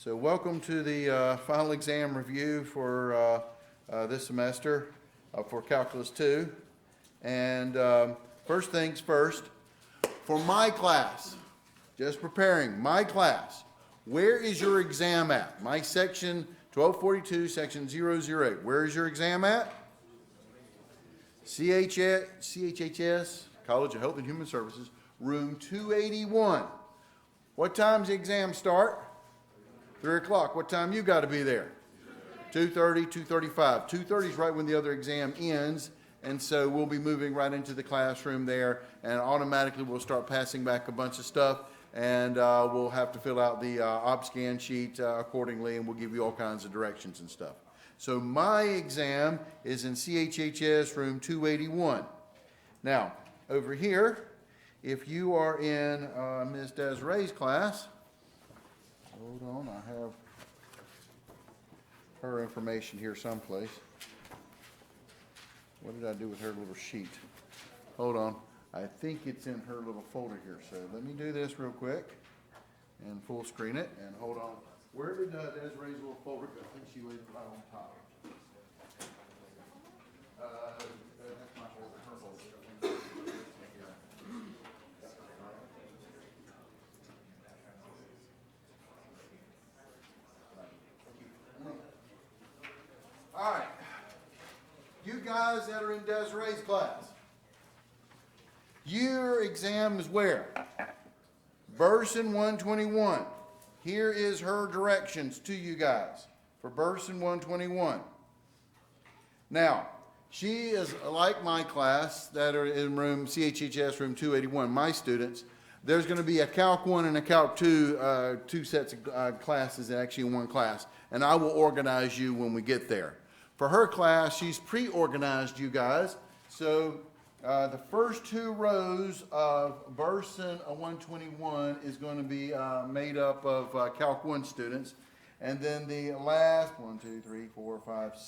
So welcome to the final exam review for this semester for Calculus 2. And first things first, for my class, just preparing my class, where is your exam at? My section 1242, section 008. Where is your exam at? CHHS, College of Health and Human Services, room 281. What time's the exam start? 3 o'clock. What time you got to be there? 2:30, 2:35. 2:30 is right when the other exam ends, and so we'll be moving right into the classroom there, and automatically we'll start passing back a bunch of stuff, and we'll have to fill out the OpScan sheet accordingly, and we'll give you all kinds of directions and stuff. So my exam is in CHHS room 281. Now, over here, if you are in Ms. Desiree's class, hold on, I have her information here someplace. What did I do with her little sheet? Hold on, I think it's in her little folder here. So let me do this real quick and full screen it, and hold on. Where did Desiree's little folder go? I think she laid it right on top. That's my folder, her folder. All right, you guys that are in Desiree's class, your exam is where? Burson 121. Here is her directions to you guys for Burson 121. Now, she is like my class that are in room CHHS room 281, my students. There's going to be a Calc 1 and a Calc 2, two sets of classes actually in one class, and I will organize you when we get there. For her class, she's pre-organized you guys, so the first two rows of Burson 121 is going to be made up of Calc 1 students, and then the last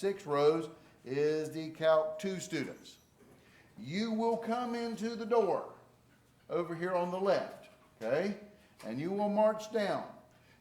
6 rows is the Calc 2 students. You will come into the door over here on the left, okay, and you will march down.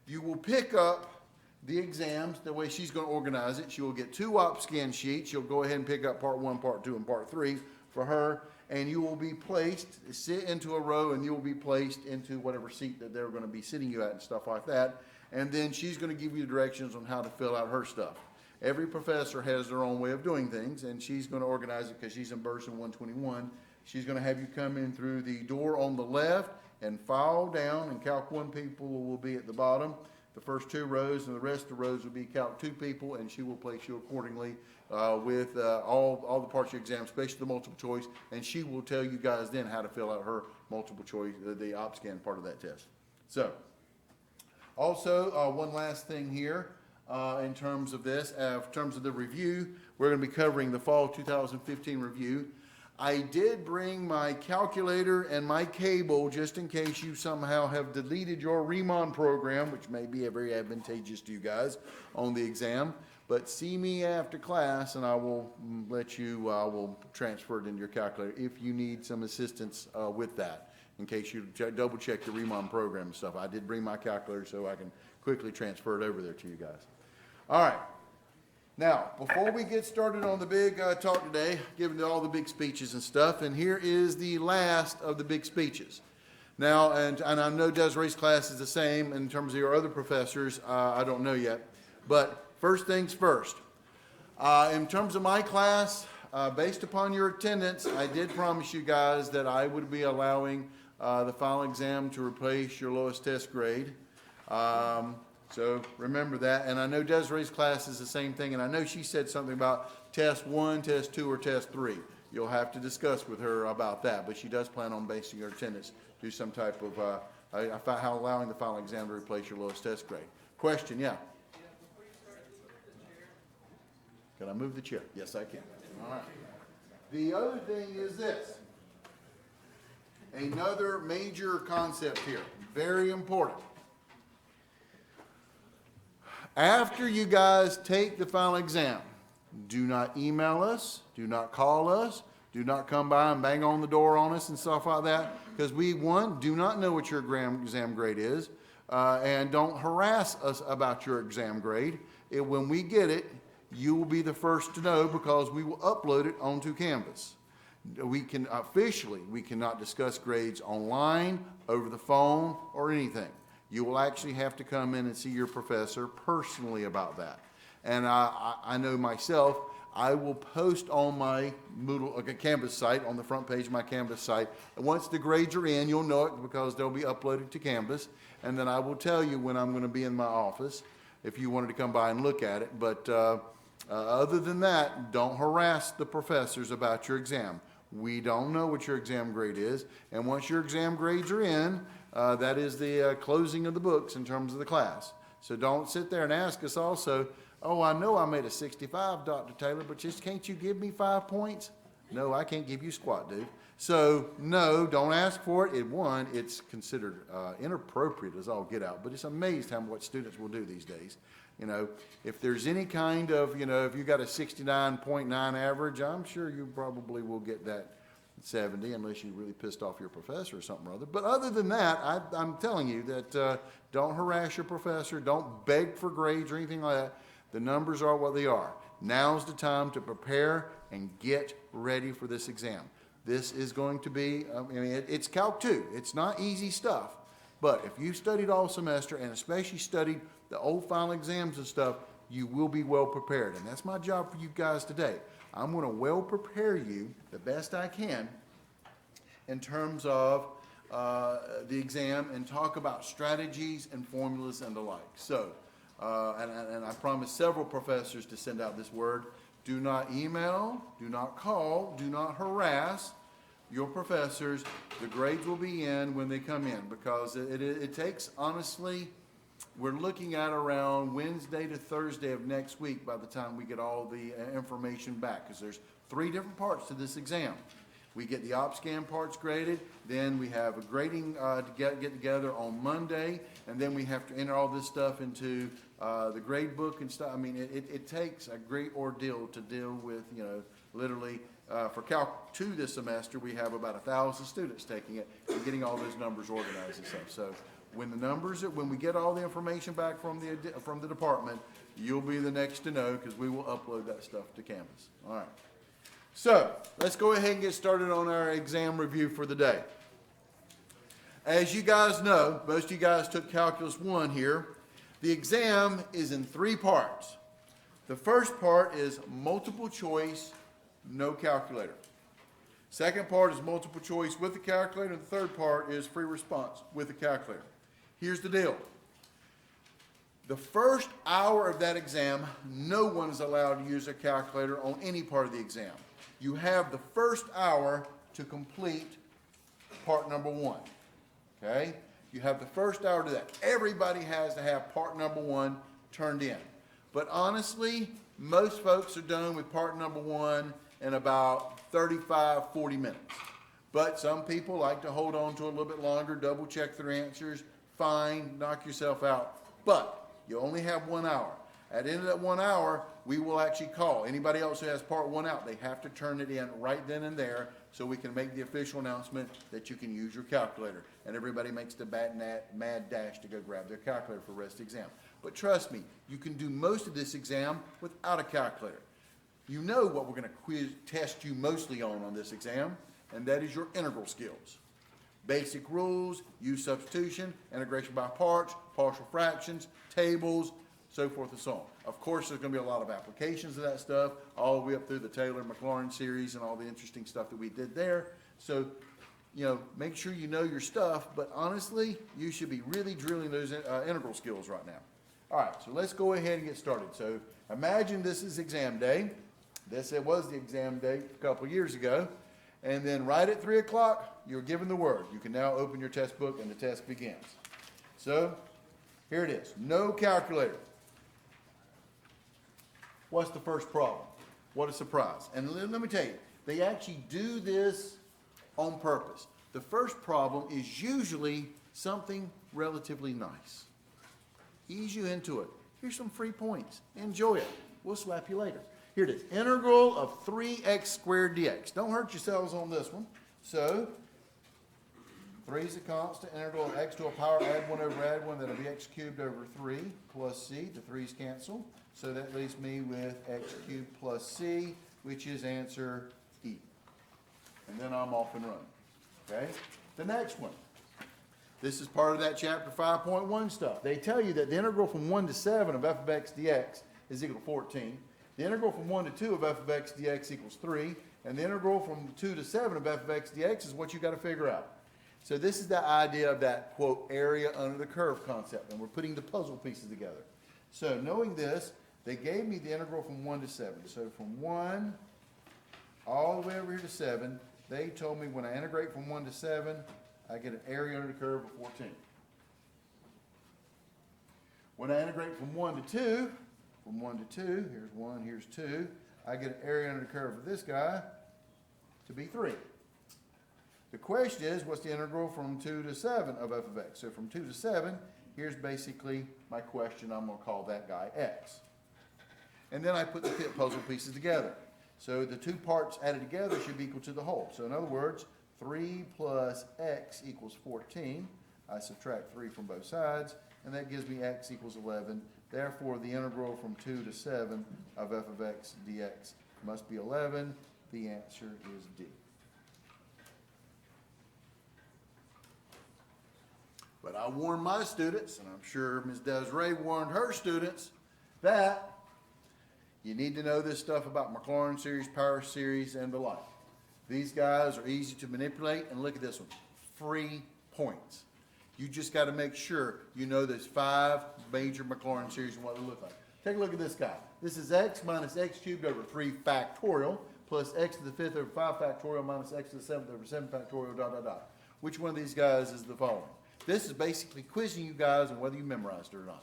You will pick up the exams the way she's going to organize it. She will get 2 OpScan sheets. She'll go ahead and pick up part 1, part 2, and part 3 for her, and you will be placed, sit into a row, and you will be placed into whatever seat that they're going to be sitting you at and stuff like that, and then she's going to give you directions on how to fill out her stuff. Every professor has their own way of doing things, and she's going to organize it because she's in Burson 121. She's going to have you come in through the door on the left and file down, and Calc 1 people will be at the bottom. The first 2 rows, and the rest of the rows will be Calc 2 people, and she will place you accordingly with all the parts of your exam, especially the multiple choice, and she will tell you guys then how to fill out her multiple choice, the OpScan part of that test. So, also, one last thing here in terms of this, in terms of the review, we're going to be covering the fall 2015 review. I did bring my calculator and my cable just in case you somehow have deleted your Remon program, which may be very advantageous to you guys on the exam. But see me after class, and I will let you, I will transfer it into your calculator if you need some assistance with that, in case you double check the Remon program and stuff. I did bring my calculator so I can quickly transfer it over there to you guys. All right. Now, before we get started on the big talk today, giving all the big speeches and stuff, and here is the last of the big speeches. Now, and I know Desiree's class is the same in terms of your other professors. I don't know yet. But first things first. In terms of my class, based upon your attendance, I did promise you guys that I would be allowing the final exam to replace your lowest test grade. So remember that, and I know Desiree's class is the same thing, and I know she said something about test 1, test 2, or test 3. You'll have to discuss with her about that, but she does plan on basing her attendance, do some type of, how allowing the final exam to replace your lowest test grade. Question, yeah? Can I move the chair? Yes, I can. All right. The other thing is this. Another major concept here, very important. After you guys take the final exam, do not email us, do not call us, do not come by and bang on the door on us and stuff like that, because we, 1, do not know what your exam grade is. and don't harass us about your exam grade. When we get it, you will be the first to know because we will upload it onto Canvas. We cannot discuss grades online, over the phone, or anything. You will actually have to come in and see your professor personally about that. And I know myself, I will post on my Moodle Canvas site, on the front page of my Canvas site. And once the grades are in, you'll know it because they'll be uploaded to Canvas. And then I will tell you when I'm going to be in my office if you wanted to come by and look at it. But other than that, don't harass the professors about your exam. We don't know what your exam grade is. And once your exam grades are in, that is the closing of the books in terms of the class. So don't sit there and ask us also, oh, I know I made a 65, Dr. Taylor, but just can't you give me 5 points? No, I can't give you squat, dude. So, no, don't ask for it. It's considered inappropriate as all get out, but it's amazing what students will do these days. You know, if there's any kind of, if you got a 69.9 average, I'm sure you probably will get that 70 unless you really pissed off your professor or something or other. But other than that, I'm telling you that don't harass your professor. Don't beg for grades or anything like that. The numbers are what they are. Now's the time to prepare and get ready for this exam. This is going to be, it's Calc 2. It's not easy stuff. But if you studied all semester and especially studied the old final exams and stuff, you will be well prepared. And that's my job for you guys today. I'm going to well prepare you the best I can in terms of the exam and talk about strategies and formulas and the like. So, and I promised several professors to send out this word. Do not email, do not call, do not harass your professors. The grades will be in when they come in because it takes, honestly, we're looking at around Wednesday to Thursday of next week by the time we get all the information back because there's 3 different parts to this exam. We get the OpScan parts graded, then we have a grading to get together on Monday, and then we have to enter all this stuff into the grade book and stuff. I mean, it takes a great ordeal to deal with, literally for Calc 2 this semester, we have about 1,000 students taking it and getting all those numbers organized and stuff. So when we get all the information back from the department, you'll be the next to know because we will upload that stuff to Canvas. All right. So let's go ahead and get started on our exam review for the day. As you guys know, most of you guys took Calculus 1 here. The exam is in 3 parts. The first part is multiple choice, no calculator. Second part is multiple choice with the calculator. And the third part is free response with the calculator. Here's the deal. The first hour of that exam, no one is allowed to use a calculator on any part of the exam. You have the first hour to complete part number 1. Okay? You have the first hour to do that. Everybody has to have part number 1 turned in. But honestly, most folks are done with part number 1 in about 35, 40 minutes. But some people like to hold on to a little bit longer, double check their answers. Fine, knock yourself out. But you only have 1 hour. At the end of that 1 hour, we will actually call. Anybody else who has part 1 out, they have to turn it in right then and there so we can make the official announcement that you can use your calculator. And everybody makes the mad dash to go grab their calculator for the rest of the exam. But trust me, you can do most of this exam without a calculator. You know what we're going to test you mostly on this exam, and that is your integral skills. Basic rules, use substitution, integration by parts, partial fractions, tables, so forth and so on. Of course, there's going to be a lot of applications of that stuff, all the way up through the Taylor-Maclaurin series and all the interesting stuff that we did there. So, make sure you know your stuff, but honestly, you should be really drilling those integral skills right now. All right, so let's go ahead and get started. So, imagine this is exam day. It was the exam day a couple of years ago. And then right at 3 o'clock, you're given the word. You can now open your test book and the test begins. So, here it is. No calculator. What's the first problem? What a surprise. And let me tell you, they actually do this on purpose. The first problem is usually something relatively nice. Ease you into it. Here's some free points. Enjoy it. We'll slap you later. Here it is. Integral of 3x squared dx. Don't hurt yourselves on this one. So, 3 is a constant. Integral of x to a power, add 1 over add 1, that'll be x cubed over 3 plus c. The 3's cancel. So that leaves me with x cubed plus c, which is answer E. And then I'm off and running. Okay? The next one. This is part of that chapter 5.1 stuff. They tell you that the integral from 1 to 7 of f of x dx is equal to 14. The integral from 1 to 2 of f of x dx equals 3. And the integral from 2 to 7 of f of x dx is what you got to figure out. So this is the idea of that, quote, area under the curve concept. And we're putting the puzzle pieces together. So knowing this, they gave me the integral from 1 to 7. So from 1 all the way over here to 7, they told me when I integrate from 1 to 7, I get an area under the curve of 14. When I integrate from 1 to 2, here's 1, here's 2, I get an area under the curve of this guy to be 3. The question is, what's the integral from 2 to 7 of f of x? So from 2 to 7, here's basically my question. I'm going to call that guy x. And then I put the puzzle pieces together. So the two parts added together should be equal to the whole. So in other words, 3 plus x equals 14. I subtract 3 from both sides, and that gives me x equals 11. Therefore, the integral from 2 to 7 of f of x dx must be 11. The answer is D. But I warned my students, and I'm sure Ms. Desiree warned her students, that you need to know this stuff about Maclaurin series, power series, and the like. These guys are easy to manipulate, and look at this one, free points. You just got to make sure you know there's 5 major Maclaurin series and what they look like. Take a look at this guy. This is x minus x cubed over 3 factorial plus x to the 5th over 5 factorial minus x to the 7th over 7 factorial, dot, dot, dot. Which one of these guys is the following? This is basically quizzing you guys on whether you memorized it or not.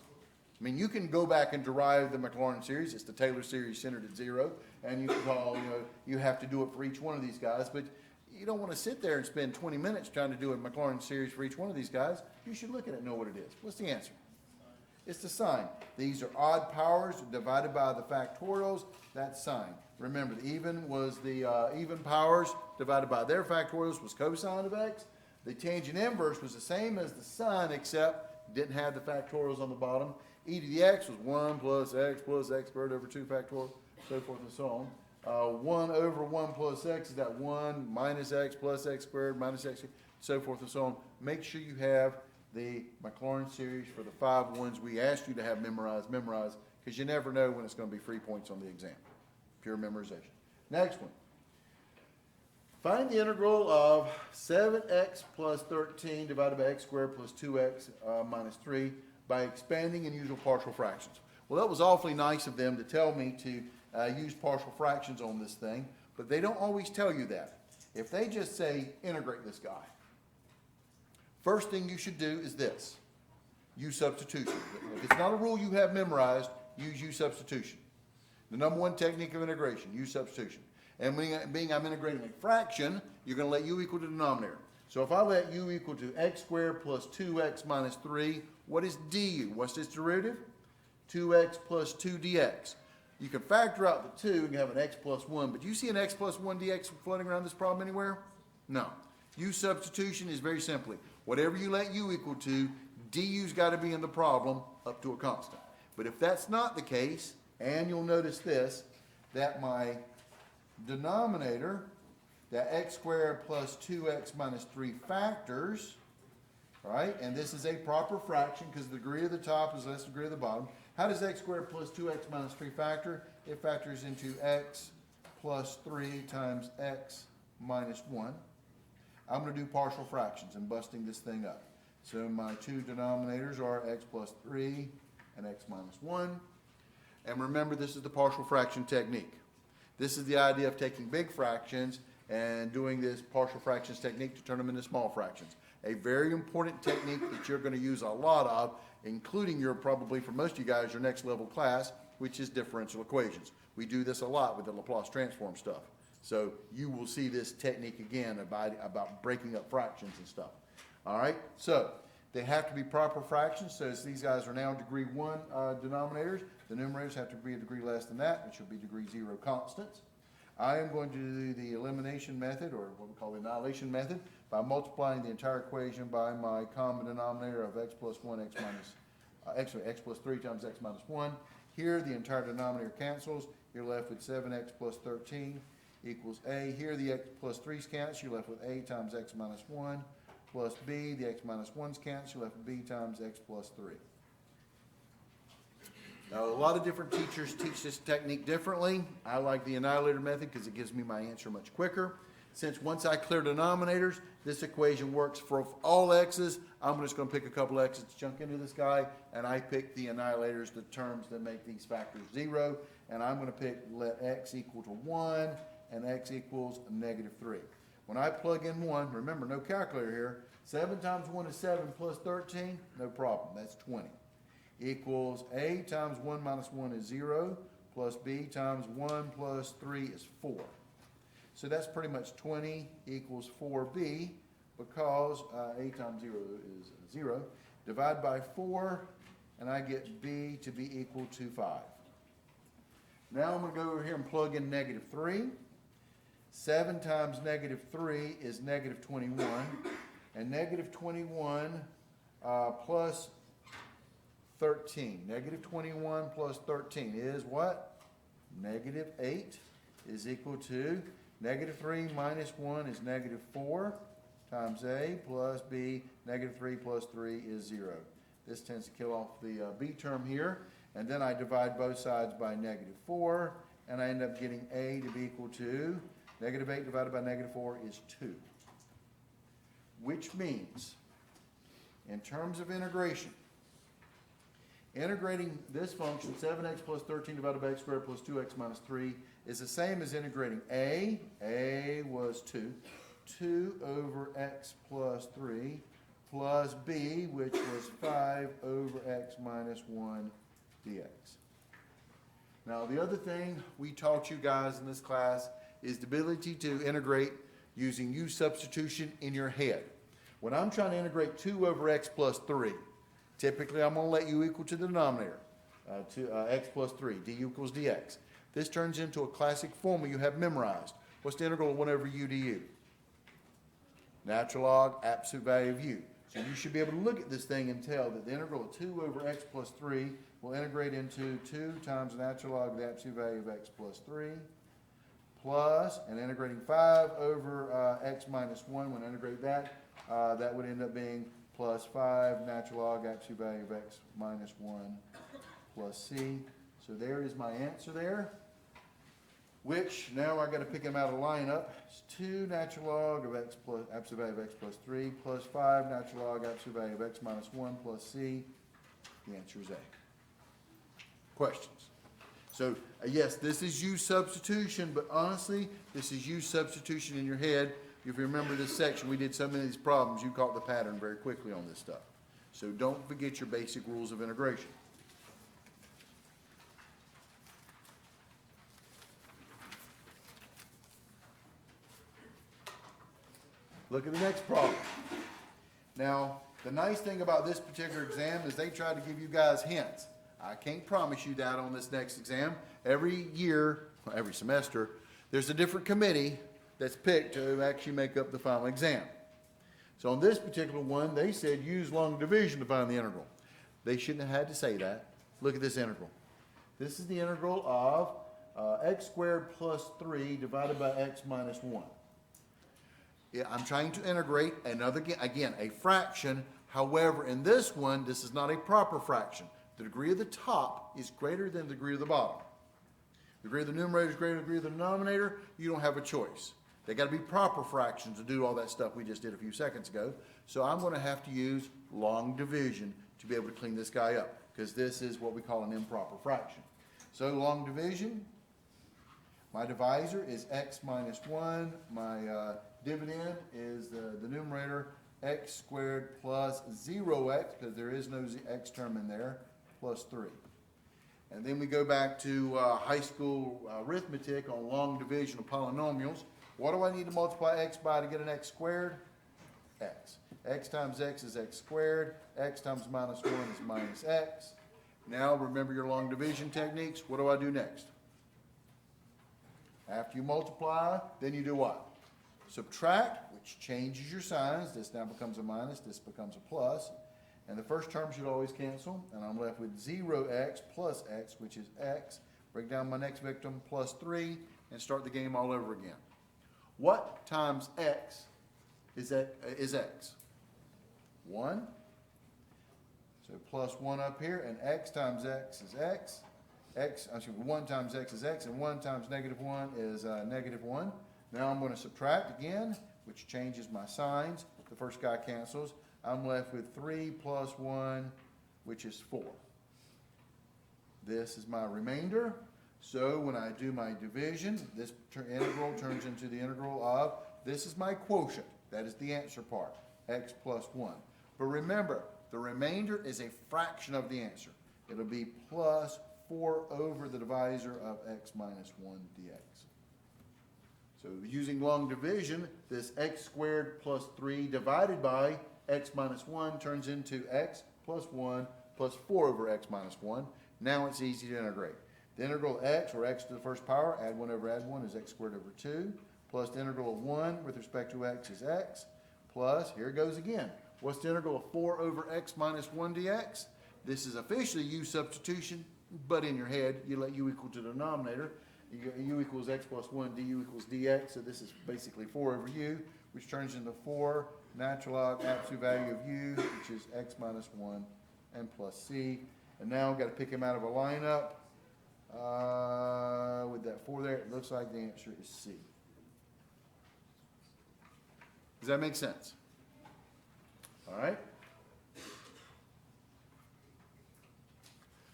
I mean, you can go back and derive the Maclaurin series. It's the Taylor series centered at 0. And you can call, you have to do it for each one of these guys. But you don't want to sit there and spend 20 minutes trying to do a Maclaurin series for each one of these guys. You should look at it and know what it is. What's the answer? It's the sign. These are odd powers divided by the factorials. That's sign. Remember, the even was the even powers divided by their factorials was cosine of x. The tangent inverse was the same as the sine, except didn't have the factorials on the bottom. E to the x was 1 plus x squared over 2 factorial, so forth and so on. 1 over 1 plus x is that 1 minus x plus x squared minus x, so forth and so on. Make sure you have the Maclaurin series for the 5 ones we asked you to have memorized, because you never know when it's going to be free points on the exam. Pure memorization. Next one. Find the integral of 7x plus 13 divided by x squared plus 2x minus 3 by expanding and using partial fractions. Well, that was awfully nice of them to tell me to use partial fractions on this thing, but they don't always tell you that. If they just say integrate this guy, first thing you should do is this. Use substitution. If it's not a rule you have memorized, use substitution. The number one technique of integration, use substitution. And being I'm integrating a fraction, you're going to let u equal to the denominator. So if I let u equal to x squared plus 2x minus 3, what is du? What's its derivative? 2x plus 2 dx. You can factor out the 2 and have an x plus 1, but do you see an x plus 1 dx floating around this problem anywhere? No. U substitution is very simply, whatever you let u equal to, du's got to be in the problem up to a constant. But if that's not the case, and you'll notice this, that my denominator, that x squared plus 2x minus 3 factors, right? And this is a proper fraction because the degree of the top is less than the degree of the bottom. How does x squared plus 2x minus 3 factor? It factors into x plus 3 times x minus 1. I'm going to do partial fractions and busting this thing up. So my two denominators are x plus 3 and x minus 1. And remember, this is the partial fraction technique. This is the idea of taking big fractions and doing this partial fractions technique to turn them into small fractions. A very important technique that you're going to use a lot of, including probably for most of you guys, your next level class, which is differential equations. We do this a lot with the Laplace transform stuff. So you will see this technique again about breaking up fractions and stuff. All right, so they have to be proper fractions. So as these guys are now degree 1 denominators, the numerators have to be a degree less than that, which will be degree 0 constants. I am going to do the elimination method, or what we call the annihilation method, by multiplying the entire equation by my common denominator of x plus 1, x plus 3 times x minus 1. Here, the entire denominator cancels. You're left with 7x plus 13 equals a. Here, the x plus 3's cancel. You're left with a times x minus 1 plus b. The x minus 1's cancel. You're left with b times x plus 3. Now, a lot of different teachers teach this technique differently. I like the annihilator method because it gives me my answer much quicker. Since once I clear denominators, this equation works for all x's. I'm just going to pick a couple x's to chunk into this guy, and I pick the annihilators, the terms that make these factors 0, and I'm going to pick let x equal to 1 and x equals -3. When I plug in 1, remember, no calculator here, 7 times 1 is 7 plus 13, no problem, that's 20. Equals a times 1 minus 1 is 0, plus b times 1 plus 3 is 4. So that's pretty much 20 equals 4b, because a times 0 is 0. Divide by 4, and I get b to be equal to 5. Now I'm going to go over here and plug in -3. 7 times -3 is -21, and -21 plus 13. -21 plus 13 is what? -8 is equal to -3 minus 1 is -4 times a plus b. -3 plus 3 is 0. This tends to kill off the b term here. And then I divide both sides by -4, and I end up getting a to be equal to -8 divided by -4 is 2. Which means, in terms of integration, integrating this function, 7x plus 13 divided by x squared plus 2x minus 3, is the same as integrating a was 2 over x plus 3, plus b, which was 5 over x minus 1 dx. Now, the other thing we taught you guys in this class is the ability to integrate using U substitution in your head. When I'm trying to integrate 2 over x plus 3, typically I'm going to let u equal to the denominator, to x plus 3, d equals dx. This turns into a classic formula you have memorized. What's the integral of 1 over u du? Natural log, absolute value of u. So you should be able to look at this thing and tell that the integral of 2 over x plus 3 will integrate into 2 times the natural log of the absolute value of x plus 3, plus, and integrating 5 over x minus 1, when I integrate that, that would end up being plus 5 natural log absolute value of x minus 1 plus c. So there is my answer there, which now I've got to pick them out of the lineup. It's 2 natural log of x plus absolute value of x plus 3 plus 5 natural log absolute value of x minus 1 plus c. The answer is A. Questions? So yes, this is U substitution, but honestly, this is U substitution in your head. If you remember this section, we did so many of these problems, you caught the pattern very quickly on this stuff. So don't forget your basic rules of integration. Look at the next problem. Now, the nice thing about this particular exam is they try to give you guys hints. I can't promise you that on this next exam. Every year, every semester, there's a different committee that's picked to actually make up the final exam. So on this particular one, they said use long division to find the integral. They shouldn't have had to say that. Look at this integral. This is the integral of x squared plus 3 divided by x minus 1. Yeah, I'm trying to integrate another, again, a fraction. However, in this one, this is not a proper fraction. The degree of the top is greater than the degree of the bottom. The degree of the numerator is greater than the degree of the denominator. You don't have a choice. They got to be proper fractions to do all that stuff we just did a few seconds ago. So I'm going to have to use long division to be able to clean this guy up, because this is what we call an improper fraction. So long division, my divisor is x minus 1. My dividend is the numerator x squared plus 0x, because there is no x term in there, plus 3. And then we go back to high school arithmetic on long division of polynomials. What do I need to multiply x by to get an x squared? X. X times x is x squared. X times minus 1 is minus x. Now remember your long division techniques. What do I do next? After you multiply, then you do what? Subtract, which changes your signs. This now becomes a minus, this becomes a plus. And the first term should always cancel, and I'm left with 0x plus x, which is x. Break down my next victim, plus 3, and start the game all over again. What times x is x? 1. So plus 1 up here, and x times x is x. 1 times x is x, and 1 times negative 1 is negative 1. Now I'm going to subtract again, which changes my signs. The first guy cancels. I'm left with 3 plus 1, which is 4. This is my remainder. So when I do my division, this integral turns into the integral of, this is my quotient. That is the answer part, x plus 1. But remember, the remainder is a fraction of the answer. It'll be plus 4 over the divisor of x minus 1 dx. So using long division, this x squared plus 3 divided by x minus 1 turns into x plus 1 plus 4 over x minus 1. Now it's easy to integrate. The integral of x, or x to the first power, add 1 over add 1 is x squared over 2, plus the integral of 1 with respect to x is x, plus, here it goes again. What's the integral of 4 over x minus 1 dx? This is officially u substitution, but in your head, you let u equal to the denominator. U equals x plus 1, du equals dx, so this is basically 4 over u, which turns into 4 natural log absolute value of u, which is x minus 1 and plus c. And now I've got to pick them out of a lineup. With that 4 there, it looks like the answer is C. Does that make sense? All right.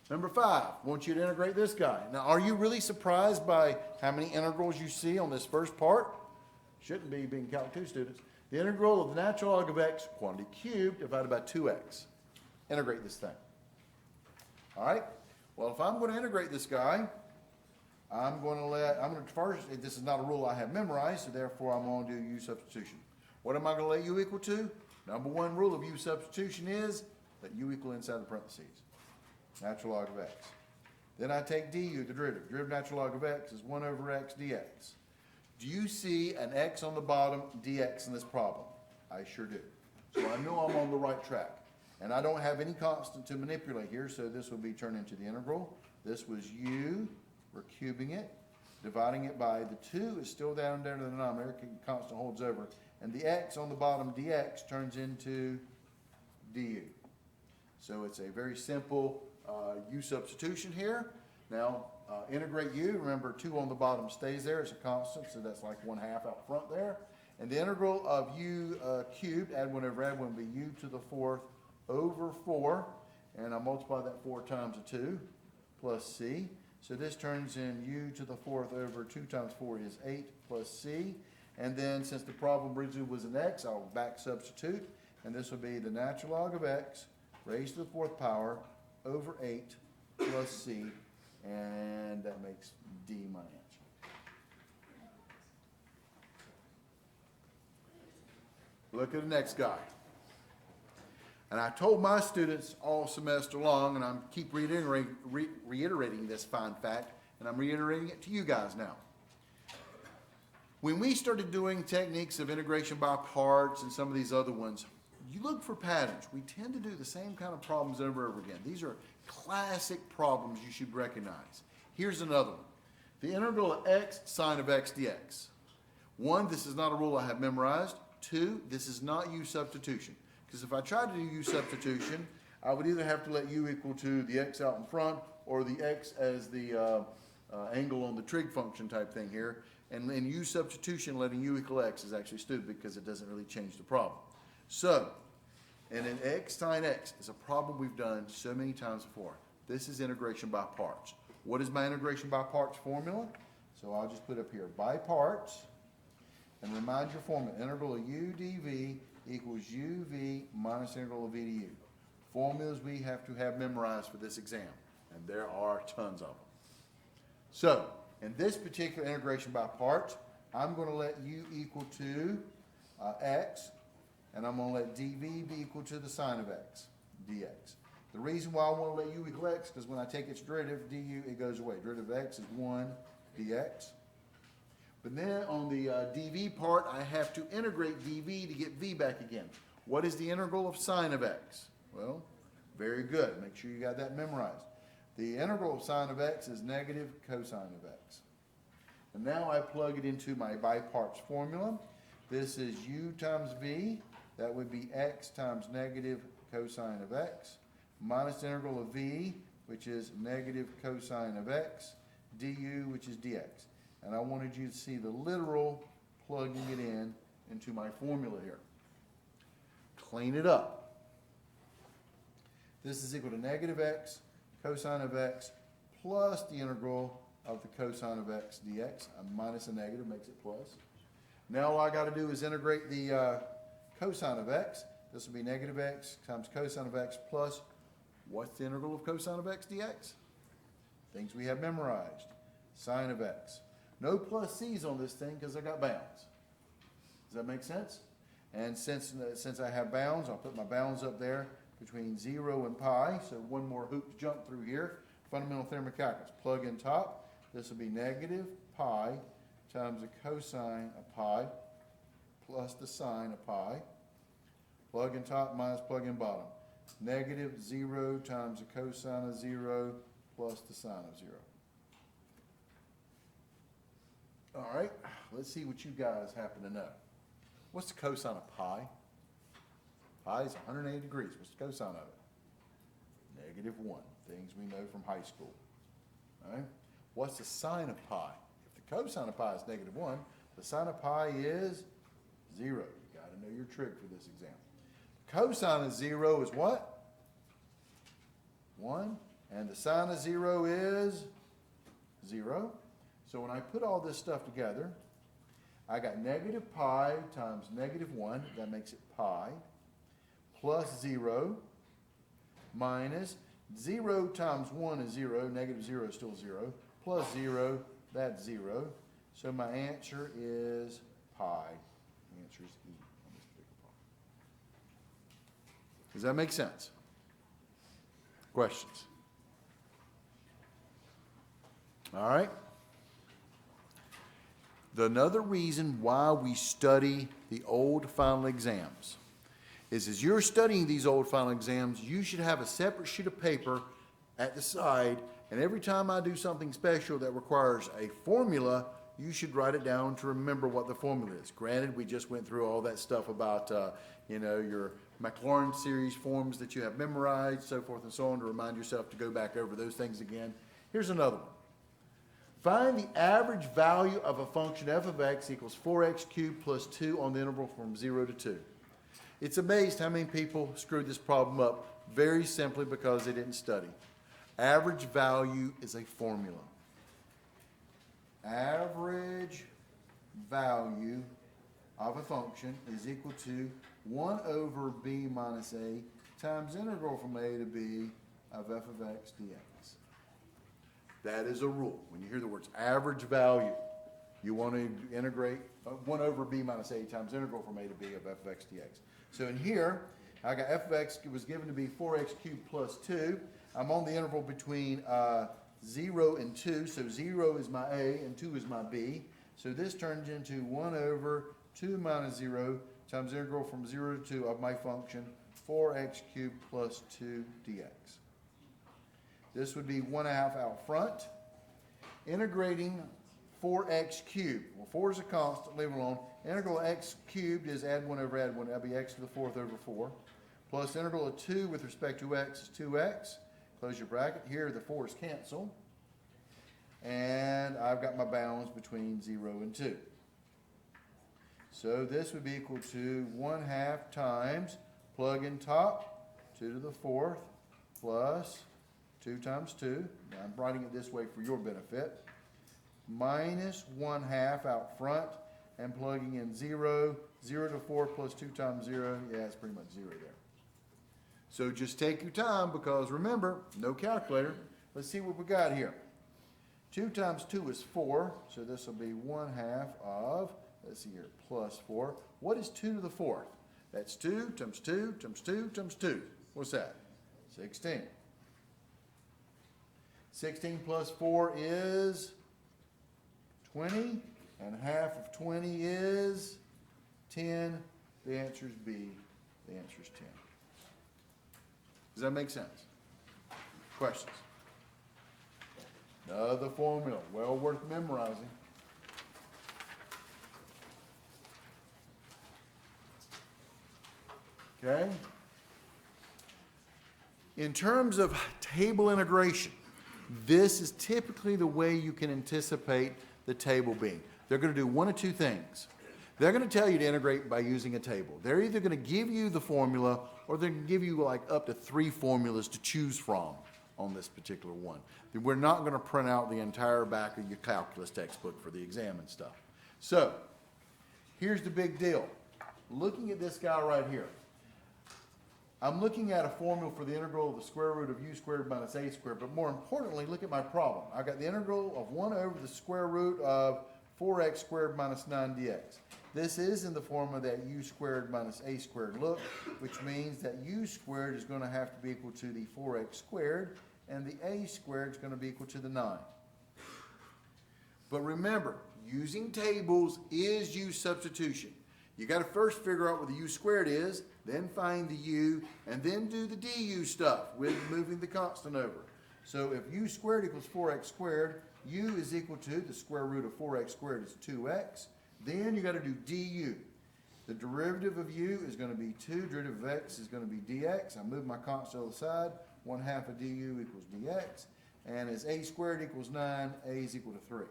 Number 5, I want you to integrate this guy. Now, are you really surprised by how many integrals you see on this first part? Shouldn't be, being Calc 2 students. The integral of the natural log of x, quantity cubed, divided by 2x. Integrate this thing. All right. Well, if I'm going to integrate this guy, I'm going to first, this is not a rule I have memorized, so therefore I'm going to do u substitution. What am I going to let u equal to? Number 1 rule of u substitution is let u equal inside the parentheses. Natural log of x. Then I take du, the derivative. Derivative natural log of x is 1 over x dx. Do you see an x on the bottom, dx in this problem? I sure do. So I know I'm on the right track. And I don't have any constant to manipulate here, so this will be turned into the integral. This was u, we're cubing it, dividing it by the 2 is still down there to the denominator, constant holds over. And the x on the bottom, dx, turns into du. So it's a very simple u substitution here. Now, integrate u, remember 2 on the bottom stays there, it's a constant, so that's like 1/2 out front there. And the integral of u cubed, add 1 over add 1, will be u to the 4th over 4, and I multiply that 4 times a 2, plus c. So this turns in u to the 4th over 2 times 4 is 8, plus c. And then since the problem originally was an x, I'll back substitute, and this will be the natural log of x raised to the 4th power over 8 plus c, and that makes D my answer. Look at the next guy. And I told my students all semester long, and I keep reiterating this fine fact, and I'm reiterating it to you guys now. When we started doing techniques of integration by parts and some of these other ones, you look for patterns. We tend to do the same kind of problems over and over again. These are classic problems you should recognize. Here's another one. The integral of x sine of x dx. 1, this is not a rule I have memorized. 2, this is not u substitution. Because if I tried to do u substitution, I would either have to let u equal to the x out in front or the x as the angle on the trig function type thing here. And in u substitution, letting u equal x is actually stupid because it doesn't really change the problem. So, and an x sine x is a problem we've done so many times before. This is integration by parts. What is my integration by parts formula? So I'll just put up here by parts and remind your formula. Integral of u dv equals uv minus integral of v du. Formulas we have to have memorized for this exam, and there are tons of them. So, in this particular integration by parts, I'm going to let u equal to x, and I'm going to let dv be equal to the sine of x, dx. The reason why I want to let u equal x, because when I take its derivative, du, it goes away. Derivative of x is 1 dx. But then on the dv part, I have to integrate dv to get v back again. What is the integral of sine of x? Well, very good. Make sure you got that memorized. The integral of sine of x is negative cosine of x. And now I plug it into my by parts formula. This is u times v. That would be x times negative cosine of x, minus the integral of v, which is negative cosine of x, du, which is dx. And I wanted you to see the literal plugging it in into my formula here. Clean it up. This is equal to negative x cosine of x plus the integral of the cosine of x dx. A minus a negative makes it plus. Now all I got to do is integrate the cosine of x. This will be negative x times cosine of x plus, what's the integral of cosine of x dx? Things we have memorized. Sine of x. No plus c's on this thing because I got bounds. Does that make sense? And since I have bounds, I'll put my bounds up there between 0 and pi. So one more hoop to jump through here. Fundamental theorem of calculus. Plug in top. This will be negative pi times the cosine of pi plus the sine of pi. Plug in top minus plug in bottom. Negative 0 times the cosine of 0 plus the sine of 0. All right, let's see what you guys happen to know. What's the cosine of pi? Pi is 180 degrees. What's the cosine of it? Negative 1. Things we know from high school. All right. What's the sine of pi? If the cosine of pi is negative 1, the sine of pi is 0. You got to know your trick for this exam. Cosine of 0 is what? 1. And the sine of 0 is 0. So when I put all this stuff together, I got negative pi times negative 1, that makes it pi, plus 0, minus 0 times 1 is 0, negative 0 is still 0, plus 0, that's 0. So my answer is pi. The answer is E on this particular problem. Does that make sense? Questions? All right. Another reason why we study the old final exams is as you're studying these old final exams, you should have a separate sheet of paper at the side, and every time I do something special that requires a formula, you should write it down to remember what the formula is. Granted, we just went through all that stuff about, your Maclaurin series forms that you have memorized, so forth and so on, to remind yourself to go back over those things again. Here's another one. Find the average value of a function f of x equals 4x cubed plus 2 on the interval from 0 to 2. It's amazed how many people screwed this problem up very simply because they didn't study. Average value is a formula. Average value of a function is equal to 1 over b minus a times integral from a to b of f of x dx. That is a rule. When you hear the words average value, you want to integrate 1 over b minus a times integral from a to b of f of x dx. So in here, I got f of x was given to be 4x cubed plus 2. I'm on the interval between 0 and 2. So 0 is my a and 2 is my b. So this turns into 1 over 2 minus 0 times integral from 0 to 2 of my function 4x cubed plus 2 dx. This would be 1/2 out front. Integrating 4x cubed. Well, 4 is a constant, leave it alone. Integral of x cubed is add 1 over add 1. That'll be x to the 4th over 4. Plus integral of 2 with respect to x is 2x. Close your bracket. Here the 4's cancel. And I've got my bounds between 0 and 2. So this would be equal to 1/2 times, plug in top, 2 to the 4th, plus 2 times 2, now I'm writing it this way for your benefit, minus 1/2 out front, and plugging in 0, 0 to 4 plus 2 times 0, yeah, it's pretty much 0 there. So just take your time because remember, no calculator. Let's see what we got here. 2 times 2 is 4, so this will be 1/2 of, let's see here, plus 4. What is 2 to the 4th? That's 2 times 2 times 2 times 2. What's that? 16. 16 plus 4 is 20. And half of 20 is 10. The answer is B. The answer is 10. Does that make sense? Questions? Another formula, well worth memorizing. Okay? In terms of table integration, this is typically the way you can anticipate the table being. They're going to do one of two things. They're going to tell you to integrate by using a table. They're either going to give you the formula or they're going to give you like up to 3 formulas to choose from on this particular one. We're not going to print out the entire back of your calculus textbook for the exam and stuff. So, here's the big deal. Looking at this guy right here, I'm looking at a formula for the integral of the square root of u squared minus a squared, but more importantly, look at my problem. I've got the integral of 1 over the square root of 4x squared minus 9 dx. This is in the form of that u squared minus a squared look, which means that u squared is going to have to be equal to the 4x squared, and the a squared is going to be equal to the 9. But remember, using tables is u substitution. You got to first figure out what the u squared is, then find the u, and then do the du stuff with moving the constant over. So if u squared equals 4x squared, u is equal to the square root of 4x squared is 2x. Then you got to do du. The derivative of u is going to be 2. Derivative of x is going to be dx. I move my constant to the side. 1/2 of du equals dx. And as a squared equals 9, a is equal to 3.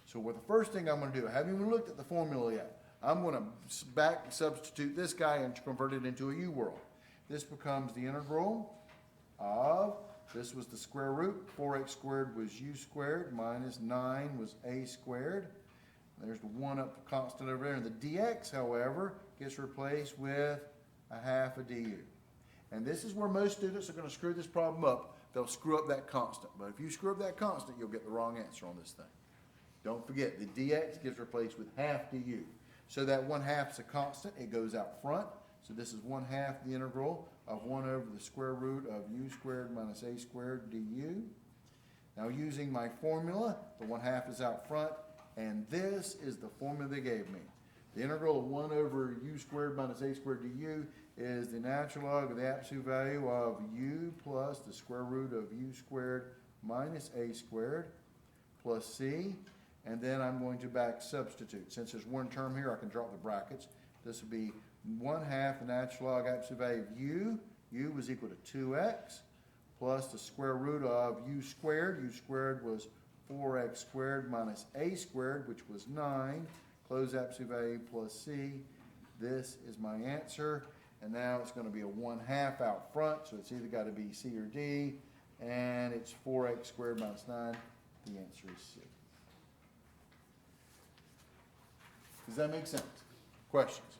So what the first thing I'm going to do, I haven't even looked at the formula yet. I'm going to back substitute this guy and convert it into a u world. This becomes the integral of, this was the square root, 4x squared was u squared, minus 9 was a squared. There's the 1 up constant over there. And the dx, however, gets replaced with 1/2 of du. And this is where most students are going to screw this problem up. They'll screw up that constant. But if you screw up that constant, you'll get the wrong answer on this thing. Don't forget, the dx gets replaced with 1/2 du. So that 1/2 is a constant. It goes out front. So this is 1/2 the integral of 1 over the square root of u squared minus a squared du. Now using my formula, the 1/2 is out front. And this is the formula they gave me. The integral of 1 over u squared minus a squared du is the natural log of the absolute value of u plus the square root of u squared minus a squared plus c. And then I'm going to back substitute. Since there's one term here, I can drop the brackets. This would be 1/2 the natural log absolute value of u. U was equal to 2x plus the square root of u squared. U squared was 4x squared minus a squared, which was 9. Close absolute value plus c. This is my answer. And now it's going to be a 1/2 out front, so it's either got to be c or d. And it's 4x squared minus 9. The answer is c. Does that make sense? Questions?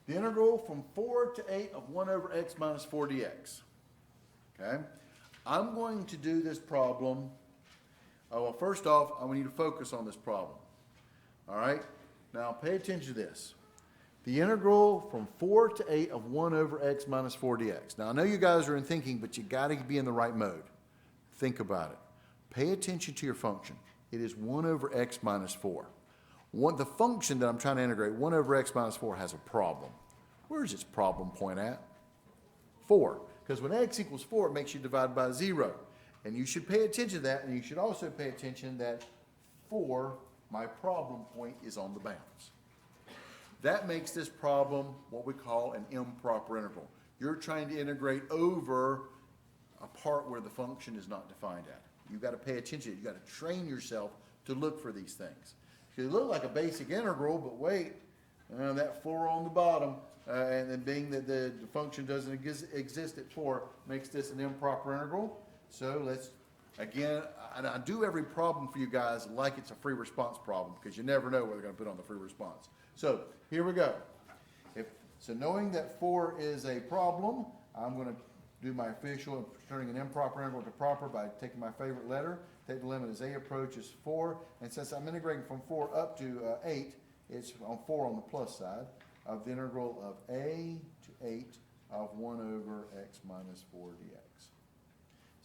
The integral from 4 to 8 of 1 over x minus 4 dx. Okay? I'm going to do this problem. Well, first off, I want you to focus on this problem. All right? Now, pay attention to this. The integral from 4 to 8 of 1 over x minus 4 dx. Now, I know you guys are in thinking, but you got to be in the right mode. Think about it. Pay attention to your function. It is 1 over x minus 4. The function that I'm trying to integrate, 1 over x minus 4, has a problem. Where's its problem point at? 4. Because when x equals 4, it makes you divide by 0. And you should pay attention to that, and you should also pay attention that 4, my problem point, is on the bounds. That makes this problem what we call an improper interval. You're trying to integrate over a part where the function is not defined at. You've got to pay attention. You've got to train yourself to look for these things. It look like a basic integral, but wait, that 4 on the bottom, and then being that the function doesn't exist at 4, makes this an improper integral. So let's, again, and I do every problem for you guys like it's a free response problem, because you never know what they're going to put on the free response. So here we go. So knowing that 4 is a problem, I'm going to do my official of turning an improper integral to proper by taking my favorite letter. Take the limit as a approaches 4. And since I'm integrating from 4 up to 8, it's on 4 on the plus side of the integral of a to 8 of 1 over x minus 4 dx.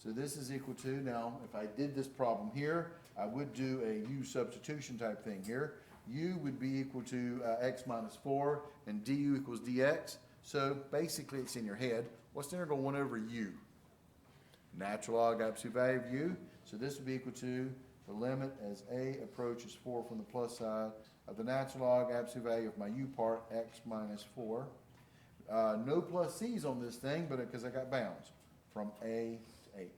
So this is equal to, now if I did this problem here, I would do a U substitution type thing here. U would be equal to x minus 4 and du equals dx. So basically it's in your head. What's the integral 1 over u? Natural log absolute value of u. So this would be equal to the limit as a approaches 4 from the plus side of the natural log absolute value of my u part, x minus 4. No plus c's on this thing, but because I got bounds from a to 8.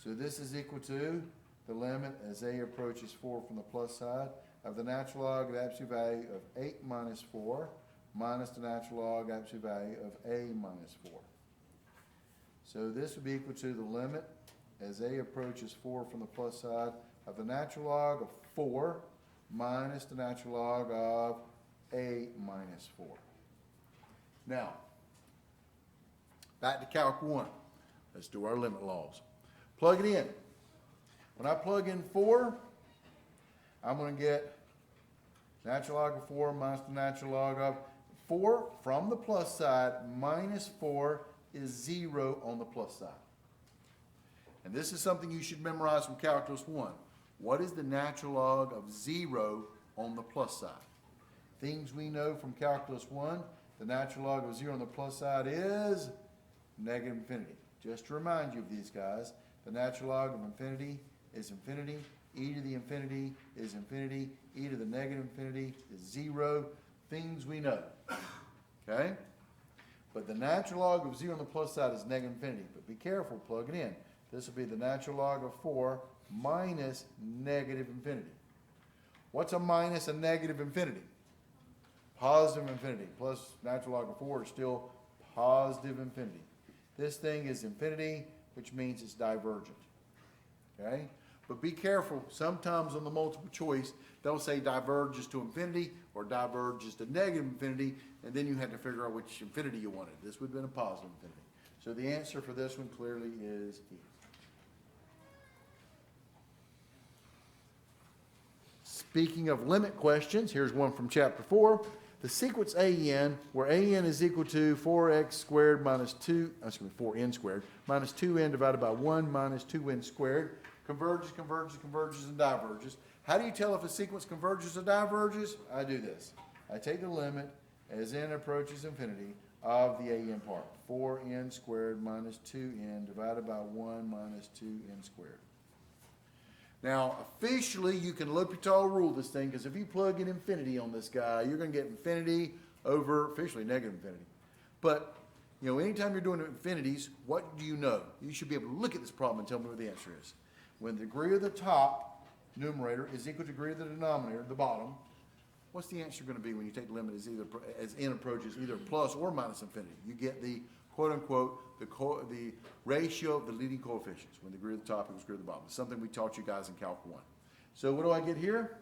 So this is equal to the limit as a approaches 4 from the plus side of the natural log of the absolute value of 8 minus 4 minus the natural log absolute value of a minus 4. So this would be equal to the limit as a approaches 4 from the plus side of the natural log of 4 minus the natural log of a minus 4. Now, back to Calc 1. Let's do our limit laws. Plug it in. When I plug in 4, I'm going to get natural log of 4 minus the natural log of 4 from the plus side minus 4 is 0 on the plus side. And this is something you should memorize from Calculus 1. What is the natural log of 0 on the plus side? Things we know from Calculus 1, the natural log of 0 on the plus side is negative infinity. Just to remind you of these guys, the natural log of infinity is infinity, e to the infinity is infinity, e to the negative infinity is 0. Things we know. Okay? But the natural log of 0 on the plus side is negative infinity. But be careful, plug it in. This will be the natural log of 4 minus negative infinity. What's a minus a negative infinity? Positive infinity. Plus natural log of 4 is still positive infinity. This thing is infinity, which means it's divergent. Okay? But be careful. Sometimes on the multiple choice, they'll say diverges to infinity or diverges to negative infinity, and then you had to figure out which infinity you wanted. This would have been a positive infinity. So the answer for this one clearly is E. Speaking of limit questions, here's one from chapter 4. The sequence AN, where AN is equal to 4x squared minus 4n squared, minus 2n divided by 1 minus 2n squared, converges, converges, converges, and diverges. How do you tell if a sequence converges or diverges? I do this. I take the limit as n approaches infinity of the AN part. 4n squared minus 2n divided by 1 minus 2n squared. Now, officially, you can L'Hopital rule this thing, because if you plug in infinity on this guy, you're going to get infinity over, officially, negative infinity. But, you know, anytime you're doing infinities, what do you know? You should be able to look at this problem and tell me what the answer is. When the degree of the top numerator is equal to degree of the denominator, the bottom, what's the answer going to be when you take the limit as n approaches either plus or minus infinity? You get the quote-unquote, the ratio of the leading coefficients when the degree of the top equals degree of the bottom. It's something we taught you guys in Calc 1. So what do I get here?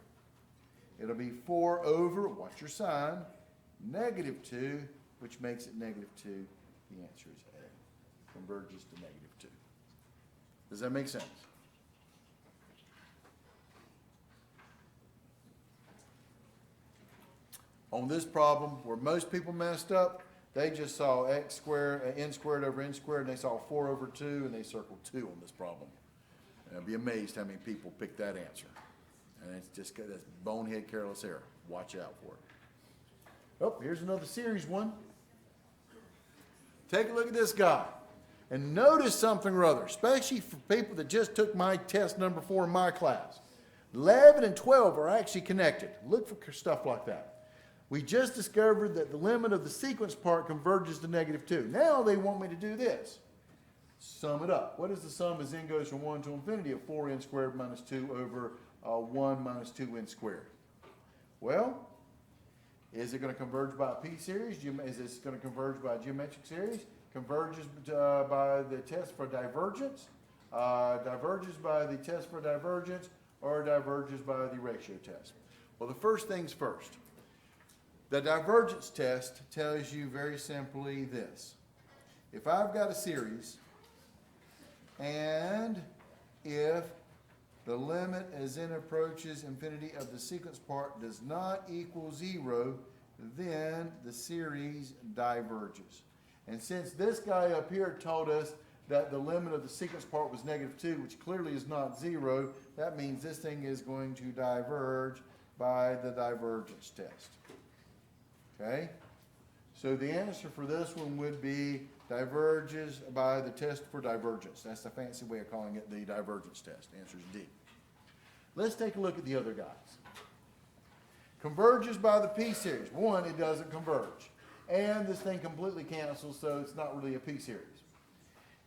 It'll be 4 over, watch your sign, negative 2, which makes it negative 2. The answer is A. Converges to negative 2. Does that make sense? On this problem, where most people messed up, they just saw n squared over n squared, and they saw 4 over 2, and they circled 2 on this problem. And I'd be amazed how many people picked that answer. And it's just that's bonehead careless error. Watch out for it. Oh, here's another series one. Take a look at this guy. And notice something or other, especially for people that just took my test number 4 in my class. 11 and 12 are actually connected. Look for stuff like that. We just discovered that the limit of the sequence part converges to negative 2. Now they want me to do this. Sum it up. What is the sum as n goes from 1 to infinity of 4n squared minus 2 over 1 minus 2n squared? Well, is it going to converge by a p-series? Is this going to converge by a geometric series? Converges by the test for divergence? Diverges by the test for divergence? Or diverges by the ratio test? Well, the first things first. The divergence test tells you very simply this. If I've got a series, and if the limit as n approaches infinity of the sequence part does not equal 0, then the series diverges. And since this guy up here told us that the limit of the sequence part was -2, which clearly is not 0, that means this thing is going to diverge by the divergence test. Okay? So the answer for this one would be diverges by the test for divergence. That's the fancy way of calling it the divergence test. The answer is D. Let's take a look at the other guys. Converges by the p-series. One, it doesn't converge. And this thing completely cancels, so it's not really a p-series.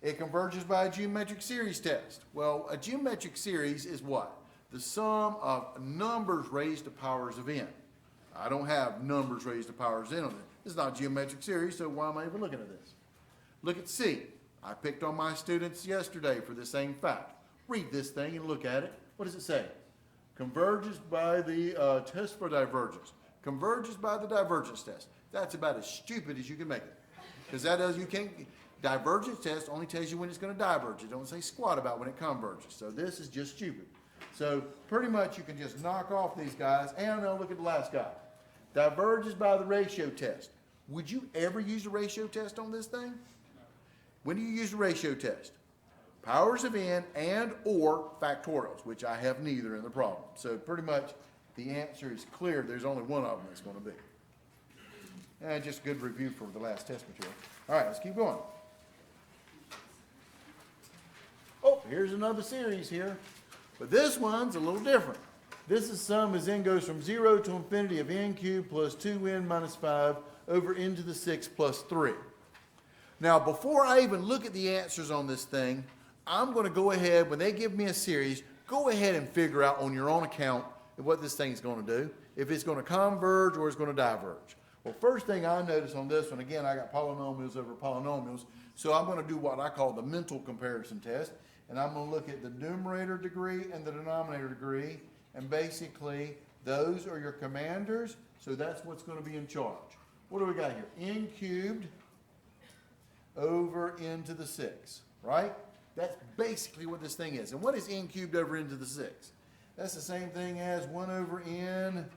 It converges by a geometric series test. Well, a geometric series is what? The sum of numbers raised to powers of n. I don't have numbers raised to powers n on it. This is not a geometric series, so why am I even looking at this? Look at C. I picked on my students yesterday for the same fact. Read this thing and look at it. What does it say? Converges by the test for divergence. Converges by the divergence test. That's about as stupid as you can make it. Because that does, you can't, divergence test only tells you when it's going to diverge. It don't say squat about when it converges. So this is just stupid. So pretty much you can just knock off these guys. And now look at the last guy. Diverges by the ratio test. Would you ever use a ratio test on this thing? When do you use the ratio test? Powers of n and or factorials, which I have neither in the problem. So pretty much the answer is clear. There's only one of them that's going to be. And just a good review for the last test material. All right, let's keep going. Oh, here's another series here. But this one's a little different. This is sum as n goes from 0 to infinity of n cubed plus 2n minus 5 over n to the 6 plus 3. Now, before I even look at the answers on this thing, I'm going to go ahead, when they give me a series, go ahead and figure out on your own account what this thing's going to do, if it's going to converge or it's going to diverge. Well, first thing I notice on this one, again, I got polynomials over polynomials, so I'm going to do what I call the mental comparison test, and I'm going to look at the numerator degree and the denominator degree, and basically those are your commanders, so that's what's going to be in charge. What do we got here? N cubed over n to the 6, right? That's basically what this thing is. And what is n cubed over n to the 6? That's the same thing as 1 over n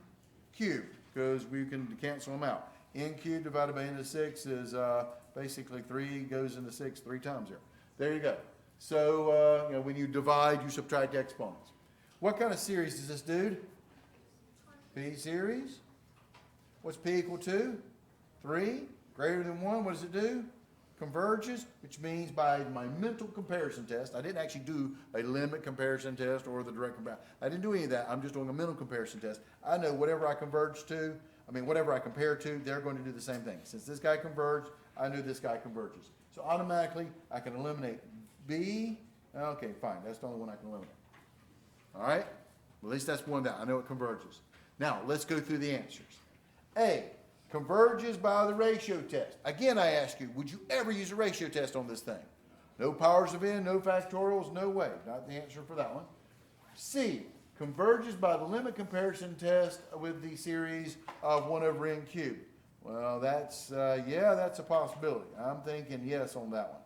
cubed, because we can cancel them out. N cubed divided by n to the 6 is basically 3 goes into 6 3 times here. There you go. So when you divide, you subtract exponents. What kind of series is this, dude? P series. What's P equal to? 3. Greater than 1, what does it do? Converges, which means by my mental comparison test, I didn't actually do a limit comparison test or the direct comparison. I didn't do any of that. I'm just doing a mental comparison test. I know whatever I converge to, whatever I compare to, they're going to do the same thing. Since this guy converged, I knew this guy converges. So automatically, I can eliminate B. Okay, fine. That's the only one I can eliminate. All right? Well, at least that's one that I know it converges. Now, let's go through the answers. A. Converges by the ratio test. Again, I ask you, would you ever use a ratio test on this thing? No powers of n, no factorials, no way. Not the answer for that one. C. Converges by the limit comparison test with the series of 1 over n cubed. Well, that's a possibility. I'm thinking yes on that one.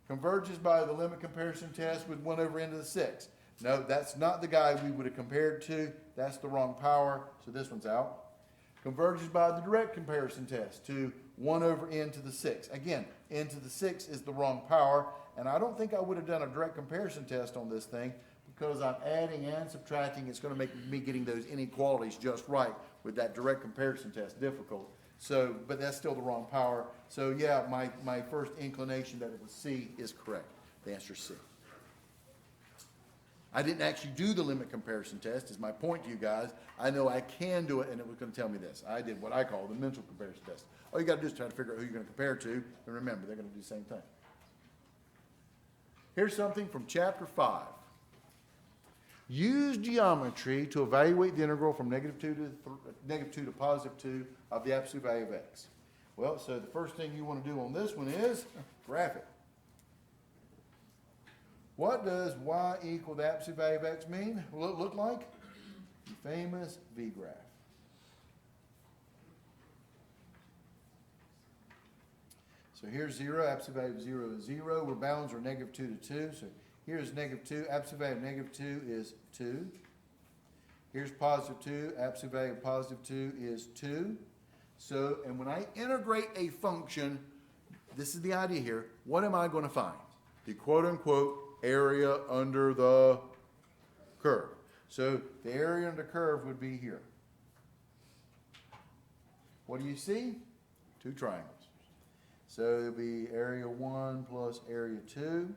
Converges by the limit comparison test with 1 over n to the 6. No, that's not the guy we would have compared to. That's the wrong power, so this one's out. Converges by the direct comparison test to 1 over n to the 6. Again, n to the 6 is the wrong power, and I don't think I would have done a direct comparison test on this thing because I'm adding and subtracting. It's going to make me getting those inequalities just right with that direct comparison test difficult. So, but that's still the wrong power. So yeah, my first inclination that it was C is correct. The answer is C. I didn't actually do the limit comparison test, is my point to you guys. I know I can do it, and it was going to tell me this. I did what I call the mental comparison test. All you got to do is try to figure out who you're going to compare to, and remember, they're going to do the same thing. Here's something from chapter 5. Use geometry to evaluate the integral from -2 to +2 of the absolute value of x. Well, so the first thing you want to do on this one is graph it. What does y equal the absolute value of x mean? Will it look like? The famous V-graph. So here's 0, absolute value of 0 is 0, where bounds are -2 to 2. So here's -2, absolute value of -2 is 2. Here's +2, absolute value of +2 is 2. So, and when I integrate a function, this is the idea here, what am I going to find? The quote-unquote area under the curve. So the area under the curve would be here. What do you see? Two triangles. So it'll be area 1 plus area 2.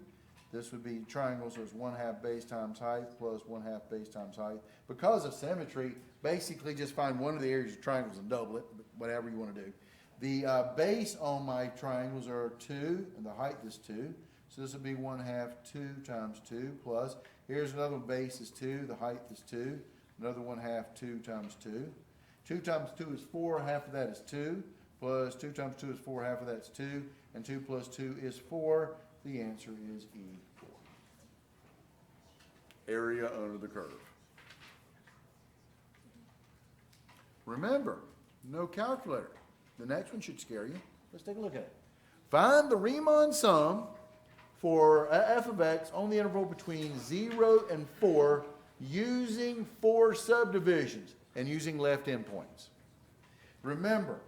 This would be triangle, so it's 1/2 base times height plus 1/2 base times height. Because of symmetry, basically just find one of the areas of triangles and double it, whatever you want to do. The base on my triangles are 2, and the height is 2. So this would be 1/2 2 times 2 plus, here's another base is 2, the height is 2. Another 1/2 2 times 2. 2 times 2 is 4, half of that is 2. Plus 2 times 2 is 4, half of that's 2. And 2 plus 2 is 4. The answer is E4. Area under the curve. Remember, no calculator. The next one should scare you. Let's take a look at it. Find the Riemann sum for f of x on the interval between 0 and 4 using 4 subdivisions and using left endpoints. Remember,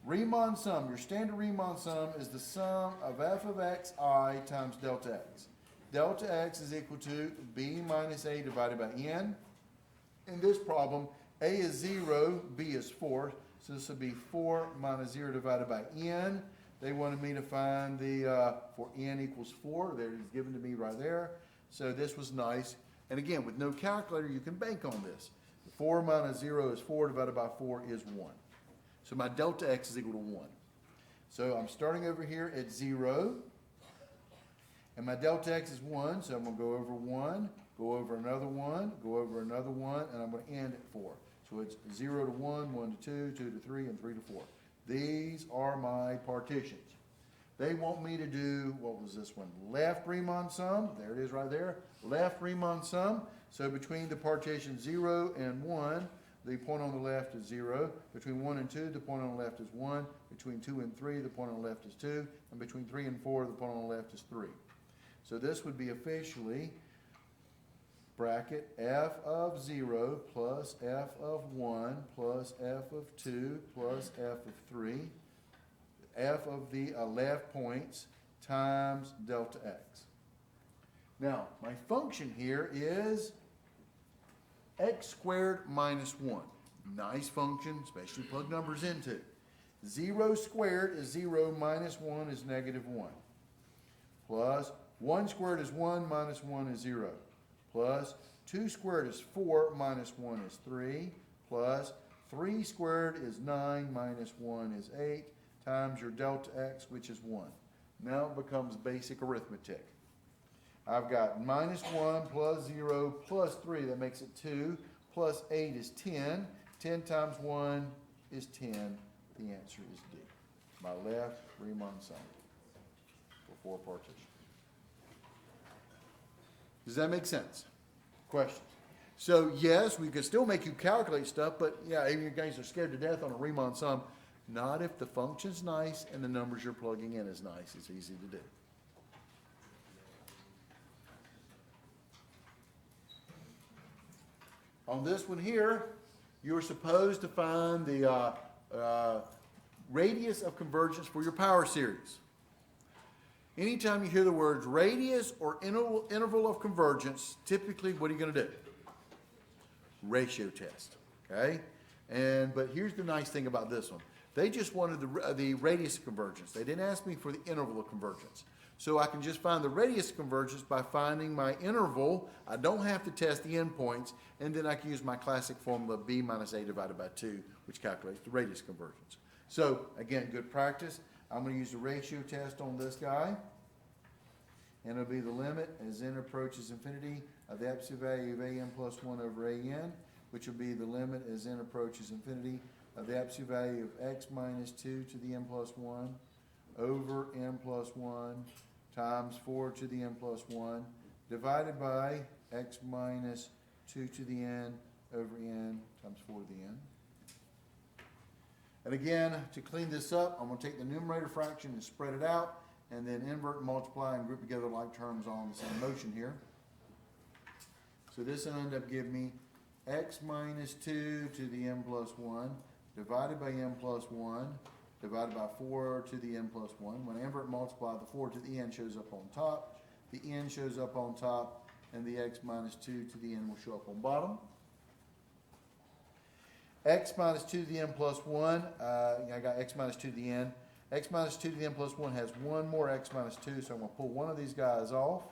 Riemann sum, your standard Riemann sum is the sum of f of xi times delta x. Delta x is equal to b minus a divided by n. In this problem, a is 0, b is 4. So this would be 4 minus 0 divided by n. They wanted me to find the, for n equals 4. There it is given to me right there. So this was nice. And again, with no calculator, you can bank on this. 4 minus 0 is 4 divided by 4 is 1. So my delta x is equal to 1. So I'm starting over here at 0. And my delta x is 1. So I'm going to go over 1, go over another 1, go over another 1, and I'm going to end at 4. So it's 0 to 1, 1 to 2, 2 to 3, and 3 to 4. These are my partitions. They want me to do, what was this one? Left Riemann sum. There it is right there. Left Riemann sum. So between the partition 0 and 1, the point on the left is 0. Between 1 and 2, the point on the left is 1. Between 2 and 3, the point on the left is 2. And between 3 and 4, the point on the left is 3. So this would be officially bracket f of 0 plus f of 1 plus f of 2 plus f of 3, f of the left points times delta x. Now, my function here is x squared minus 1. Nice function, especially plug numbers into. 0 squared is 0 minus 1 is negative 1. Plus 1 squared is 1 minus 1 is 0. Plus 2 squared is 4 minus 1 is 3. Plus 3 squared is 9 minus 1 is 8 times your delta x, which is 1. Now it becomes basic arithmetic. I've got minus 1 plus 0 plus 3, that makes it 2, plus 8 is 10. 10 times 1 is 10. The answer is D. My left Riemann sum for 4 partitions. Does that make sense? Questions? So yes, we can still make you calculate stuff, but yeah, even you guys are scared to death on a Riemann sum. Not if the function's nice and the numbers you're plugging in is nice. It's easy to do. On this one here, you're supposed to find the radius of convergence for your power series. Anytime you hear the words radius or interval of convergence, typically what are you going to do? Ratio test, okay? But here's the nice thing about this one. They just wanted the radius of convergence. They didn't ask me for the interval of convergence. So I can just find the radius of convergence by finding my interval. I don't have to test the endpoints, and then I can use my classic formula b minus a divided by 2, which calculates the radius of convergence. So again, good practice. I'm going to use the ratio test on this guy, and it'll be the limit as n approaches infinity of the absolute value of an plus 1 over an, which will be the limit as n approaches infinity of the absolute value of x minus 2 to the n plus 1 over n plus 1 times 4 to the n plus 1 divided by x minus 2 to the n over n times 4 to the n. And again, to clean this up, I'm going to take the numerator fraction and spread it out, and then invert and multiply and group together like terms on the same motion here. So this will end up giving me x minus 2 to the n plus 1 divided by n plus 1 divided by 4 to the n plus 1. When I invert multiply, the 4 to the n shows up on top, the n shows up on top, and the x minus 2 to the n will show up on bottom. X minus 2 to the n plus 1, I got x minus 2 to the n. X minus 2 to the n plus 1 has one more x minus 2, so I'm going to pull one of these guys off,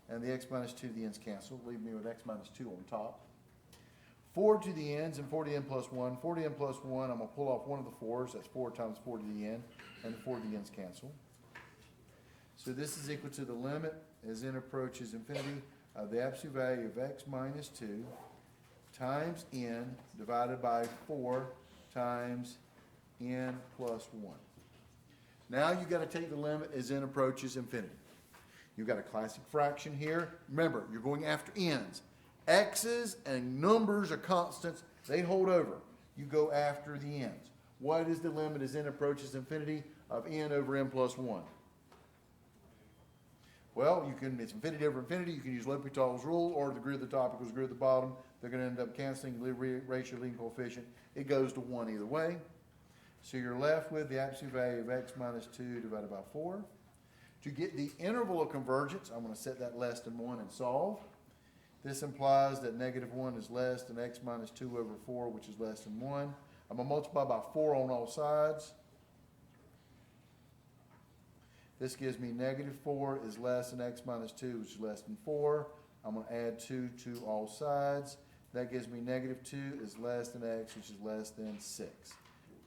and the x minus 2 to the n's cancel, leave me with x minus 2 on top. 4 to the n's and 4 to the n plus 1. 4 to the n plus 1, I'm going to pull off one of the 4s, that's 4 times 4 to the n, and the 4 to the n's cancel. So this is equal to the limit as n approaches infinity of the absolute value of x minus 2 times n divided by 4 times n plus 1. Now you've got to take the limit as n approaches infinity. You've got a classic fraction here. Remember, you're going after n's. X's and numbers are constants. They hold over. You go after the n's. What is the limit as n approaches infinity of n over n plus 1? Well, it's infinity over infinity. You can use L'Hopital's rule, or the degree of the top equals the degree of the bottom. They're going to end up canceling the ratio of leading coefficient. It goes to 1 either way. So you're left with the absolute value of x minus 2 divided by 4. To get the interval of convergence, I'm going to set that less than 1 and solve. This implies that negative 1 is less than x minus 2 over 4, which is less than 1. I'm going to multiply by 4 on all sides. This gives me negative 4 is less than x minus 2, which is less than 4. I'm going to add 2 to all sides. That gives me negative 2 is less than x, which is less than 6.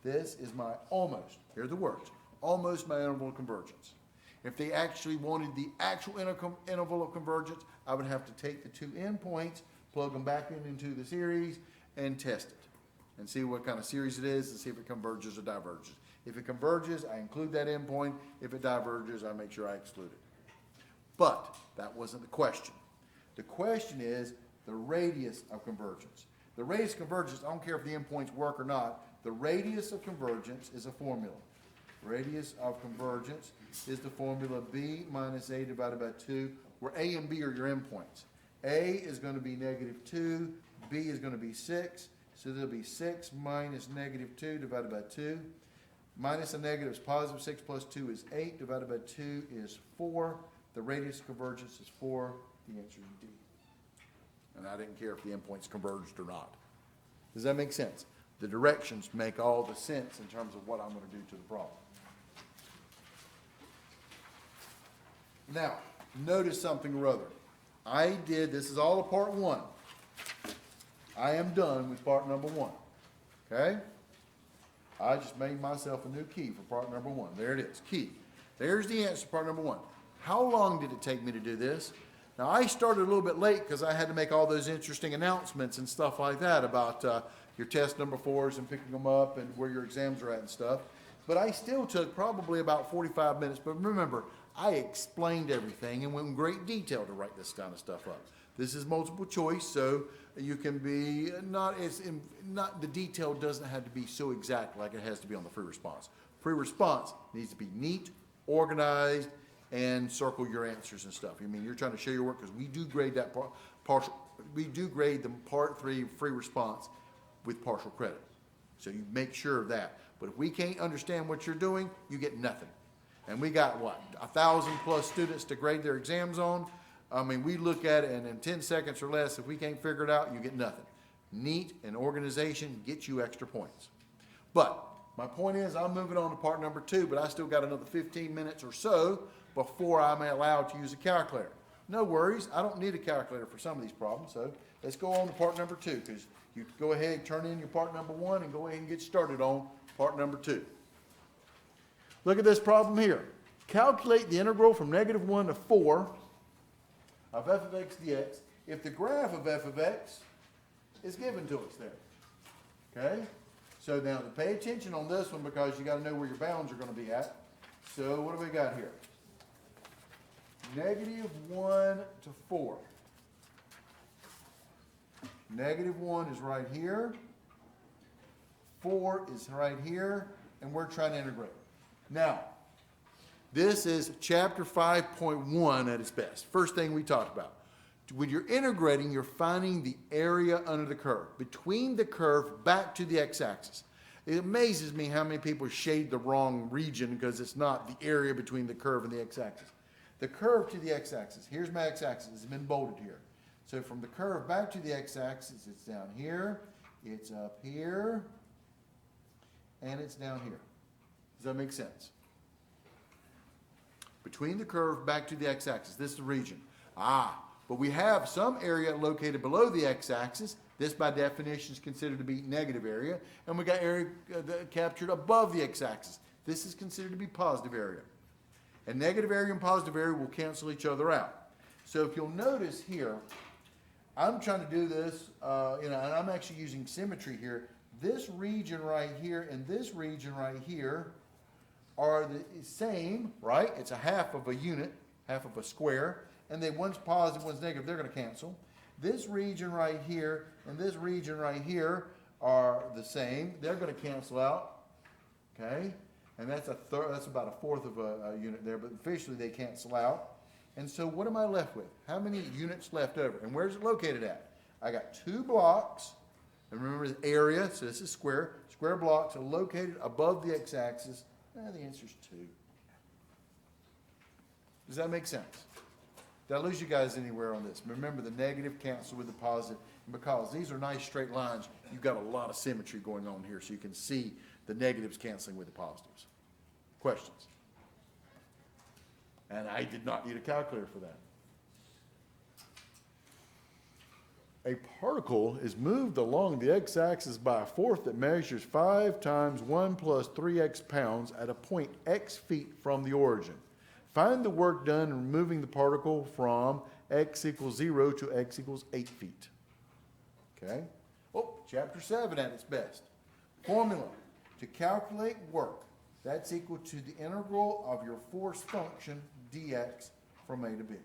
This is my almost, here are the words, almost my interval of convergence. If they actually wanted the actual interval of convergence, I would have to take the two endpoints, plug them back into the series, and test it. And see what kind of series it is, and see if it converges or diverges. If it converges, I include that endpoint. If it diverges, I make sure I exclude it. But that wasn't the question. The question is the radius of convergence. The radius of convergence, I don't care if the endpoints work or not, the radius of convergence is a formula. Radius of convergence is the formula b minus a divided by 2, where a and b are your endpoints. A is going to be negative 2, b is going to be 6, so there'll be 6 minus negative 2 divided by 2. Minus a negative is positive, 6 plus 2 is 8, divided by 2 is 4. The radius of convergence is 4, the answer is D. And I didn't care if the endpoints converged or not. Does that make sense? The directions make all the sense in terms of what I'm going to do to the problem. Now, notice something or other. This is all of part 1. I am done with part number 1. Okay? I just made myself a new key for part number 1. There it is, key. There's the answer to part number 1. How long did it take me to do this? Now, I started a little bit late because I had to make all those interesting announcements and stuff like that about your test number 4s and picking them up and where your exams are at and stuff. But I still took probably about 45 minutes. But remember, I explained everything and went in great detail to write this kind of stuff up. This is multiple choice, so you can be the detail doesn't have to be so exact like it has to be on the free response. Free response needs to be neat, organized, and circle your answers and stuff. I mean, you're trying to show your work because we do grade that we do grade the part 3 free response with partial credit. So you make sure of that. But if we can't understand what you're doing, you get nothing. And we got, 1,000 plus students to grade their exams on. I mean, we look at it, and in 10 seconds or less, if we can't figure it out, you get nothing. Neat and organization gets you extra points. But my point is, I'm moving on to part number 2, but I still got another 15 minutes or so before I'm allowed to use a calculator. No worries, I don't need a calculator for some of these problems, so let's go on to part number 2, because you go ahead, turn in your part number 1, and go ahead and get started on part number 2. Look at this problem here. Calculate the integral from negative 1 to 4 of f of x dx if the graph of f of x is given to us there. Okay? So now to pay attention on this one because you got to know where your bounds are going to be at. So what do we got here? Negative 1 to 4. Negative 1 is right here. 4 is right here. And we're trying to integrate. Now, this is chapter 5.1 at its best. First thing we talked about. when you're integrating, you're finding the area under the curve, between the curve back to the x-axis. It amazes me how many people shade the wrong region because it's not the area between the curve and the x-axis. The curve to the x-axis, here's my x-axis, it's been bolded here. So from the curve back to the x-axis, it's down here, it's up here, and it's down here. Does that make sense? Between the curve back to the x-axis, this is the region. But we have some area located below the x-axis. This, by definition, is considered to be negative area. And we got area captured above the x-axis. This is considered to be positive area. And negative area and positive area will cancel each other out. So if you'll notice here, I'm trying to do this, and I'm actually using symmetry here. This region right here and this region right here are the same, right? It's a half of a unit, half of a square. And then one's positive, one's negative, they're going to cancel. This region right here and this region right here are the same. They're going to cancel out, okay? And that's about a fourth of a unit there, but officially they cancel out. And so what am I left with? How many units left over? And where's it located at? I got 2 blocks, and remember the area, so this is square. Square blocks are located above the x-axis. The answer is 2. Does that make sense? Did I lose you guys anywhere on this? Remember, the negative cancel with the positive. And because these are nice straight lines, you've got a lot of symmetry going on here, so you can see the negatives canceling with the positives. Questions? And I did not need a calculator for that. A particle is moved along the x-axis by a force that measures 5 times 1 plus 3x pounds at a point x feet from the origin. Find the work done in removing the particle from x equals 0 to x equals 8 feet. Okay? Chapter 7 at its best. Formula. To calculate work, that's equal to the integral of your force function dx from a to b.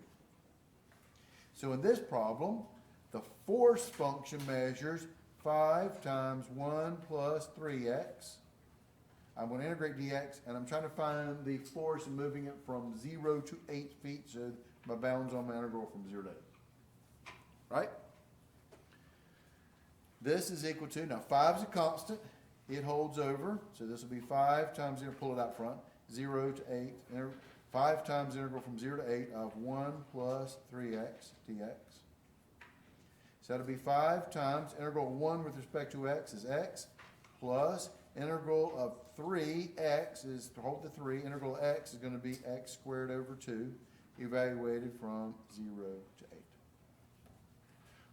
So in this problem, the force function measures 5 times 1 plus 3x. I'm going to integrate dx, and I'm trying to find the force in moving it from 0 to 8 feet, so my bounds on my integral from 0 to 8. Right? This is equal to, now 5 is a constant. It holds over, so this will be 5 times, pull it out front, 0 to 8. 5 times integral from 0 to 8 of 1 plus 3x dx. So that'll be 5 times integral of 1 with respect to x is x, plus integral of 3x is, to hold the 3, integral of x is going to be x squared over 2, evaluated from 0 to 8.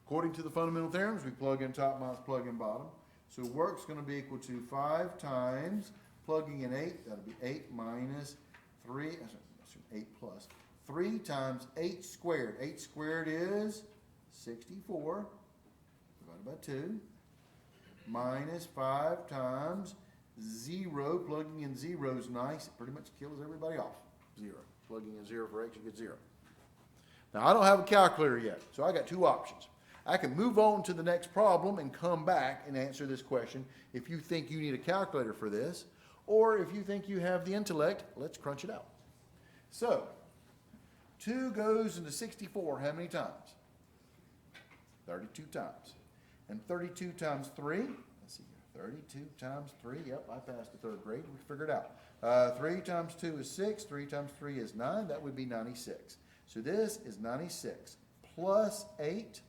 According to the fundamental theorems, we plug in top minus plug in bottom. So work's going to be equal to 5 times, plugging in 8, that'll be 8 minus 3, 8 plus, 3 times 8 squared. 8 squared is 64, divided by 2, minus 5 times 0, plugging in 0 is nice, it pretty much kills everybody off, 0. Plugging in 0 for x, you get 0. Now I don't have a calculator yet, so I got 2 options. I can move on to the next problem and come back and answer this question if you think you need a calculator for this, or if you think you have the intellect, let's crunch it out. So, 2 goes into 64 how many times? 32 times. And 32 times 3, let's see here, 32 times 3, yep, I passed the 3rd grade, we figured it out. 3 times 2 is 6, 3 times 3 is 9, that would be 96. So this is 96 plus 8.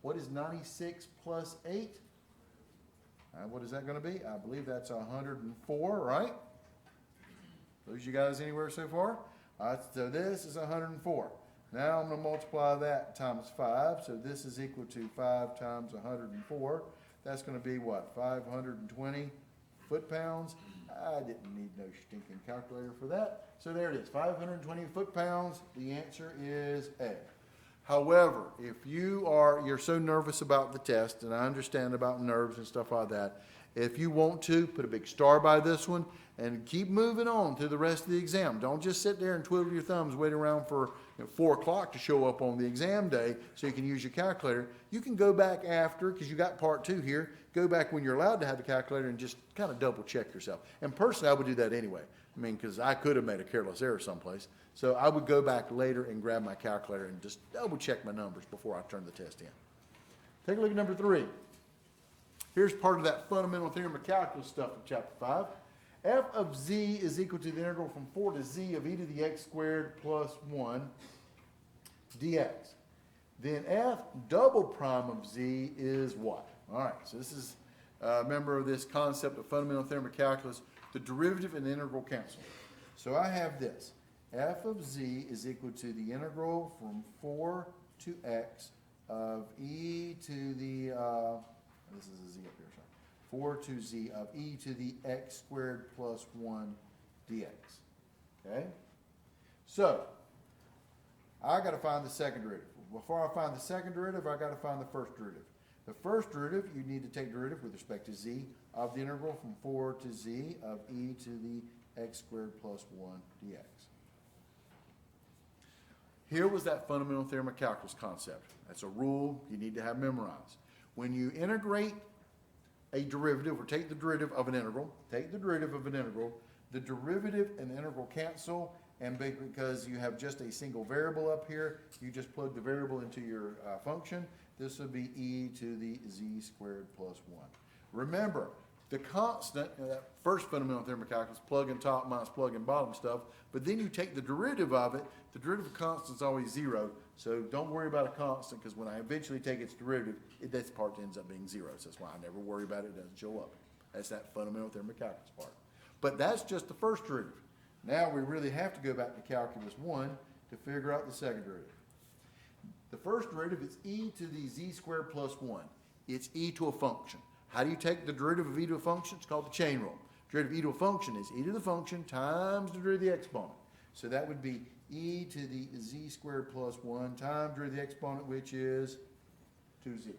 What is 96 plus 8? What is that going to be? I believe that's 104, right? Lose you guys anywhere so far? So this is 104. Now I'm going to multiply that times 5. So this is equal to 5 times 104. That's going to be what? 520 foot-pounds. I didn't need no stinking calculator for that. So there it is, 520 foot-pounds. The answer is A. However, if you're so nervous about the test, and I understand about nerves and stuff like that, If you want to, put a big star by this one and keep moving on through the rest of the exam. Don't just sit there and twiddle your thumbs waiting around for 4 o'clock to show up on the exam day so you can use your calculator. You can go back after, because you got part 2 here, go back when you're allowed to have the calculator and just kind of double check yourself. And personally, I would do that anyway. I mean, because I could have made a careless error someplace. So I would go back later and grab my calculator and just double check my numbers before I turn the test in. Take a look at number 3. Here's part of that fundamental theorem of calculus stuff in chapter 5. F of z is equal to the integral from 4 to z of e to the x squared plus 1 dx. Then f double prime of z is what? All right, so this is a member of this concept of fundamental theorem of calculus. The derivative and the integral cancel. So I have this. F of z is equal to the integral from 4 to x of e to the, this is a z up here, sorry. 4 to z of e to the x squared plus 1 dx. Okay? So, I got to find the second derivative. Before I find the second derivative, I got to find the first derivative. The first derivative, you need to take derivative with respect to z of the integral from 4 to z of e to the x squared plus 1 dx. Here was that fundamental theorem of calculus concept. That's a rule you need to have memorized. When you integrate a derivative, or take the derivative of an integral, the derivative and the integral cancel, and because you have just a single variable up here, you just plug the variable into your function. This would be e to the z squared plus 1. Remember, the constant, that first fundamental theorem of calculus, plug in top minus plug in bottom stuff, but then you take the derivative of it, the derivative constant is always 0, so don't worry about a constant, because when I eventually take its derivative, that part ends up being 0, so that's why I never worry about it, it doesn't show up. That's that fundamental theorem of calculus part. But that's just the first derivative. Now we really have to go back to calculus 1 to figure out the second derivative. The first derivative is e to the z squared plus 1. It's e to a function. How do you take the derivative of e to a function? It's called the chain rule. Derivative of e to a function is e to the function times the derivative of the exponent. So that would be e to the z squared plus 1 times derivative of the exponent, which is 2z.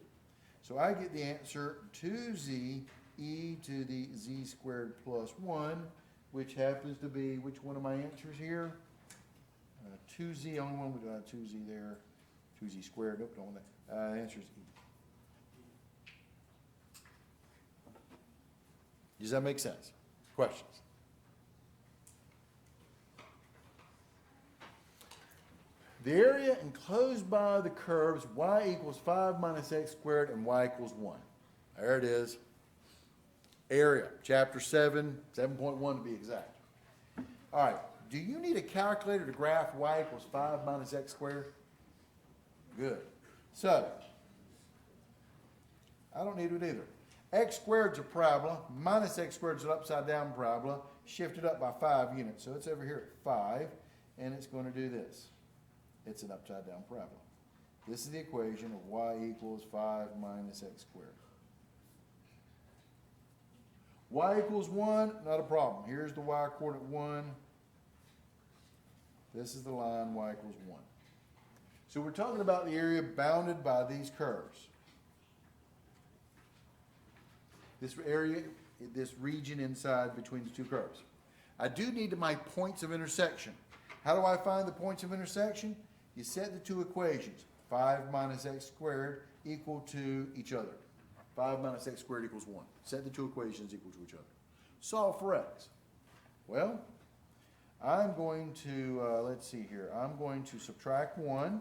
So I get the answer 2z e to the z squared plus 1, which happens to be, which one of my answers here? 2z, only one with 2z there. 2z squared, nope, don't want that. The answer is e. Does that make sense? Questions? The area enclosed by the curves y equals 5 minus x squared and y equals 1. There it is. Area, chapter 7, 7.1 to be exact. All right, do you need a calculator to graph y equals 5 minus x squared? Good. So, I don't need it either. X squared is a parabola, minus x squared is an upside down parabola, shifted up by 5 units. So it's over here at 5, and it's going to do this. It's an upside down parabola. This is the equation of y equals 5 minus x squared. Y equals 1, not a problem. Here's the y coordinate 1. This is the line y equals 1. So we're talking about the area bounded by these curves. This area, this region inside between the two curves. I do need my points of intersection. How do I find the points of intersection? You set the two equations, 5 minus x squared equal to each other. 5 minus x squared equals 1. Set the two equations equal to each other. Solve for x. Well, I'm going to, let's see here. I'm going to subtract 1.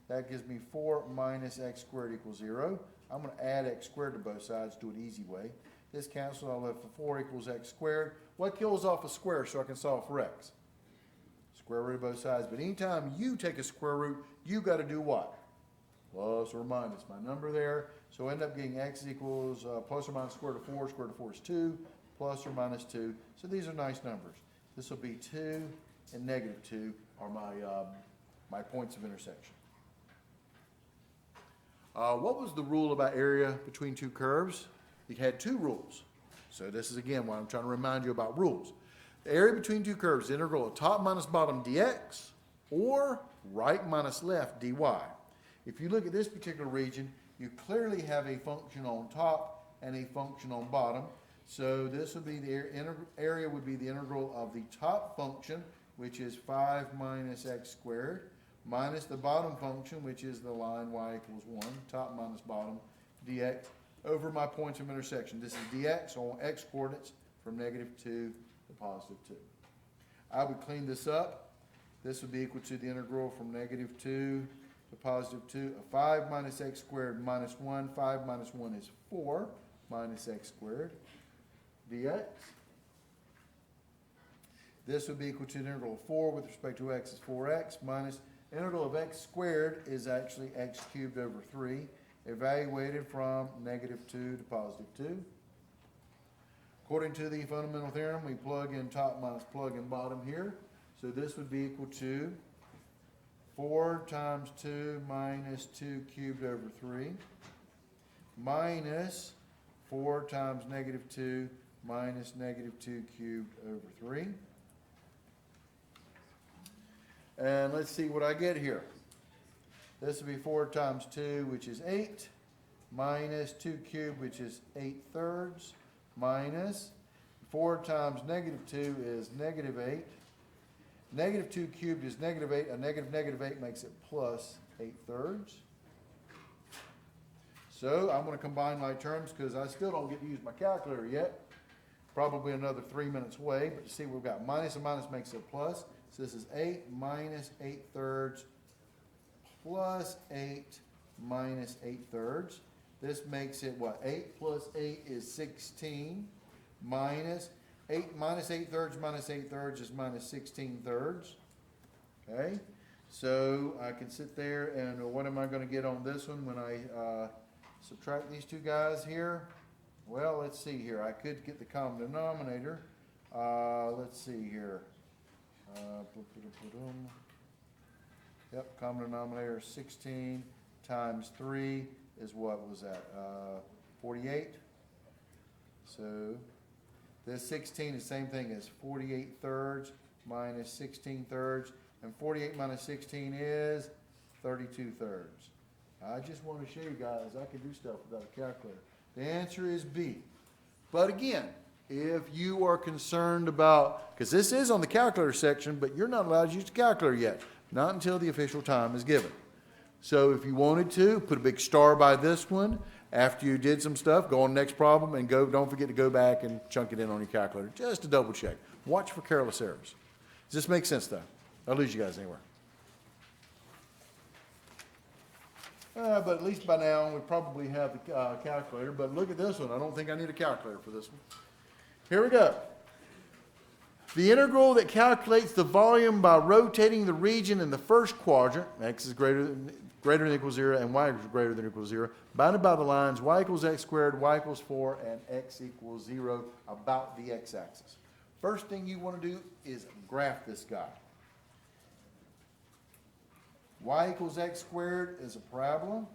That gives me 4 minus x squared equals 0. I'm going to add x squared to both sides, do it easy way. This cancels, I'll left for 4 equals x squared. What kills off a square so I can solve for x? Square root of both sides. But anytime you take a square root, you got to do what? Plus or minus my number there. So I end up getting x equals plus or minus square root of 4. Square root of 4 is 2. Plus or minus 2. So these are nice numbers. This will be 2 and negative 2 are my points of intersection. What was the rule about area between two curves? It had two rules. So this is again why I'm trying to remind you about rules. The area between two curves, the integral of top minus bottom dx or right minus left dy. If you look at this particular region, you clearly have a function on top and a function on bottom. So this would be the area would be the integral of the top function, which is 5 minus x squared, minus the bottom function, which is the line y equals 1, top minus bottom, dx, over my points of intersection. This is dx on x coordinates from negative 2 to positive 2. I would clean this up. This would be equal to the integral from negative 2 to positive 2 of 5 minus x squared minus 1. 5 minus 1 is 4 minus x squared dx. This would be equal to the integral of 4 with respect to x is 4x minus integral of x squared is actually x cubed over 3, evaluated from negative 2 to positive 2. According to the fundamental theorem, we plug in top minus plug in bottom here. So this would be equal to 4 times 2 minus 2 cubed over 3 minus 4 times negative 2 minus negative 2 cubed over 3. And let's see what I get here. This will be 4 times 2, which is 8, minus 2 cubed, which is 8/3, minus 4 times negative 2 is negative 8. Negative 2 cubed is negative 8. A negative 8 makes it plus 8/3. So I'm going to combine my terms because I still don't get to use my calculator yet. Probably another 3 minutes away, but you see we've got minus and minus makes it plus. So this is 8 minus 8/3 plus 8 minus 8/3. This makes it what? 8 plus 8 is 16 minus 8 minus 8/3 minus 8/3 is minus 16/3. Okay, so I can sit there and what am I going to get on this one when I subtract these two guys here? Well, let's see here. I could get the common denominator. Let's see here. Yep, common denominator 16 times 3 is what was that? 48. So this 16 is the same thing as 48/3 minus 16/3, and 48 minus 16 is 32/3. I just want to show you guys I can do stuff without a calculator. The answer is B. But again, if you are concerned about, because this is on the calculator section, but you're not allowed to use the calculator yet, not until the official time is given. So if you wanted to, put a big star by this one. After you did some stuff, go on the next problem and don't forget to go back and chunk it in on your calculator just to double check. Watch for careless errors. Does this make sense though? I'll lose you guys anywhere. But at least by now we probably have the calculator. But look at this one. I don't think I need a calculator for this one. Here we go. The integral that calculates the volume by rotating the region in the first quadrant, x is greater than equals 0, and y is greater than equals 0, bounded by the lines y equals x squared, y equals 4, and x equals 0 about the x-axis. First thing you want to do is graph this guy. Y equals x squared is a parabola.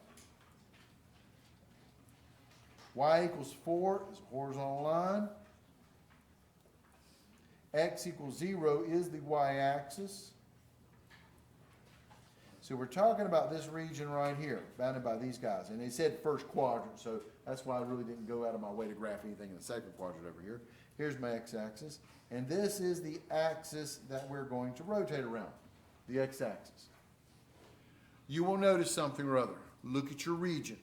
Y equals 4 is a horizontal line. X equals 0 is the y-axis. So we're talking about this region right here, bounded by these guys. And they said first quadrant, so that's why I really didn't go out of my way to graph anything in the second quadrant over here. Here's my x-axis. And this is the axis that we're going to rotate around, the x-axis. You will notice something or other. Look at your region.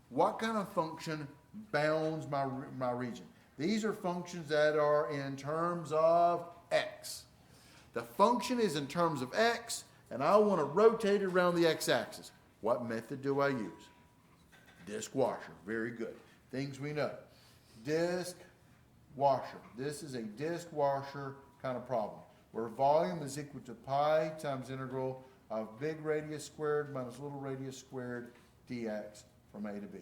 What kind of function bounds my region? These are functions that are in terms of x. The function is in terms of x, and I want to rotate it around the x-axis. What method do I use? Disk washer. Very good. Things we know. Disk washer. This is a disk washer kind of problem, where volume is equal to pi times integral of big radius squared minus little radius squared dx from A to B.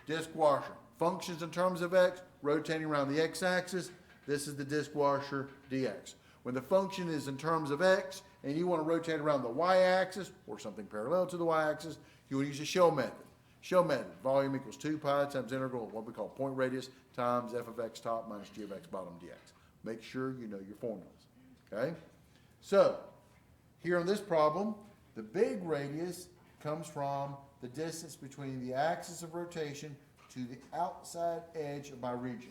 Disk washer. Functions in terms of x, rotating around the x-axis. This is the disk washer dx. When the function is in terms of x, and you want to rotate around the y-axis, or something parallel to the y-axis, you will use a shell method. Shell method, volume equals 2 pi times integral of what we call point radius times f of x top minus g of x bottom dx. Make sure you know your formulas, okay? So, here on this problem, the big radius comes from the distance between the axis of rotation to the outside edge of my region.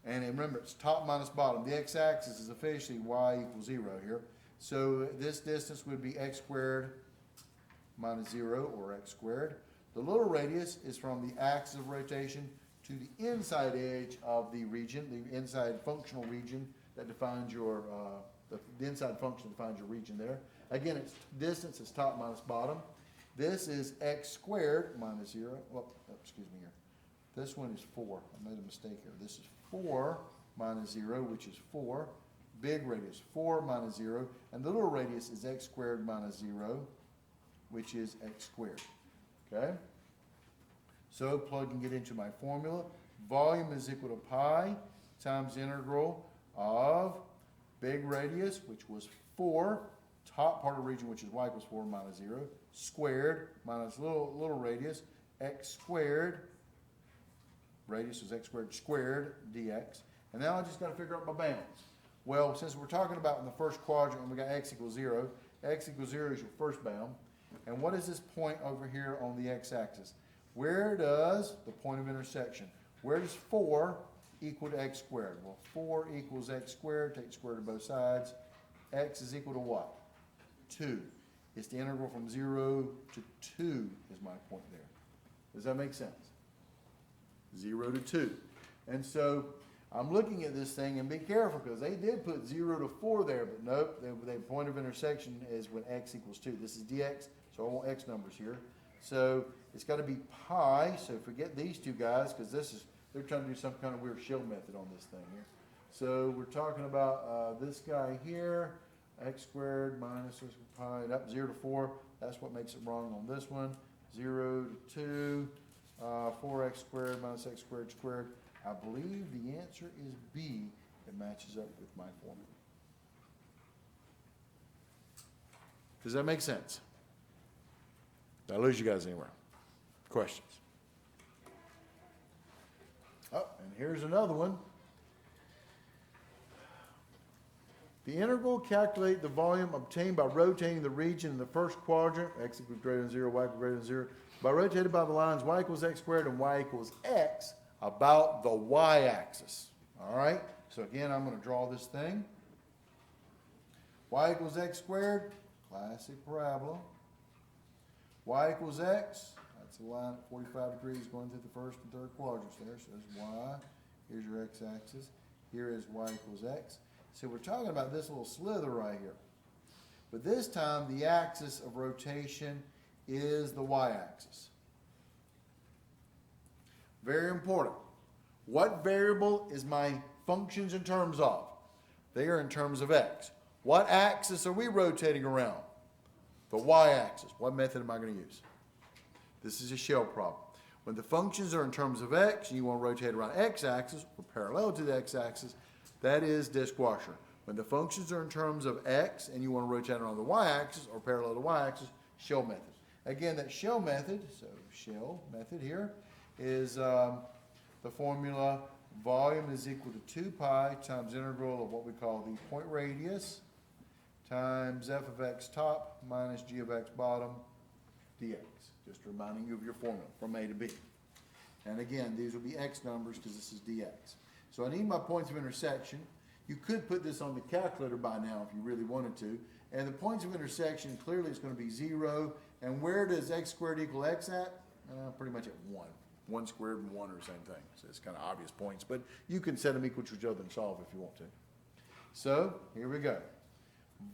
And remember, it's top minus bottom. The x-axis is officially y equals 0 here. So this distance would be x squared minus 0, or x squared. The little radius is from the axis of rotation to the inside edge of the region, the inside functional region that defines your, the inside function defines your region there. Again, its distance is top minus bottom. This is x squared minus 0. Well, excuse me here. This one is 4. I made a mistake here. This is 4 minus 0, which is 4. Big radius, 4 minus 0. And the little radius is x squared minus 0, which is x squared. Okay? So plugging it into my formula, volume is equal to pi times the integral of big radius, which was 4, top part of the region, which is y equals 4 minus 0, squared minus little radius, x squared, radius is x squared squared dx. And now I just got to figure out my bounds. Well, since we're talking about in the first quadrant, and we got x equals 0, x equals 0 is your first bound. And what is this point over here on the x-axis? Where does the point of intersection, where does 4 equal to x squared? Well, 4 equals x squared, take square to both sides. X is equal to what? 2. It's the integral from 0 to 2 is my point there. Does that make sense? 0 to 2. And so I'm looking at this thing, and be careful because they did put 0 to 4 there, but nope, the point of intersection is when x equals 2. This is dx, so I want x numbers here. So it's got to be pi, so forget these two guys because they're trying to do some kind of weird shell method on this thing here. So we're talking about this guy here, x squared minus pi, up 0 to 4. That's what makes it wrong on this one. 0 to 2, 4x squared minus x squared squared. I believe the answer is B. It matches up with my formula. Does that make sense? Did I lose you guys anywhere? Questions? Oh, and here's another one. The integral, calculate the volume obtained by rotating the region in the first quadrant, x equals greater than 0, y equals greater than 0, by rotated by the lines y equals x squared and y equals x about the y-axis. All right? So again, I'm going to draw this thing. Y equals x squared, classic parabola. Y equals x, that's a line at 45 degrees going through the first and third quadrants there. So there's y, here's your x-axis. Here is y equals x. So we're talking about this little slither right here. But this time, the axis of rotation is the y-axis. Very important. What variable is my functions in terms of? They are in terms of x. What axis are we rotating around? The y-axis. What method am I going to use? This is a shell problem. When the functions are in terms of x and you want to rotate around x-axis or parallel to the x-axis, that is disk washer. When the functions are in terms of x and you want to rotate around the y-axis or parallel to the y-axis, shell method. Again, that shell method, so shell method here, is the formula volume is equal to 2 pi times integral of what we call the point radius times f of x top minus g of x bottom dx. Just reminding you of your formula from A to B. And again, these will be x numbers because this is dx. So I need my points of intersection. You could put this on the calculator by now if you really wanted to. And the points of intersection, clearly it's going to be 0. And where does x squared equal x at? Pretty much at 1. 1 squared and 1 are the same thing. So it's kind of obvious points. But you can set them equal to each other and solve if you want to. So here we go.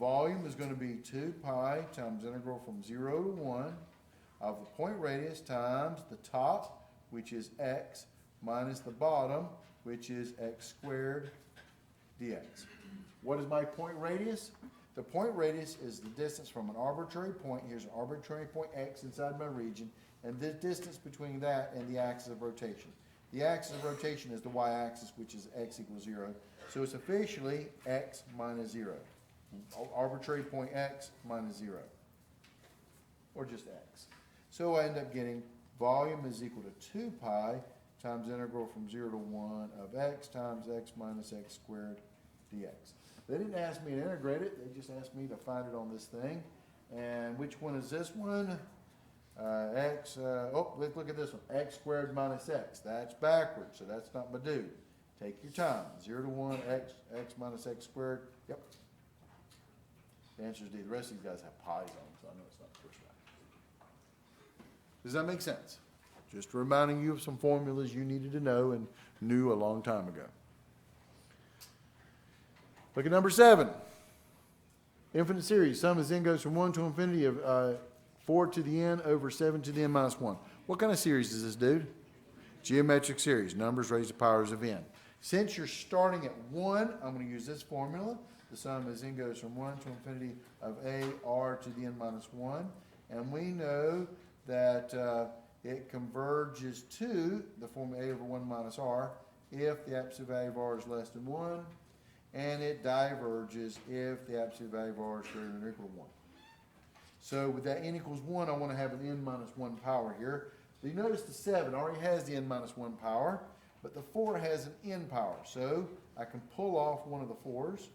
Volume is going to be 2 pi times integral from 0 to 1 of the point radius times the top, which is x, minus the bottom, which is x squared dx. What is my point radius? The point radius is the distance from an arbitrary point. Here's an arbitrary point x inside my region, and the distance between that and the axis of rotation. The axis of rotation is the y-axis, which is x equals 0. So it's officially x minus 0. Arbitrary point x minus 0. Or just x. So I end up getting volume is equal to 2 pi times integral from 0 to 1 of x times x minus x squared dx. They didn't ask me to integrate it. They just asked me to find it on this thing. And which one is this one? Let's look at this one. X squared minus x. That's backwards, so that's not my dude. Take your time. 0 to 1, x minus x squared. Yep. The answer is D. The rest of these guys have pi's on them, so I know it's not the first one. Does that make sense? Just reminding you of some formulas you needed to know and knew a long time ago. Look at number 7. Infinite series. Sum as n goes from 1 to infinity of 4 to the n over 7 to the n minus 1. What kind of series is this, dude? Geometric series. Numbers raised to powers of n. Since you're starting at 1, I'm going to use this formula. The sum as n goes from 1 to infinity of a r to the n minus 1. And we know that it converges to the form a over 1 minus r if the absolute value of r is less than 1. And it diverges if the absolute value of r is greater than or equal to 1. So with that n equals 1, I want to have an n minus 1 power here. But you notice the 7 already has the n minus 1 power, but the 4 has an n power. So I can pull off one of the 4's.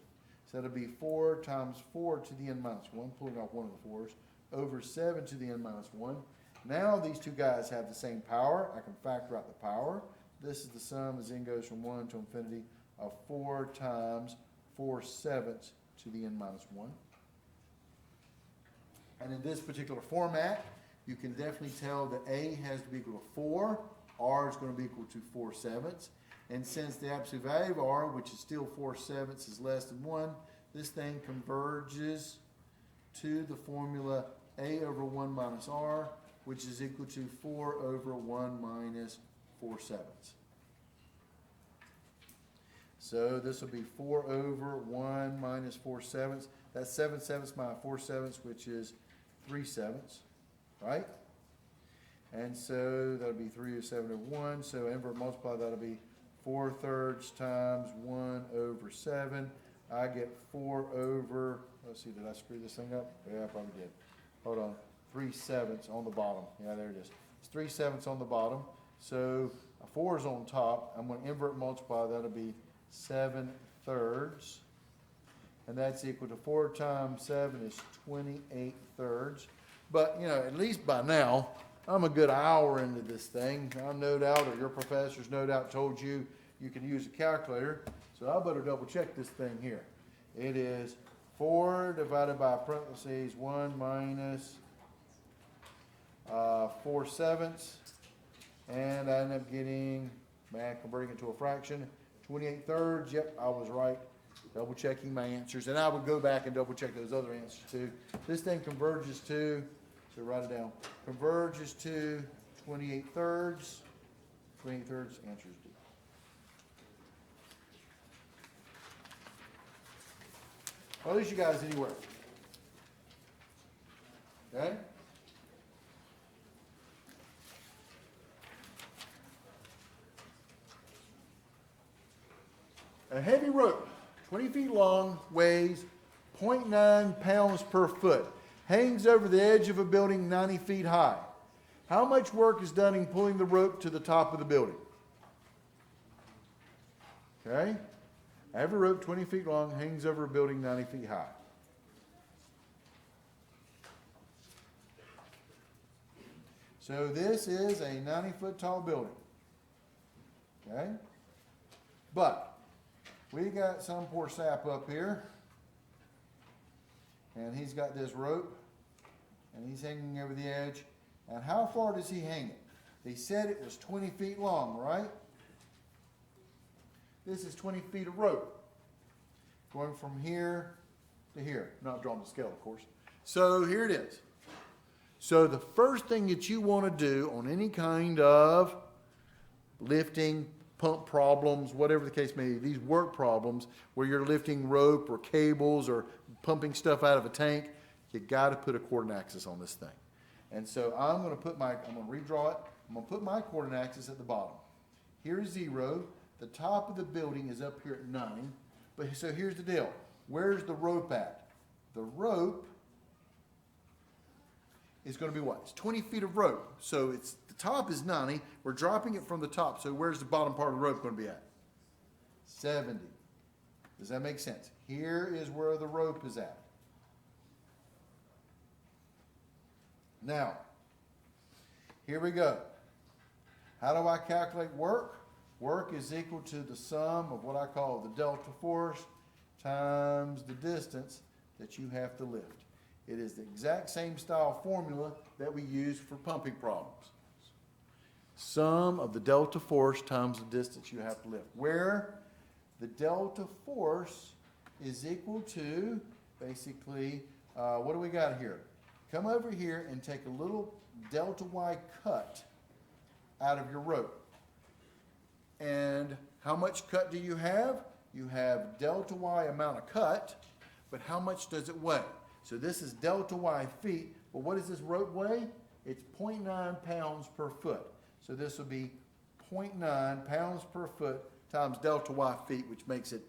So that'll be 4 times 4 to the n minus 1, pulling off one of the 4's, over 7 to the n minus 1. Now these two guys have the same power. I can factor out the power. This is the sum as n goes from 1 to infinity of 4 times 4/7 to the n minus 1. And in this particular format, you can definitely tell that a has to be equal to 4, r is going to be equal to 4/7. And since the absolute value of r, which is still 4/7, is less than 1, this thing converges to the formula a over 1 minus r, which is equal to 4 over 1 minus 4/7. So this will be 4 over 1 minus 4/7. That's 7/7 minus 4/7, which is 3/7, right? And so that'll be 3 or 7 over 1. So invert multiply, that'll be 4/3 times 1 over 7. I get 4 over, let's see, did I screw this thing up? Yeah, I probably did. Hold on. 3/7 on the bottom. Yeah, there it is. It's 3/7 on the bottom. So a 4 is on top. I'm going to invert multiply. That'll be 7/3. And that's equal to 4 times 7 is 28/3. But, you know, at least by now, I'm a good hour into this thing. I no doubt, or your professors no doubt told you you can use a calculator. So I better double check this thing here. It is 4 divided by parentheses 1 minus 4/7. And I end up getting, converting it to a fraction, 28/3. Yep, I was right. Double checking my answers. And I would go back and double check those other answers too. This thing converges to, so write it down, converges to 28/3. 28/3, answer is D. I'll lose you guys anywhere. Okay? A heavy rope, 20 feet long, weighs 0.9 pounds per foot, hangs over the edge of a building 90 feet high. How much work is done in pulling the rope to the top of the building? Okay? A heavy rope, 20 feet long, hangs over a building 90 feet high. So this is a 90-foot tall building. Okay? But we got some poor sap up here, and he's got this rope, and he's hanging over the edge. And how far does he hang it? They said it was 20 feet long, right? This is 20 feet of rope, going from here to here. Not drawing the scale, of course. So here it is. So the first thing that you want to do on any kind of lifting, pump problems, whatever the case may be, these work problems where you're lifting rope or cables or pumping stuff out of a tank, you got to put a coordinate axis on this thing. And so I'm going to redraw it. I'm going to put my coordinate axis at the bottom. Here's 0. The top of the building is up here at 9. But so here's the deal. Where's the rope at? The rope is going to be what? It's 20 feet of rope. So it's the top is 90. We're dropping it from the top. So where's the bottom part of the rope going to be at? 70. Does that make sense? Here is where the rope is at. Now, here we go. How do I calculate work? Work is equal to the sum of what I call the delta force times the distance that you have to lift. It is the exact same style formula that we use for pumping problems. Sum of the delta force times the distance you have to lift. Where the delta force is equal to, basically, what do we got here? Come over here and take a little delta Y cut out of your rope. And how much cut do you have? You have delta Y amount of cut, but how much does it weigh? So this is delta Y feet, but what does this rope weigh? It's 0.9 pounds per foot. So this will be 0.9 pounds per foot times delta Y feet, which makes it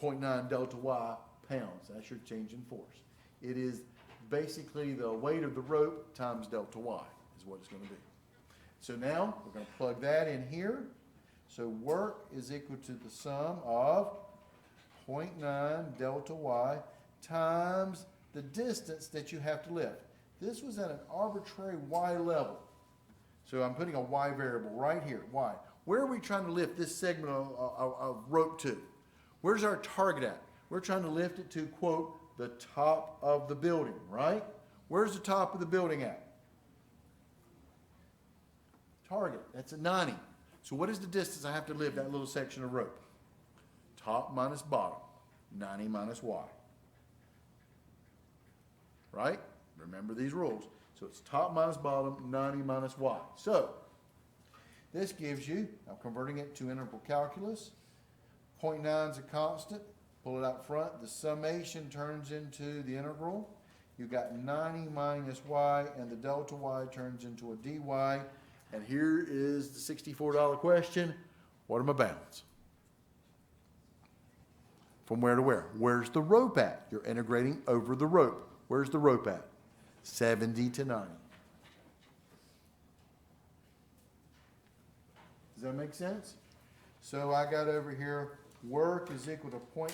0.9 delta Y pounds. That's your change in force. It is basically the weight of the rope times delta Y is what it's going to be. So now we're going to plug that in here. So work is equal to the sum of 0.9 delta Y times the distance that you have to lift. This was at an arbitrary Y level. So I'm putting a Y variable right here, Y. Where are we trying to lift this segment of rope to? Where's our target at? We're trying to lift it to, quote, the top of the building, right? Where's the top of the building at? Target, that's at 90. So what is the distance I have to lift that little section of rope? Top minus bottom, 90 minus Y. Right? Remember these rules. So it's top minus bottom, 90 minus Y. So this gives you, I'm converting it to integral calculus. 0.9 is a constant. Pull it out front. The summation turns into the integral. You got 90 minus Y, and the delta Y turns into a dy. And here is the $64 question. What are my bounds? From where to where? Where's the rope at? You're integrating over the rope. Where's the rope at? 70 to 90. Does that make sense? So I got over here, work is equal to 0.9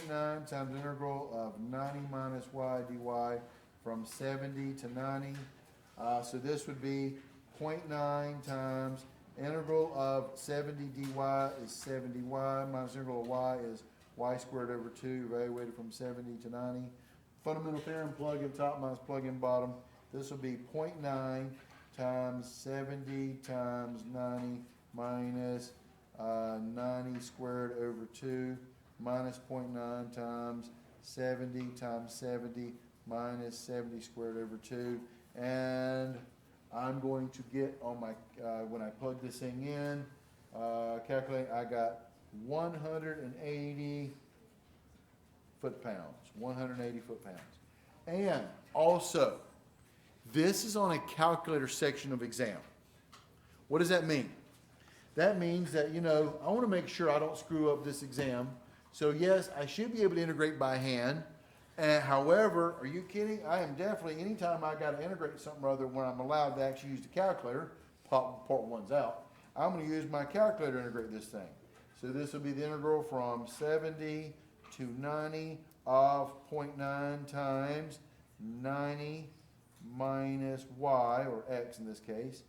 times the integral of 90 minus Y dy from 70 to 90. So this would be 0.9 times integral of 70 dy is 70y minus integral of y is y squared over 2, evaluated from 70 to 90. Fundamental theorem, plug in top minus plug in bottom. This will be 0.9 times 70 times 90 minus 90 squared over 2 minus 0.9 times 70 times 70 minus 70 squared over 2. And I'm going to get on my, when I plug this thing in, calculate, I got 180 foot-pounds, 180 foot-pounds. And also, this is on a calculator section of exam. What does that mean? That means that, you know, I want to make sure I don't screw up this exam. So yes, I should be able to integrate by hand. And however, are you kidding? I am definitely, anytime I got to integrate something or other when I'm allowed to actually use the calculator, part one's out, I'm going to use my calculator to integrate this thing. So this will be the integral from 70 to 90 of 0.9 times 90 minus y, or x in this case,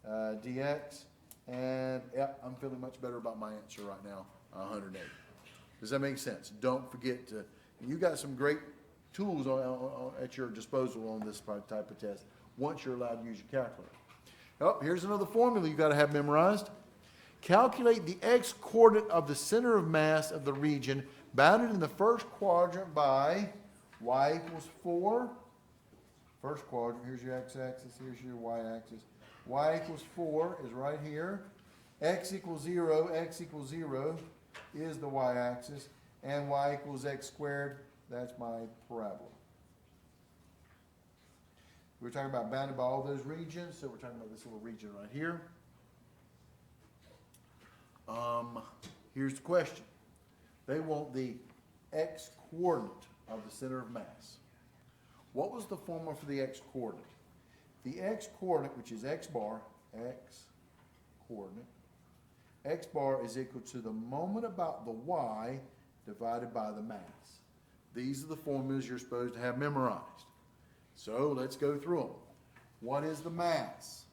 dx. And yeah, I'm feeling much better about my answer right now, 180. Does that make sense? Don't forget to, you got some great tools at your disposal on this type of test once you're allowed to use your calculator. Oh, here's another formula you got to have memorized. Calculate the x-coordinate of the center of mass of the region bounded in the first quadrant by y equals 4. First quadrant, here's your x-axis, here's your y-axis. Y equals 4 is right here. X equals 0 is the y-axis. And y equals x squared, that's my parabola. We're talking about bounded by all those regions, so we're talking about this little region right here. Here's the question. They want the x-coordinate of the center of mass. What was the formula for the x-coordinate? The x-coordinate, which is x bar, x-coordinate, x bar is equal to the moment about the y divided by the mass. These are the formulas you're supposed to have memorized. So let's go through them. What is the mass?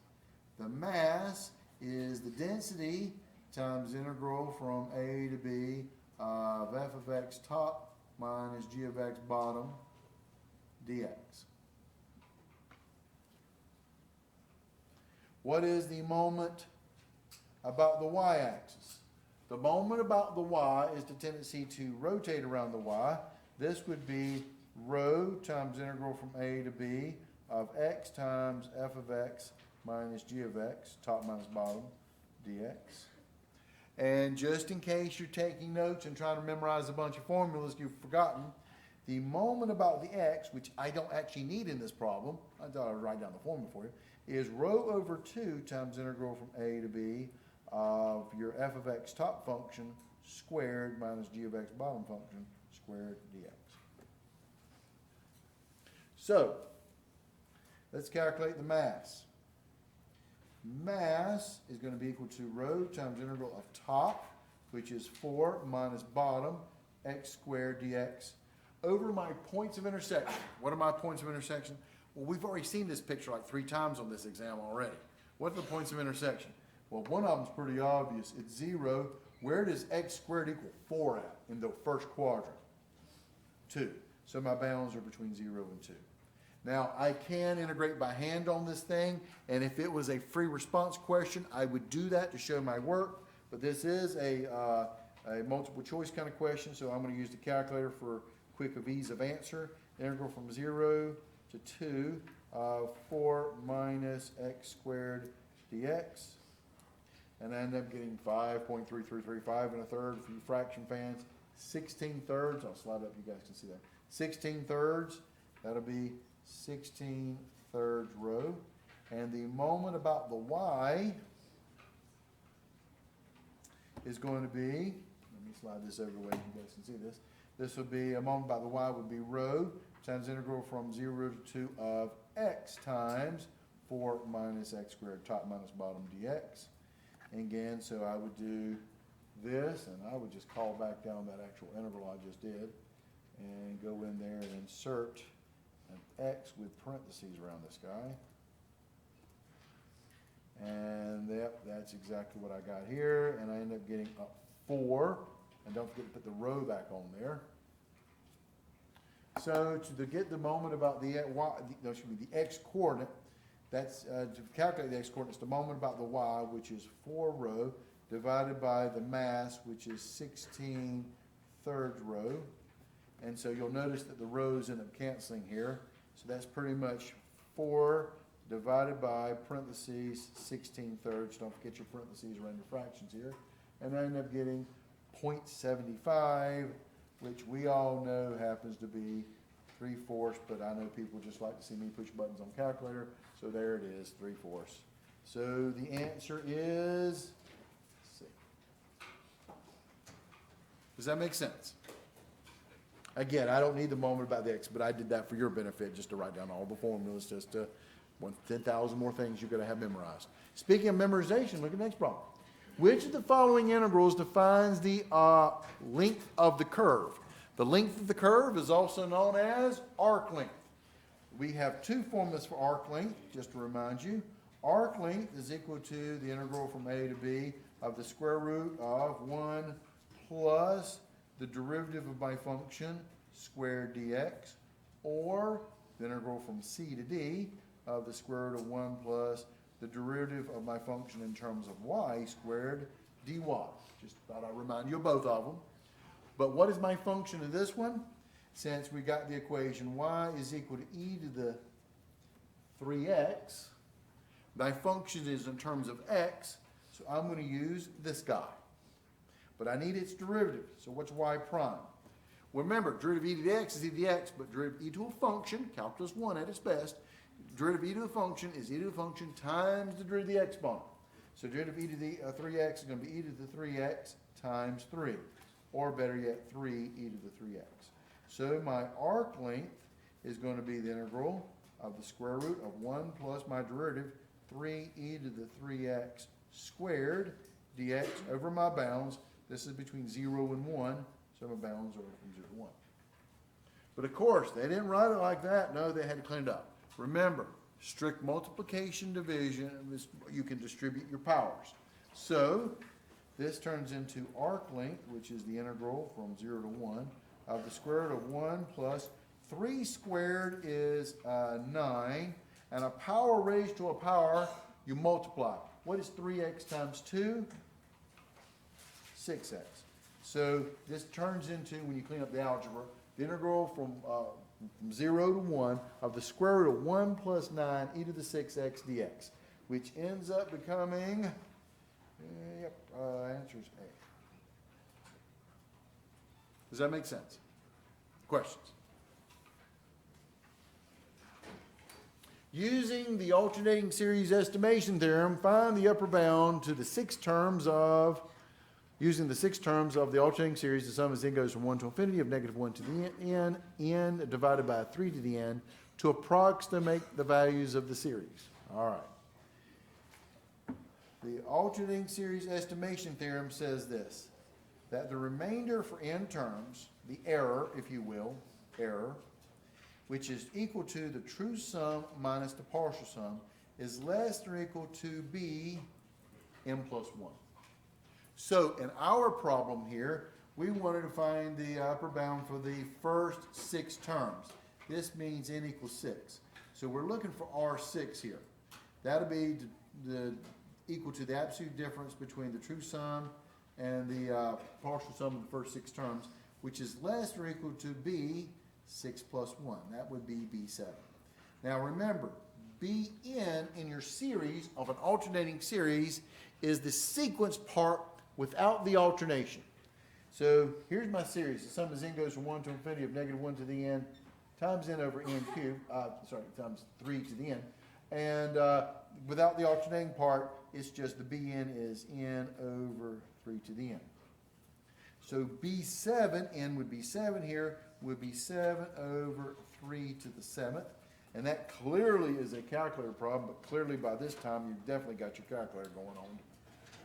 The mass is the density times integral from a to b of f of x top minus g of x bottom dx. What is the moment about the y-axis? The moment about the y is the tendency to rotate around the y. This would be rho times integral from a to b of x times f of x minus g of x, top minus bottom, dx. And just in case you're taking notes and trying to memorize a bunch of formulas you've forgotten, the moment about the x, which I don't actually need in this problem, I thought I would write down the formula for you, is rho over 2 times integral from a to b of your f of x top function squared minus g of x bottom function squared dx. So, let's calculate the mass. Mass is going to be equal to rho times integral of top, which is 4 minus bottom, x squared dx, over my points of intersection. What are my points of intersection? Well, we've already seen this picture like 3 times on this exam already. What are the points of intersection? Well, one of them's pretty obvious. It's 0. Where does x squared equal 4 at in the first quadrant? 2. So my bounds are between 0 and 2. Now, I can integrate by hand on this thing, and if it was a free response question, I would do that to show my work, but this is a multiple choice kind of question, so I'm going to use the calculator for quick of ease of answer. Integral from 0 to 2 of 4 minus x squared dx, and I end up getting 5.3335 1/3 for you fraction fans. 16/3, I'll slide up, you guys can see that. 16/3, that'll be 16/3 rho. And the moment about the y is going to be, let me slide this over the way you guys can see this. This would be, a moment about the y would be rho times integral from 0 to 2 of x times 4 minus x squared top minus bottom dx. And again, so I would do this, and I would just call back down that actual interval I just did, and go in there and insert an x with parentheses around this guy. And yep, that's exactly what I got here, and I end up getting a 4, and don't forget to put the row back on there. So to get the moment about the x coordinate, that's to calculate the x coordinate, it's the moment about the y, which is 4 rho, divided by the mass, which is 16/3 rho. And so you'll notice that the rows end up canceling here. So that's pretty much 4 divided by parentheses 16/3. Don't forget your parentheses around your fractions here. And I end up getting 0.75, which we all know happens to be 3/4, but I know people just like to see me push buttons on calculator. So there it is, 3/4. So the answer is C. Does that make sense? Again, I don't need the moment about the x, but I did that for your benefit, just to write down all the formulas, just to 10,000 more things you're going to have memorized. Speaking of memorization, look at the next problem. Which of the following integrals defines the length of the curve? The length of the curve is also known as arc length. We have 2 formulas for arc length, just to remind you. Arc length is equal to the integral from a to b of the square root of 1 plus the derivative of my function squared dx, or the integral from c to d of the square root of 1 plus the derivative of my function in terms of y squared dy. Just thought I'd remind you of both of them. But what is my function of this one? Since we got the equation y is equal to e to the 3x, my function is in terms of x, so I'm going to use this guy. But I need its derivative, so what's y prime? Remember, derivative e to the x is e to the x, but derivative e to a function, calculus 1 at its best, derivative e to the function is e to the function times the derivative of the exponent. So derivative e to the 3x is going to be e to the 3x times 3, or better yet, 3 e to the 3x. So my arc length is going to be the integral of the square root of 1 plus my derivative, 3 e to the 3x squared dx over my bounds. This is between 0 and 1, so my bounds are from 0 to 1. But of course, they didn't write it like that. No, they had to clean it up. Remember, strict multiplication, division, you can distribute your powers. So This turns into arc length, which is the integral from 0 to 1 of the square root of 1 plus 3 squared is 9, and a power raised to a power, you multiply. What is 3x times 2? 6x. So this turns into, when you clean up the algebra, the integral from 0 to 1 of the square root of 1 plus 9 e to the 6x dx, which ends up becoming, answer is A. Does that make sense? Questions? Using the alternating series estimation theorem, find the upper bound to the 6 terms of, using the 6 terms of the alternating series, the sum as n goes from 1 to infinity of negative 1 to the n divided by 3 to the n to approximate the values of the series. All right. The alternating series estimation theorem says this, that the remainder for n terms, the error, if you will, error, which is equal to the true sum minus the partial sum, is less than or equal to b m plus 1. So in our problem here, we wanted to find the upper bound for the first 6 terms. This means n equals 6. So we're looking for R6 here. That'll be equal to the absolute difference between the true sum and the partial sum of the first 6 terms, which is less than or equal to b 6 plus 1. That would be b7. Now remember, bn in your series of an alternating series is the sequence part without the alternation. So here's my series. The sum as n goes from 1 to infinity of negative 1 to the n times n over n cubed, times 3 to the n. And without the alternating part, it's just the bn is n over 3 to the n. So b7, n would be 7 here, would be 7 over 3 to the 7th. And that clearly is a calculator problem, but clearly by this time you've definitely got your calculator going on.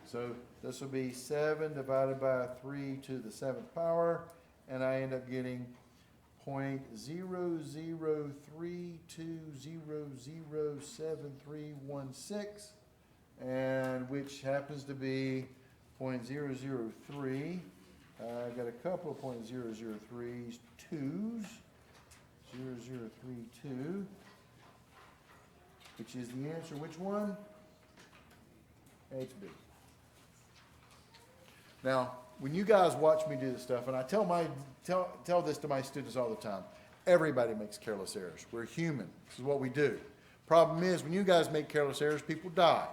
So this will be 7 divided by 3 to the 7th power, and I end up getting 0.003200736, and which happens to be 0.003. I got a couple of 0.003s, 2s, 0032, which is the answer. Which one? HB. Now, when you guys watch me do this stuff, and I tell this to my students all the time, everybody makes careless errors. We're human. This is what we do. Problem is, when you guys make careless errors, people die.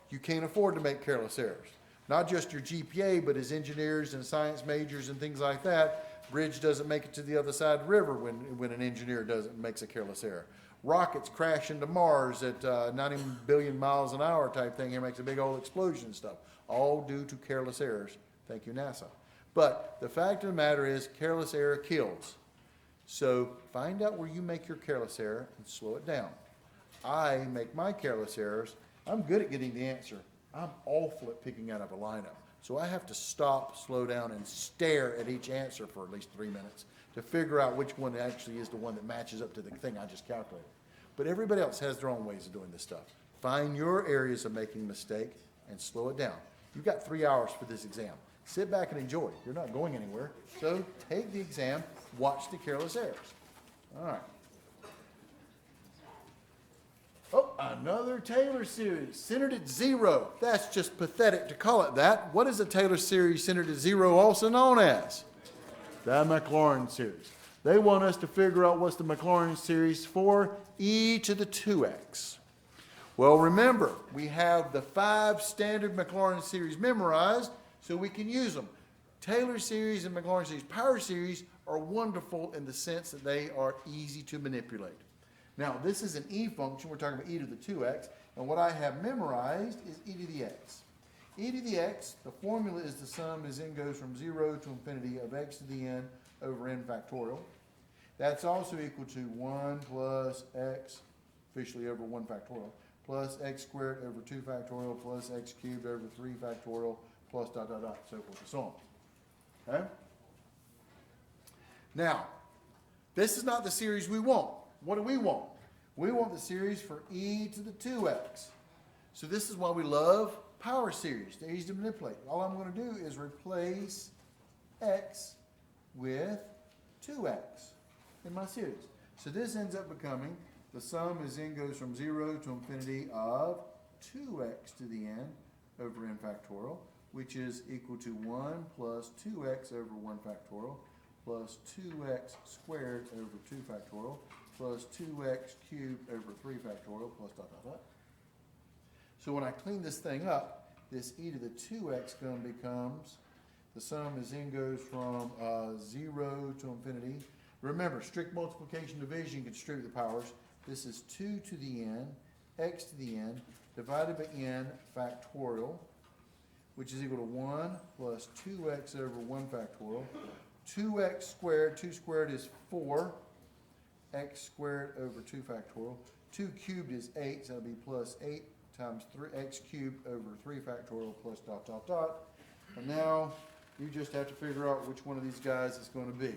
You can't afford to make careless errors. Not just your GPA, but as engineers and science majors and things like that, bridge doesn't make it to the other side of the river when an engineer makes a careless error. Rockets crash into Mars at 90 billion miles an hour type thing here, makes a big old explosion and stuff. All due to careless errors. Thank you, NASA. But the fact of the matter is, careless error kills. So find out where you make your careless error and slow it down. I make my careless errors. I'm good at getting the answer. I'm awful at picking out of a lineup. So I have to stop, slow down, and stare at each answer for at least 3 minutes to figure out which one actually is the one that matches up to the thing I just calculated. But everybody else has their own ways of doing this stuff. Find your areas of making a mistake and slow it down. You've got 3 hours for this exam. Sit back and enjoy. You're not going anywhere. So take the exam, watch the careless errors. All right. Oh, another Taylor series, centered at 0. That's just pathetic to call it that. What is a Taylor series centered at 0 also known as? The Maclaurin series. They want us to figure out what's the Maclaurin series for e to the 2x. Well, remember, we have the 5 standard Maclaurin series memorized, so we can use them. Taylor series and Maclaurin series, power series, are wonderful in the sense that they are easy to manipulate. Now, this is an e function. We're talking about e to the 2x. And what I have memorized is e to the x. E to the x, the formula is the sum as n goes from 0 to infinity of x to the n over n factorial. That's also equal to 1 plus x, officially over 1 factorial, plus x squared over 2 factorial, plus x cubed over 3 factorial, plus dot, dot, dot, so forth and so on. Okay? Now, this is not the series we want. What do we want? We want the series for e to the 2x. So this is why we love Power series, they're easy to manipulate. All I'm going to do is replace x with 2x in my series. So this ends up becoming, the sum is then goes from 0 to infinity of 2x to the n over n factorial, which is equal to 1 plus 2x over 1 factorial plus 2x squared over 2 factorial plus 2x cubed over 3 factorial plus dot, dot, dot. So when I clean this thing up, this e to the 2x becomes, the sum is then goes from 0 to infinity. Remember, strict multiplication division can distribute the powers. This is 2 to the n, x to the n, divided by n factorial, which is equal to 1 plus 2x over 1 factorial. 2x squared, 2 squared is 4, x squared over 2 factorial. 2 cubed is 8, so that'll be plus 8 times 3x cubed over 3 factorial plus dot, dot, dot. And now you just have to figure out which one of these guys is going to be.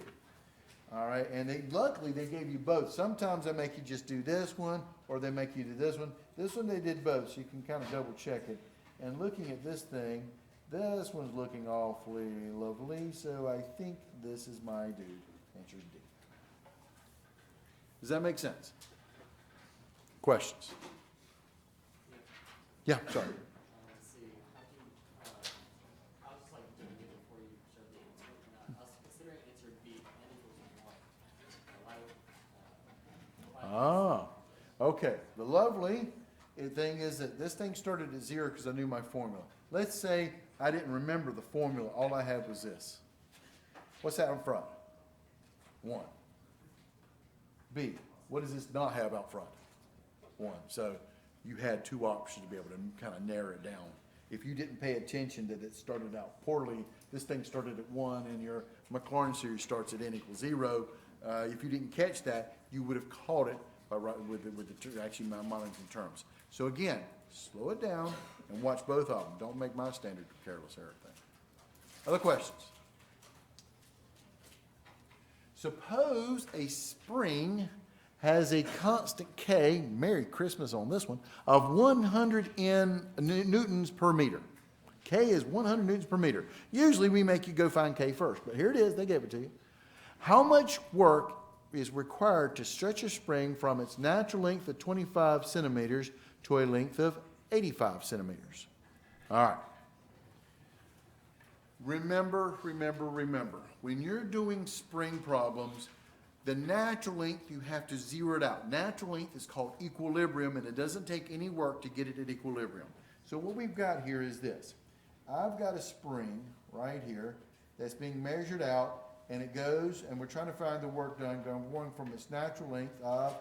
All right, and luckily they gave you both. Sometimes they make you just do this one, or they make you do this one. This one they did both, so you can kind of double check it. And looking at this thing, this one's looking awfully lovely, so I think this is my dude. Answer is D. Does that make sense? Questions? Yeah, sorry. Let's see. How can I was just like doing it before you showed the answer. I was considering answer B, n equals 1. Okay. The lovely thing is that this thing started at 0 because I knew my formula. Let's say I didn't remember the formula. All I had was this. What's that in front? 1. B. What does this not have out front? 1. So you had 2 options to be able to kind of narrow it down. If you didn't pay attention that it started out poorly, this thing started at 1 and your Maclaurin series starts at n equals 0. If you didn't catch that, you would have caught it by with the actually my modeling terms. So again, slow it down and watch both of them. Don't make my standard careless error thing. Other questions? Suppose a spring has a constant K, Merry Christmas on this one, of 100 newtons per meter. K is 100 newtons per meter. Usually we make you go find K first, but here it is, they gave it to you. How much work is required to stretch a spring from its natural length of 25 centimeters to a length of 85 centimeters? All right. Remember, when you're doing spring problems, the natural length, you have to zero it out. Natural length is called equilibrium, and it doesn't take any work to get it at equilibrium. So what we've got here is this. I've got a spring right here that's being measured out, and it goes, and we're trying to find the work done, going from its natural length of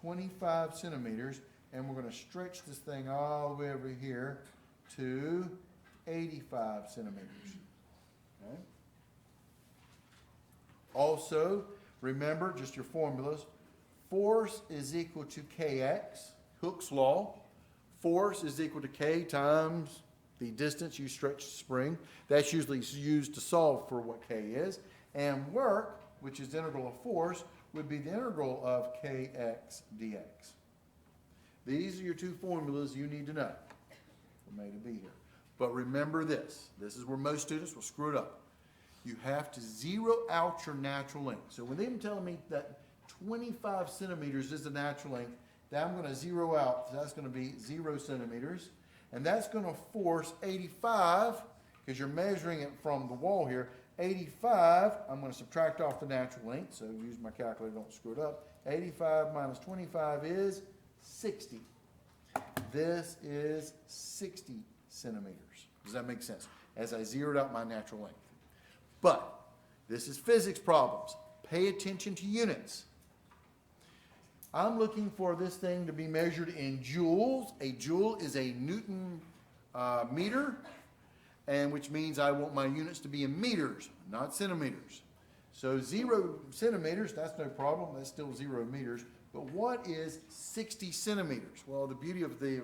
25 centimeters, and we're going to stretch this thing all the way over here to 85 centimeters. Okay? Also, remember, just your formulas, force is equal to Kx, Hooke's law. Force is equal to K times the distance you stretch the spring. That's usually used to solve for what K is. And work, which is the integral of force, would be the integral of Kx dx. These are your 2 formulas you need to know from A to B here. But remember this. This is where most students will screw it up. You have to zero out your natural length. So when they're telling me that 25 centimeters is the natural length, that I'm going to zero out. So that's going to be 0 centimeters. And that's going to force 85, because you're measuring it from the wall here. 85, I'm going to subtract off the natural length, so use my calculator, don't screw it up. 85 minus 25 is 60. This is 60 centimeters. Does that make sense? As I zeroed out my natural length. But this is physics problems. Pay attention to units. I'm looking for this thing to be measured in joules. A joule is a Newton meter, and which means I want my units to be in meters, not centimeters. So 0 centimeters, that's no problem. That's still 0 meters. But what is 60 centimeters? Well, the beauty of the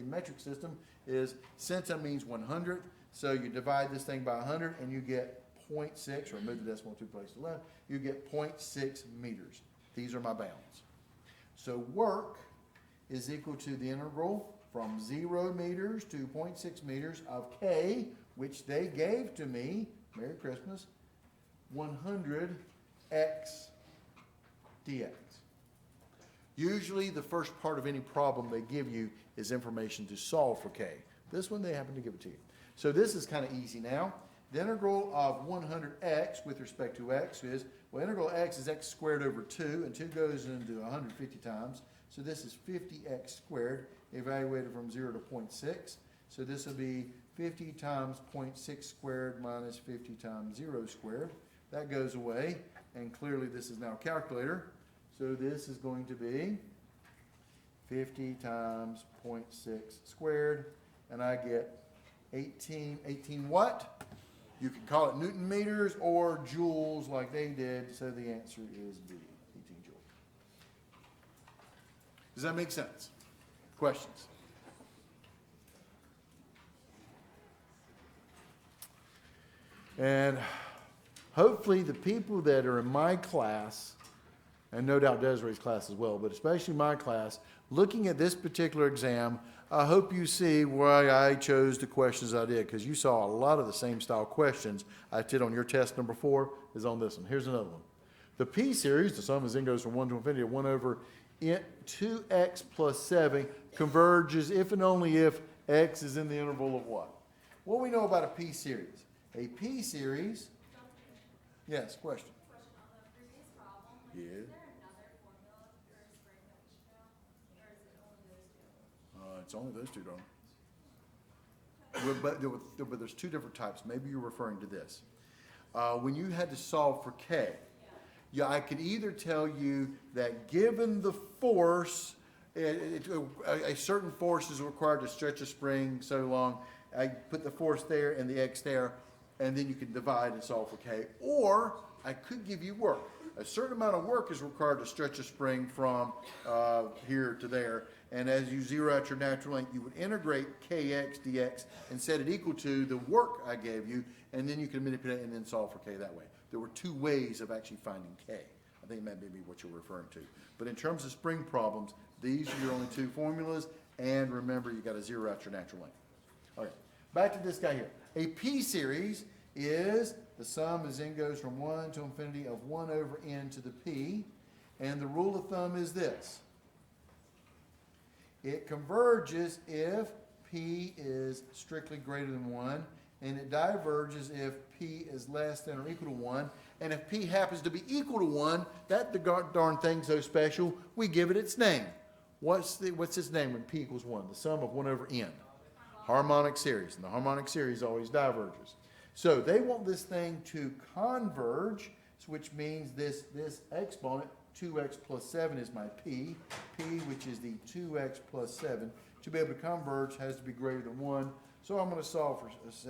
metric system is centi means 100th. So you divide this thing by 100 and you get 0.6, or move the decimal 2 places left, you get 0.6 meters. These are my bounds. So work is equal to the integral from 0 meters to 0.6 meters of k, which they gave to me, Merry Christmas, 100 x dx. Usually the first part of any problem they give you is information to solve for k. This one they happen to give it to you. So this is kind of easy now. The integral of 100x with respect to x is, well, integral x is x squared over 2, and 2 goes into 150 times. So this is 50x squared, evaluated from 0 to 0.6. So this will be 50 times 0.6 squared minus 50 times 0 squared. That goes away, and clearly this is now a calculator. So this is going to be 50 times 0.6 squared, and I get 18 what? You can call it Newton meters or joules like they did, so the answer is B, 18 joules. Does that make sense? Questions? And hopefully the people that are in my class, and no doubt Desiree's class as well, but especially my class, looking at this particular exam, I hope you see why I chose the questions I did, because you saw a lot of the same style questions I did on your test number 4 is on this one. Here's another one. The P series, the sum of n goes from 1 to infinity of 1 over 2x plus 7 converges if and only if x is in the interval of what? What do we know about a P series? A P series, yes, question. Question on the previous problem. Yeah. Is there another formula for a spring that we should know? Or is it only those two? It's only those two, don't it? But there's two different types. Maybe you're referring to this. When you had to solve for K, yeah, I could either tell you that given the force, a certain force is required to stretch a spring so long, I put the force there and the X there, and then you can divide and solve for K. Or I could give you work. A certain amount of work is required to stretch a spring from here to there. And as you zero out your natural length, you would integrate kx dx and set it equal to the work I gave you, and then you can manipulate and then solve for k that way. There were two ways of actually finding k. I think that may be what you're referring to. But in terms of spring problems, these are your only two formulas, and remember, you got to zero out your natural length. Okay, back to this guy here. A P series is the sum as n goes from 1 to infinity of 1 over n to the p, and the rule of thumb is this. It converges if p is strictly greater than 1, and it diverges if p is less than or equal to 1. And if p happens to be equal to 1, that darn thing's so special, we give it its name. What's its name when p equals 1? The sum of 1 over n. Harmonic series. And the harmonic series always diverges. So they want this thing to converge, which means this exponent, 2x plus 7 is my p, which is the 2x plus 7, to be able to converge has to be greater than 1. So I'm going to solve for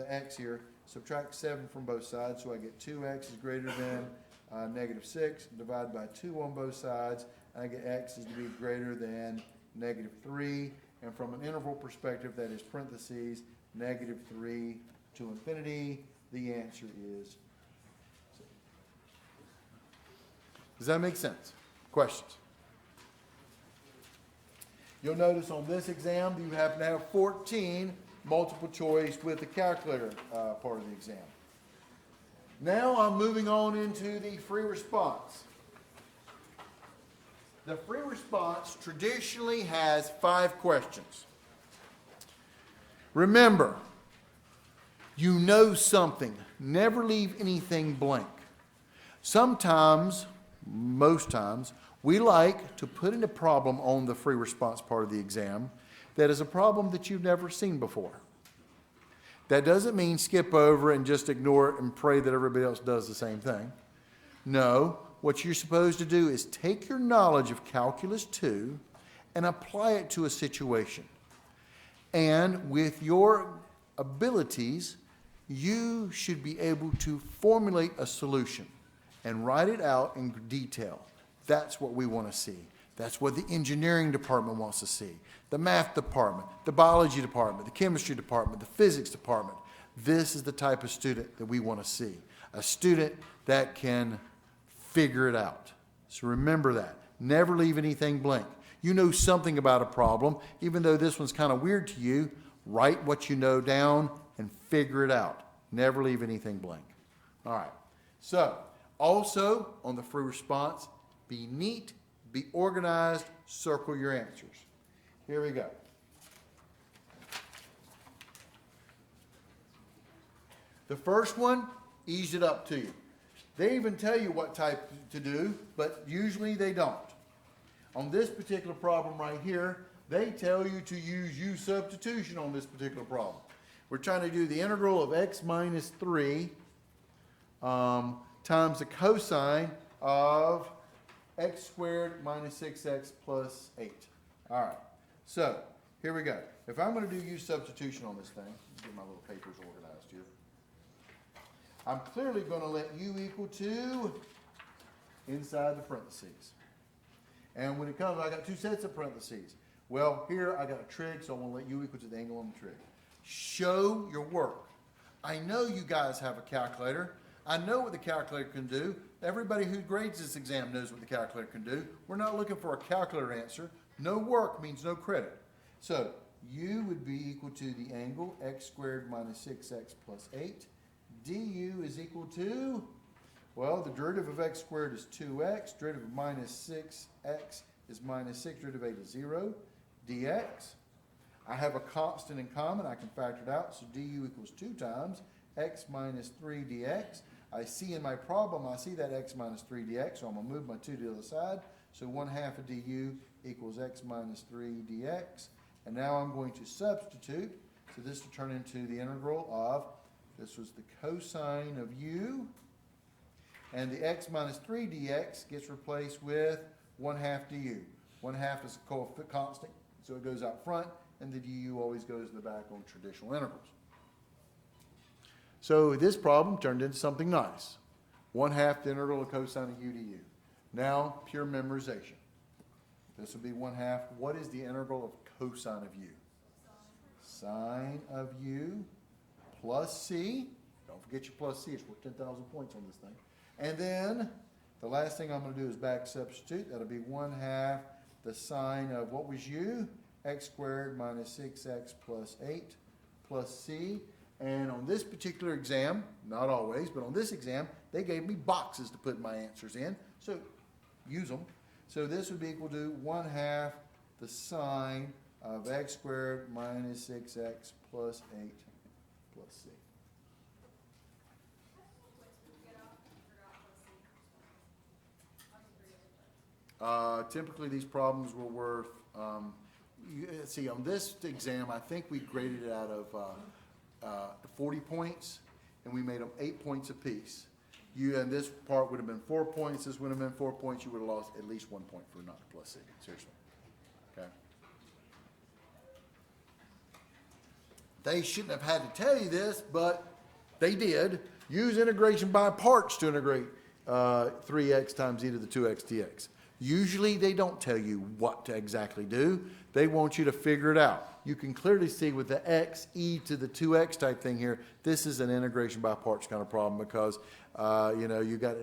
x here, subtract 7 from both sides, so I get 2x is greater than negative 6, divide by 2 on both sides, and I get x is to be greater than negative 3, and from an interval perspective, that is parentheses, negative 3 to infinity, the answer is C. Does that make sense? Questions? You'll notice on this exam, you happen to have 14 multiple choice with the calculator part of the exam. Now I'm moving on into the free response. The free response traditionally has 5 questions. Remember, you know something. Never leave anything blank. Sometimes, most times, we like to put in a problem on the free response part of the exam that is a problem that you've never seen before. That doesn't mean skip over and just ignore it and pray that everybody else does the same thing. No, what you're supposed to do is take your knowledge of Calculus 2 and apply it to a situation. And with your abilities, you should be able to formulate a solution and write it out in detail. That's what we want to see. That's what the engineering department wants to see. The math department, the biology department, the chemistry department, the physics department. This is the type of student that we want to see. A student that can figure it out. So remember that. Never leave anything blank. You know something about a problem. Even though this one's kind of weird to you, write what you know down and figure it out. Never leave anything blank. All right. So, also on the free response, be neat, be organized, circle your answers. Here we go. The first one, ease it up to you. They even tell you what type to do, but usually they don't. On this particular problem right here, they tell you to use U substitution on this particular problem. We're trying to do the integral of x minus 3 times the cosine of x squared minus 6x plus 8. All right, so here we go. If I'm going to do U substitution on this thing, let me get my little papers organized here. I'm clearly going to let U equal to inside the parentheses. And when it comes, I got two sets of parentheses. Well, here I got a trig, so I'm going to let U equal to the angle on the trig. Show your work. I know you guys have a calculator. I know what the calculator can do. Everybody who grades this exam knows what the calculator can do. We're not looking for a calculator answer. No work means no credit. So U would be equal to the angle x squared minus 6x plus 8. Du is equal to, well, the derivative of x squared is 2x. Derivative of minus 6x is minus 6. Derivative of 8 is 0. Dx. I have a constant in common. I can factor it out. So du equals 2 times x minus 3 dx. I see in my problem, I see that x minus 3 dx, so I'm going to move my 2 to the other side. So 1/2 of du equals x minus 3 dx. And now I'm going to substitute. So this will turn into the integral of, this was the cosine of u. And the x minus 3 dx gets replaced with 1/2 du. 1/2 is a coefficient constant, so it goes out front, and the du always goes in the back on traditional integrals. So this problem turned into something nice. 1/2 the integral of cosine of u du. Now, pure memorization. This will be 1/2. What is the integral of cosine of u? Sine of u plus c. Don't forget your plus c. It's worth 10,000 points on this thing. And then the last thing I'm going to do is back substitute. That'll be 1/2 the sine of what was u? X squared minus 6x plus 8 plus c. And on this particular exam, not always, but on this exam, they gave me boxes to put my answers in. So use them. So this would be equal to 1/2 the sine of x squared minus 6x plus 8 plus c. Typically these problems were worth, let's see, on this exam, I think we graded it out of 40 points, and we made them 8 points apiece. And this part would have been 4 points, this would have been 4 points, you would have lost at least 1 point for not plus C, seriously, okay? They shouldn't have had to tell you this, but they did. Use integration by parts to integrate 3x times e to the 2x dx. Usually they don't tell you what to exactly do. They want you to figure it out. You can clearly see with the x, e to the 2x type thing here, this is an integration by parts kind of problem because, you got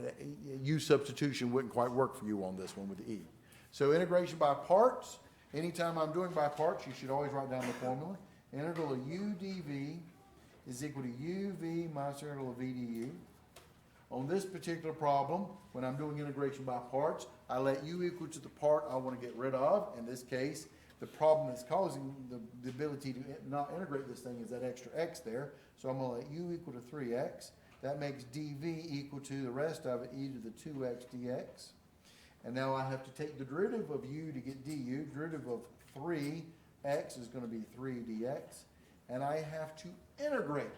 u substitution wouldn't quite work for you on this one with the e. So integration by parts, anytime I'm doing by parts, you should always write down the formula. Integral of u dv is equal to uv minus the integral of v du. On this particular problem, when I'm doing integration by parts, I let u equal to the part I want to get rid of. In this case, the problem that's causing the ability to not integrate this thing is that extra x there. So I'm going to let u equal to 3x. That makes dv equal to the rest of it, e to the 2x dx. And now I have to take the derivative of u to get du. Derivative of 3x is going to be 3 dx. And I have to integrate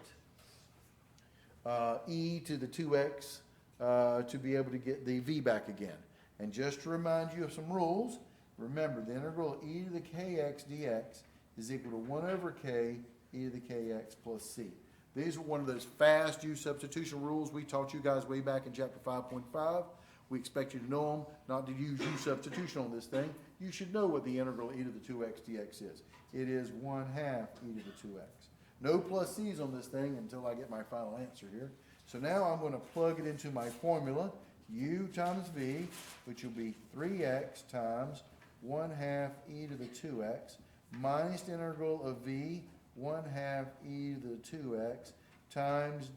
e to the 2x to be able to get the v back again. And just to remind you of some rules, remember the integral of e to the kx dx is equal to 1 over k e to the kx plus c. These are one of those fast u substitution rules we taught you guys way back in chapter 5.5. We expect you to know them, not to use u substitution on this thing. You should know what the integral e to the 2x dx is. It is 1/2 e to the 2x. No plus c's on this thing until I get my final answer here. So now I'm going to plug it into my formula, u times v, which will be 3x times 1/2 e to the 2x minus the integral of v 1/2 e to the 2x times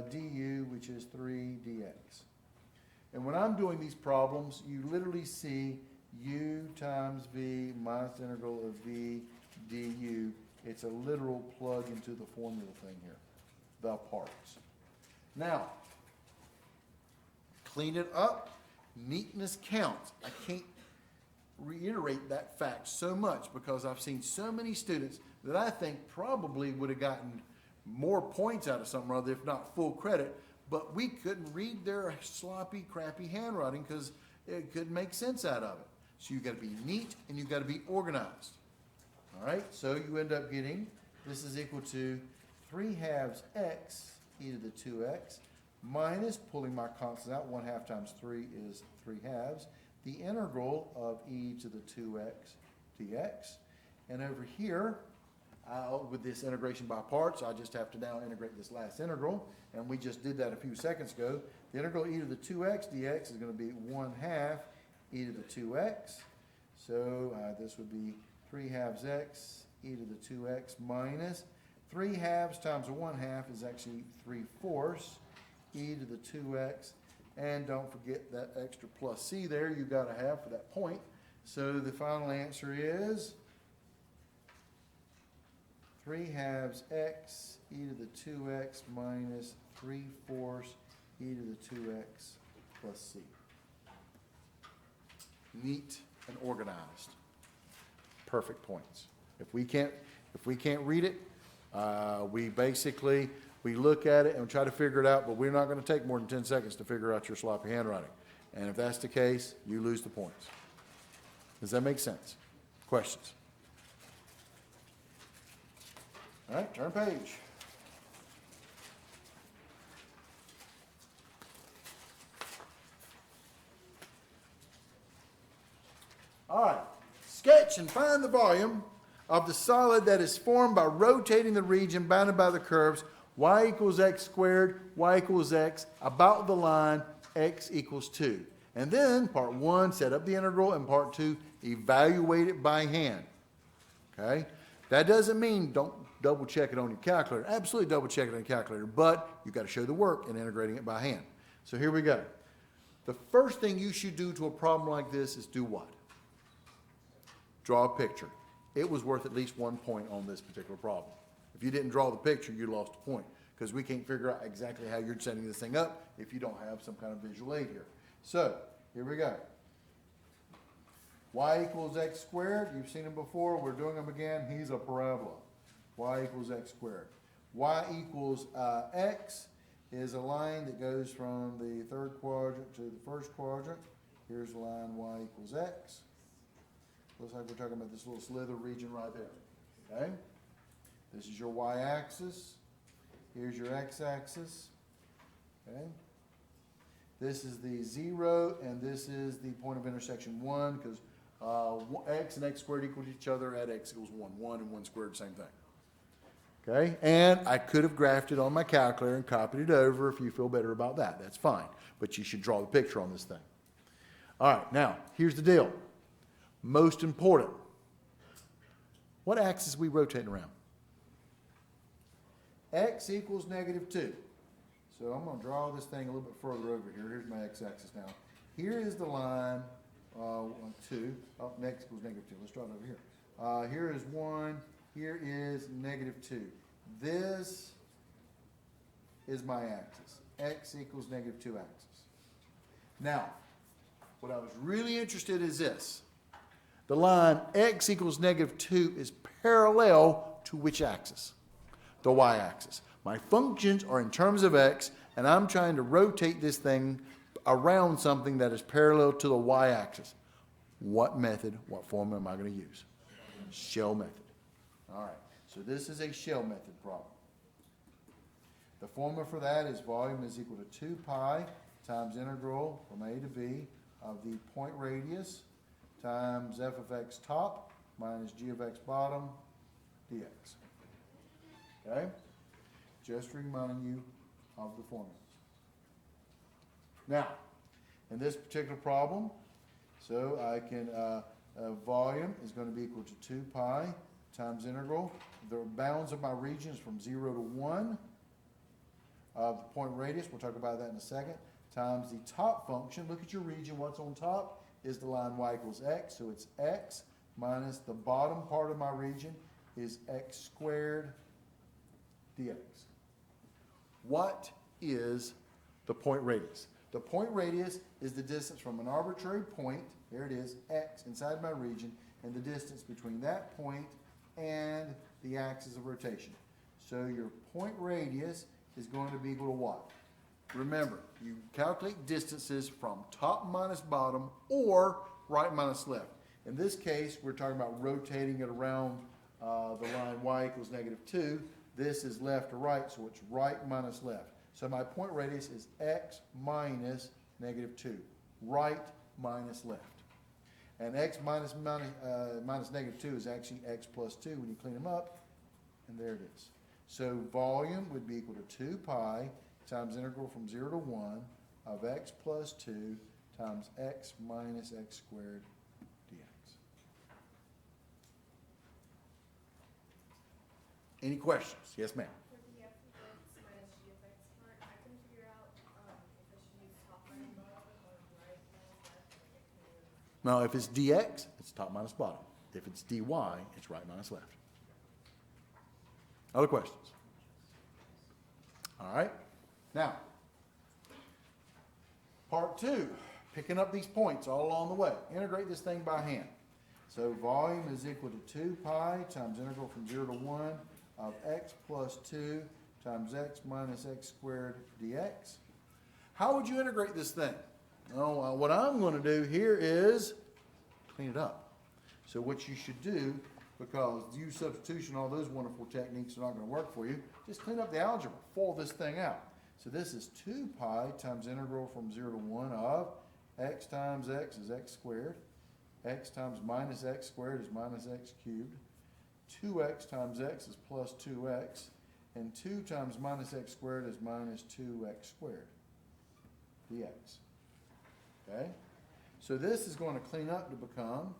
du, which is 3 dx. And when I'm doing these problems, you literally see u times v minus the integral of v du. It's a literal plug into the formula thing here, the parts. Now, clean it up. Neatness counts. I can't reiterate that fact so much because I've seen so many students that I think probably would have gotten more points out of something or other, if not full credit, but we couldn't read their sloppy, crappy handwriting because it couldn't make sense out of it. So you got to be neat and you got to be organized. All right, so you end up getting, this is equal to 3/2 x e to the 2x minus, pulling my constants out, 1/2 times 3 is 3/2, the integral of e to the 2x dx. And over here, with this integration by parts, I just have to now integrate this last integral, and we just did that a few seconds ago. The integral e to the 2x dx is going to be 1/2 e to the 2x. So this would be 3/2 x e to the 2x minus 3/2 times 1/2 is actually 3/4 e to the 2x. And don't forget that extra plus c there you got to have for that point. So the final answer is 3/2 x e to the 2x minus 3/4 e to the 2x plus c. Neat and organized. Perfect points. If we can't read it, we look at it and try to figure it out, but we're not going to take more than 10 seconds to figure out your sloppy handwriting. And if that's the case, you lose the points. Does that make sense? Questions? All right, turn page. All right, sketch and find the volume of the solid that is formed by rotating the region bounded by the curves y equals x squared, y equals x, about the line x equals 2. And then part 1, set up the integral, and part 2, evaluate it by hand. Okay? That doesn't mean don't double check it on your calculator. Absolutely double check it on your calculator, but you've got to show the work in integrating it by hand. So here we go. The first thing you should do to a problem like this is do what? Draw a picture. It was worth at least 1 point on this particular problem. If you didn't draw the picture, you lost a point because we can't figure out exactly how you're setting this thing up if you don't have some kind of visual aid here. So, here we go. Y equals x squared. You've seen him before. We're doing him again. He's a parabola. Y equals x squared. Y equals x is a line that goes from the third quadrant to the first quadrant. Here's the line y equals x. Looks like we're talking about this little slither region right there. Okay? This is your y-axis. Here's your x-axis. Okay? This is the 0, and this is the point of intersection 1, because x and x squared equal each other at x equals 1. 1 and 1 squared, same thing. Okay? And I could have graphed it on my calculator and copied it over if you feel better about that. That's fine. But you should draw the picture on this thing. All right, now, here's the deal. Most important. What axis are we rotating around? X equals -2. So I'm going to draw this thing a little bit further over here. Here's my x-axis now. Here is the line 2. Oh, next equals -2. Let's draw it over here. Here is 1. Here is -2. This is my axis. X equals -2 axis. Now, what I was really interested in is this. The line x equals -2 is parallel to which axis? The y-axis. My functions are in terms of x, and I'm trying to rotate this thing around something that is parallel to the y-axis. What method, what formula am I going to use? Shell method. All right, so this is a shell method problem. The formula for that is volume is equal to 2 pi times integral from a to b of the point radius times f of x top minus g of x bottom dx. Okay? Just reminding you of the formulas. Now, in this particular problem, so I can volume is going to be equal to 2 pi times integral. The bounds of my region is from 0 to 1 of the point radius, we'll talk about that in a second, times the top function. Look at your region, what's on top is the line y equals x, so it's x minus the bottom part of my region is x squared dx. What is the point radius? The point radius is the distance from an arbitrary point, there it is, x, inside my region, and the distance between that point and the axis of rotation. So your point radius is going to be equal to what? Remember, you calculate distances from top minus bottom or right minus left. In this case, we're talking about rotating it around the line y equals -2. This is left to right, so it's right minus left. So my point radius is x minus -2, right minus left. And x minus -2 is actually x plus 2 when you clean them up, and there it is. So volume would be equal to 2 pi times integral from 0 to 1 of x plus 2 times x minus x squared dx. Any questions? Yes, ma'am. For the F15 minus GFX part, I couldn't figure out if I should use top minus bottom or right minus left. Now, if it's dx, it's top minus bottom. If it's dy, it's right minus left. Other questions? All right. Now, part 2, picking up these points all along the way. Integrate this thing by hand. So volume is equal to 2 pi times integral from 0 to 1 of x plus 2 times x minus x squared dx. How would you integrate this thing? Well, what I'm going to do here is clean it up. So what you should do, because use substitution, all those wonderful techniques are not going to work for you, just clean up the algebra, FOIL this thing out. So this is 2 pi times integral from 0 to 1 of x times x is x squared, x times minus x squared is minus x cubed, 2x times x is plus 2x, and 2 times minus x squared is minus 2x squared dx. Okay? So this is going to clean up to become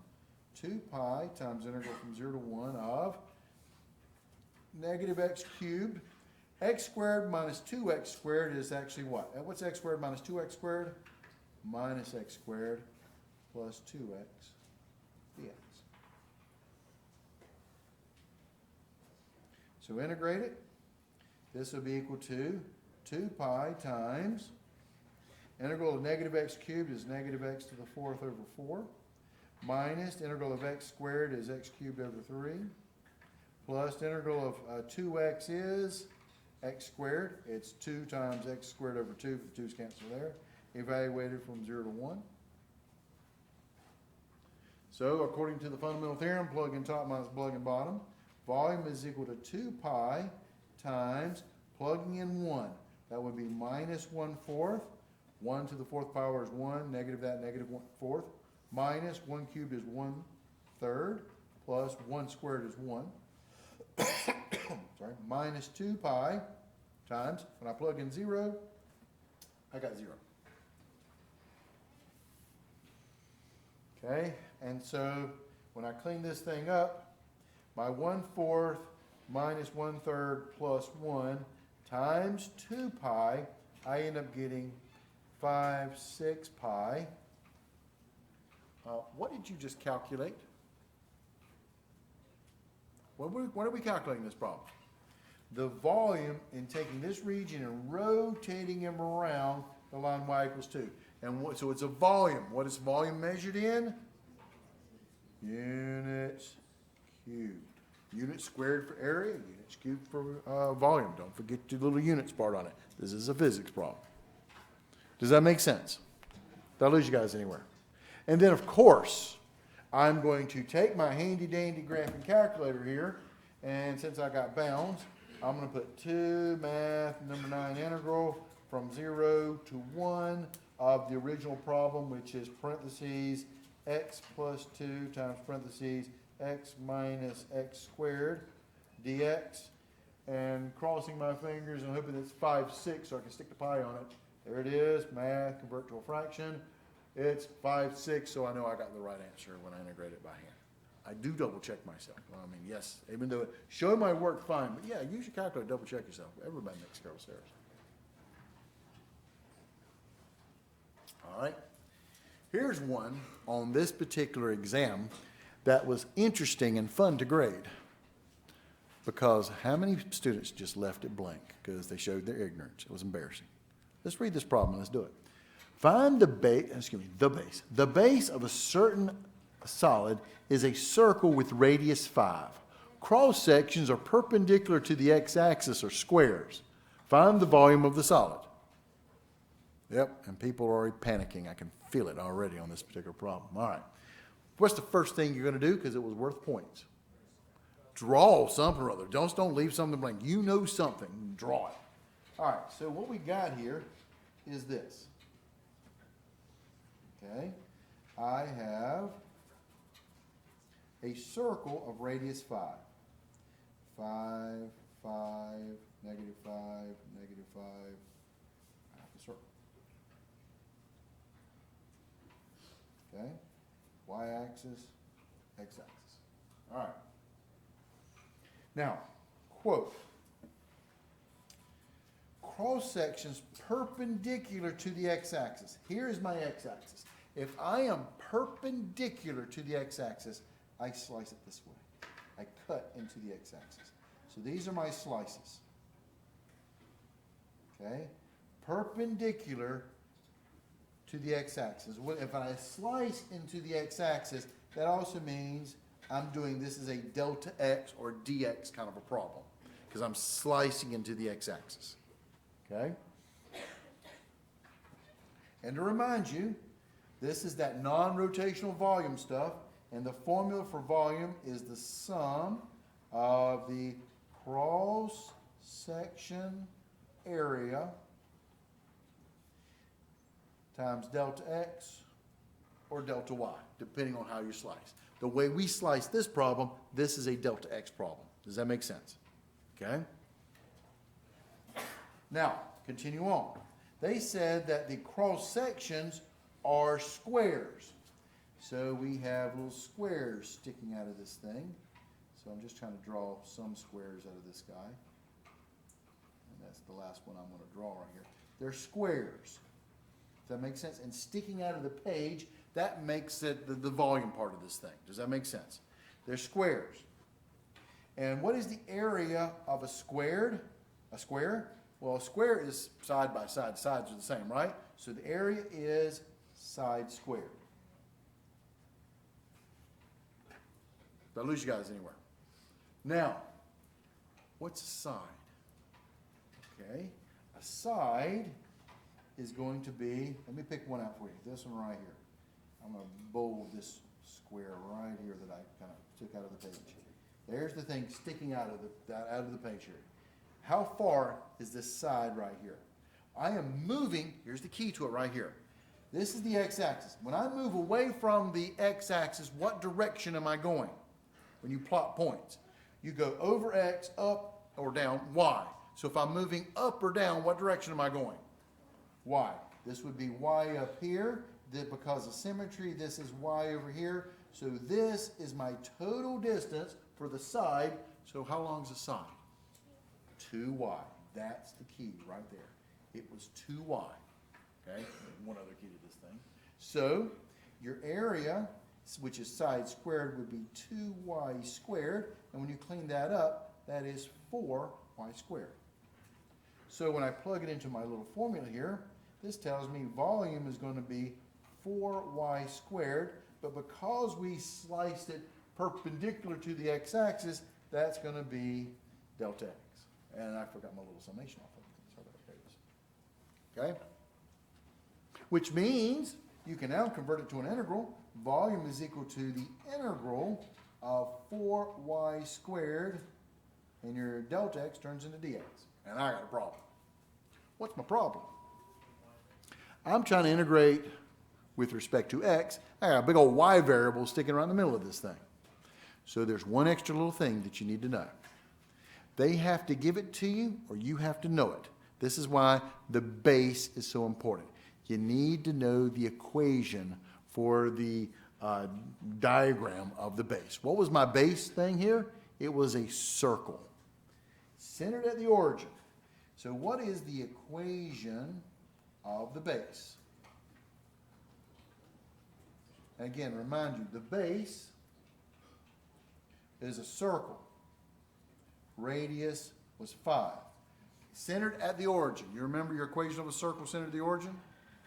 2 pi times integral from 0 to 1 of negative x cubed. X squared minus 2x squared is actually what? What's x squared minus 2x squared? Minus x squared plus 2x dx. So integrate it. This will be equal to 2 pi times integral of negative x cubed is negative x to the 4th over 4. Minus the integral of x squared is x cubed over 3, plus the integral of 2x is x squared. It's 2 times x squared over 2, but the 2's cancel there. Evaluated from 0 to 1. So according to the fundamental theorem, plug in top minus plug in bottom. Volume is equal to 2 pi times plugging in 1. That would be minus 1/4. 1 to the 4th power is 1, negative that, negative 1/4. Minus 1 cubed is 1/3, plus 1 squared is 1. Sorry, minus 2 pi times, when I plug in 0, I got 0. Okay, and so when I clean this thing up, my 1/4 minus 1/3 plus 1 times 2 pi, I end up getting 5/6 pi. What did you just calculate? What are we calculating this problem? The volume in taking this region and rotating him around the line y equals 2. And so it's a volume. What is volume measured in? Units cubed. Units squared for area, units cubed for volume. Don't forget the little units part on it. This is a physics problem. Does that make sense? Did I lose you guys anywhere? And then, of course, I'm going to take my handy-dandy graphing calculator here, and since I got bounds, I'm going to put 2 math number 9 integral from 0 to 1 of the original problem, which is parentheses x plus 2 times parentheses x minus x squared dx, and crossing my fingers and hoping it's 5/6 so I can stick the pi on it. There it is, math, convert to a fraction. It's 5, 6, so I know I got the right answer when I integrate it by hand. I do double check myself. Well, I mean, yes, even though it showed my work fine, but yeah, use your calculator, double check yourself. Everybody makes careless errors. All right. Here's one on this particular exam that was interesting and fun to grade. Because how many students just left it blank because they showed their ignorance? It was embarrassing. Let's read this problem and let's do it. Find the base. The base of a certain solid is a circle with radius 5. Cross sections are perpendicular to the x-axis or squares. Find the volume of the solid. Yep, and people are already panicking. I can feel it already on this particular problem. All right. What's the first thing you're going to do? Because it was worth points. Draw something or other. Don't leave something blank. You know something. Draw it. All right, so what we got here is this. Okay. I have a circle of radius 5. 5, 5, negative 5, negative 5. I have a circle. Okay. Y-axis, x-axis. All right. Now, quote, cross sections perpendicular to the x-axis. Here is my x-axis. If I am perpendicular to the x-axis, I slice it this way. I cut into the x-axis. So these are my slices. Okay? Perpendicular to the x-axis. If I slice into the x-axis, that also means I'm doing this is a delta x or dx kind of a problem because I'm slicing into the x-axis. Okay? And to remind you, this is that non-rotational volume stuff, and the formula for volume is the sum of the cross-section area times delta x or delta y, depending on how you slice. The way we slice this problem, this is a delta x problem. Does that make sense? Okay? Now, continue on. They said that the cross sections are squares. So we have little squares sticking out of this thing. So I'm just trying to draw some squares out of this guy. And that's the last one I'm going to draw right here. They're squares. Does that make sense? And sticking out of the page, that makes it the volume part of this thing. Does that make sense? They're squares. And what is the area of a squared? A square? Well, a square is side by side. Sides are the same, right? So the area is side squared. Did I lose you guys anywhere? Now, what's a side? Okay, a side is going to be, let me pick one out for you. This one right here. I'm going to bold this square right here that I kind of took out of the page. There's the thing sticking out of the page here. How far is this side right here? I am moving, here's the key to it right here. This is the x-axis. When I move away from the x-axis, what direction am I going? When you plot points. You go over x, up or down, y. So if I'm moving up or down, what direction am I going? Y. This would be y up here. Because of symmetry, this is y over here. So this is my total distance for the side. So how long is the side? 2y. That's the key right there. It was 2y. Okay? One other key to this thing. So your area, which is side squared, would be 2y squared. And when you clean that up, that is 4y squared. So when I plug it into my little formula here, this tells me volume is going to be 4y squared. But because we sliced it perpendicular to the x-axis, that's going to be delta x. And I forgot my little summation off of it. Sorry about that. Okay? Which means you can now convert it to an integral. Volume is equal to the integral of 4y squared, and your delta x turns into dx. And I got a problem. What's my problem? I'm trying to integrate with respect to x. I got a big old y variable sticking right in the middle of this thing. So there's one extra little thing that you need to know. They have to give it to you, or you have to know it. This is why the base is so important. you need to know the equation for the diagram of the base. What was my base thing here? It was a circle centered at the origin. So what is the equation of the base? Again, remind you, the base is a circle. Radius was 5. Centered at the origin. You remember your equation of a circle centered at the origin?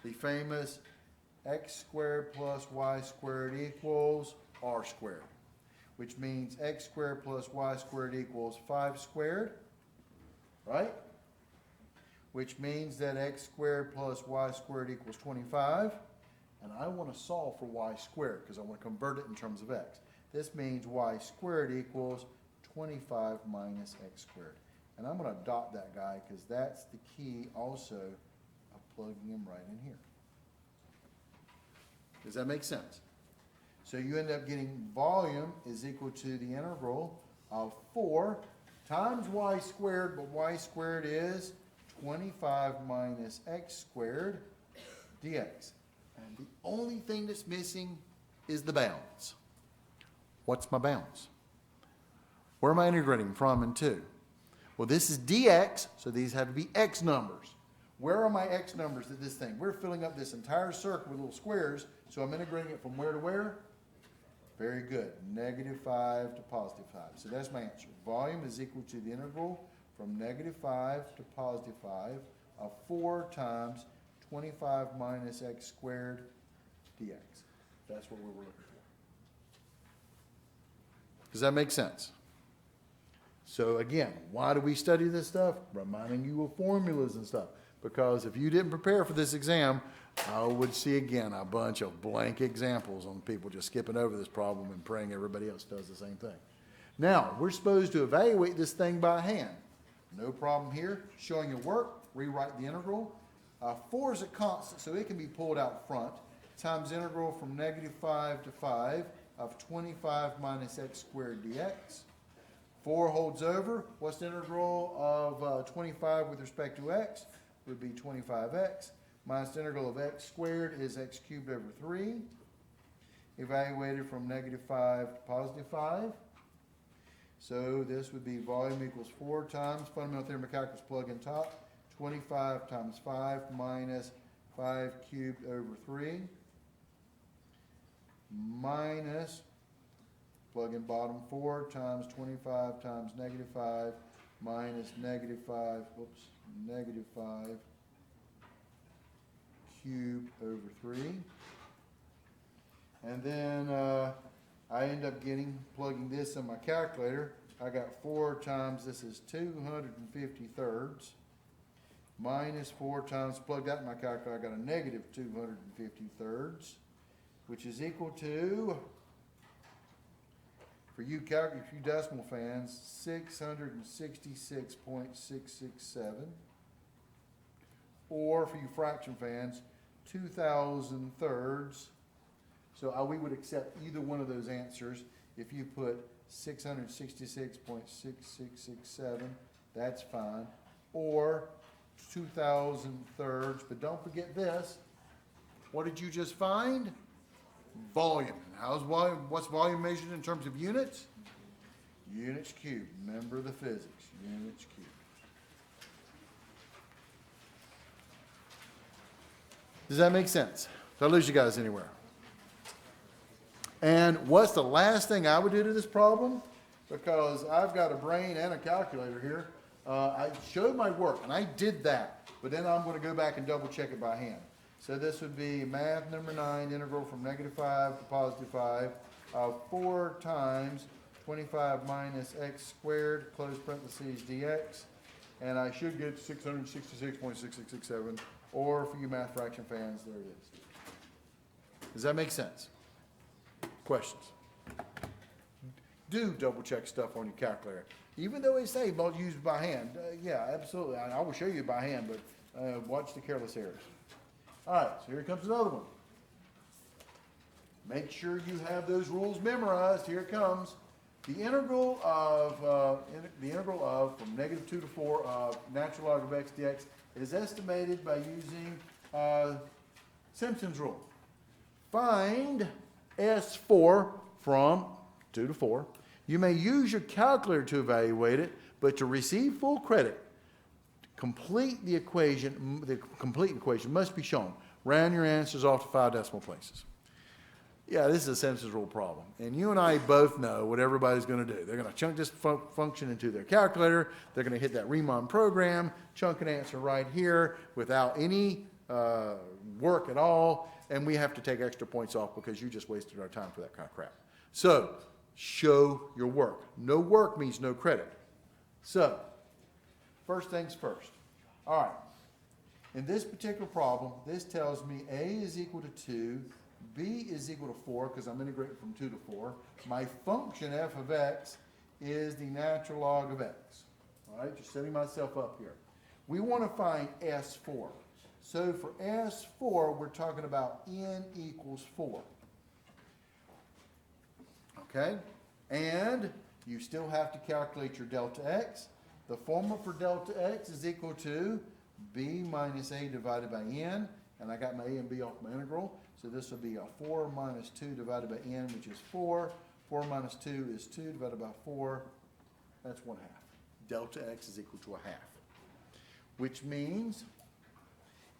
The famous x squared plus y squared equals r squared, which means x squared plus y squared equals 5 squared, right? Which means that x squared plus y squared equals 25. And I want to solve for y squared because I want to convert it in terms of x. This means y squared equals 25 minus x squared. And I'm going to dot that guy because that's the key also of plugging him right in here. Does that make sense? So you end up getting volume is equal to the integral of 4 times y squared, but y squared is 25 minus x squared dx. And the only thing that's missing is the bounds. What's my bounds? Where am I integrating from and to? Well, this is dx, so these have to be x numbers. Where are my x numbers at this thing? We're filling up this entire circle with little squares, so I'm integrating it from where to where? Very good. -5 to +5. So that's my answer. Volume is equal to the integral from -5 to +5 of 4 times 25 minus x squared dx. That's what we were looking for. Does that make sense? So again, why do we study this stuff? Reminding you of formulas and stuff. Because if you didn't prepare for this exam, I would see again a bunch of blank examples on people just skipping over this problem and praying everybody else does the same thing. Now, we're supposed to evaluate this thing by hand. No problem here. Showing your work, rewrite the integral. 4 is a constant, so it can be pulled out front, times integral from -5 to 5 of 25 minus x squared dx. 4 holds over. What's the integral of 25 with respect to x? Would be 25x. Minus the integral of x squared is x cubed over 3. Evaluated from -5 to +5. So this would be volume equals 4 times fundamental theorem of calculus plug in top. 25 times 5 minus 5 cubed over 3 minus, plug in bottom, 4 times 25 times -5 minus -5 cubed over 3. And then I end up plugging this in my calculator. I got 4 times, this is 250 thirds. Minus 4 times, plug that in my calculator, I got a -250 thirds, which is equal to, for you decimal fans, 666.667, or for you fraction fans, 2,000 thirds. So we would accept either one of those answers. If you put 666.6667, that's fine, or 2,000 thirds, but don't forget this. What did you just find? Volume. How's volume? What's volume measured in terms of units? Units cubed. Remember the physics. Units cubed. Does that make sense? Did I lose you guys anywhere? And what's the last thing I would do to this problem? Because I've got a brain and a calculator here. I showed my work, and I did that, but then I'm going to go back and double check it by hand. So this would be math number 9, integral from -5 to +5 of 4 times 25 minus x squared, close parentheses, dx. And I should get 666.6667, or for you math fraction fans, there it is. Does that make sense? Questions? Do double check stuff on your calculator. Even though they say use by hand. Yeah, absolutely. I will show you by hand, but watch the careless errors. All right, so here comes another one. Make sure you have those rules memorized. Here it comes. The integral of from -2 to 4 of natural log of x dx is estimated by using Simpson's rule. Find S4 from 2 to 4. You may use your calculator to evaluate it, but to receive full credit, the complete equation must be shown. Round your answers off to 5 decimal places. Yeah, this is a Simpson's rule problem. And you and I both know what everybody's going to do. They're going to chunk this function into their calculator. They're going to hit that Riemann program, chunk an answer right here without any work at all. And we have to take extra points off because you just wasted our time for that kind of crap. So, show your work. No work means no credit. So, first things first. All right. In this particular problem, this tells me A is equal to 2, B is equal to 4, because I'm integrating from 2 to 4. My function f of x is the natural log of x. All right, just setting myself up here. We want to find S4. So for S4, we're talking about n equals 4. Okay? And you still have to calculate your delta x. The formula for delta x is equal to b minus a divided by n. And I got my a and b off my integral. So this will be a 4 minus 2 divided by n, which is 4. 4 minus 2 is 2 divided by 4. That's 1/2. Delta x is equal to 1/2. Which means,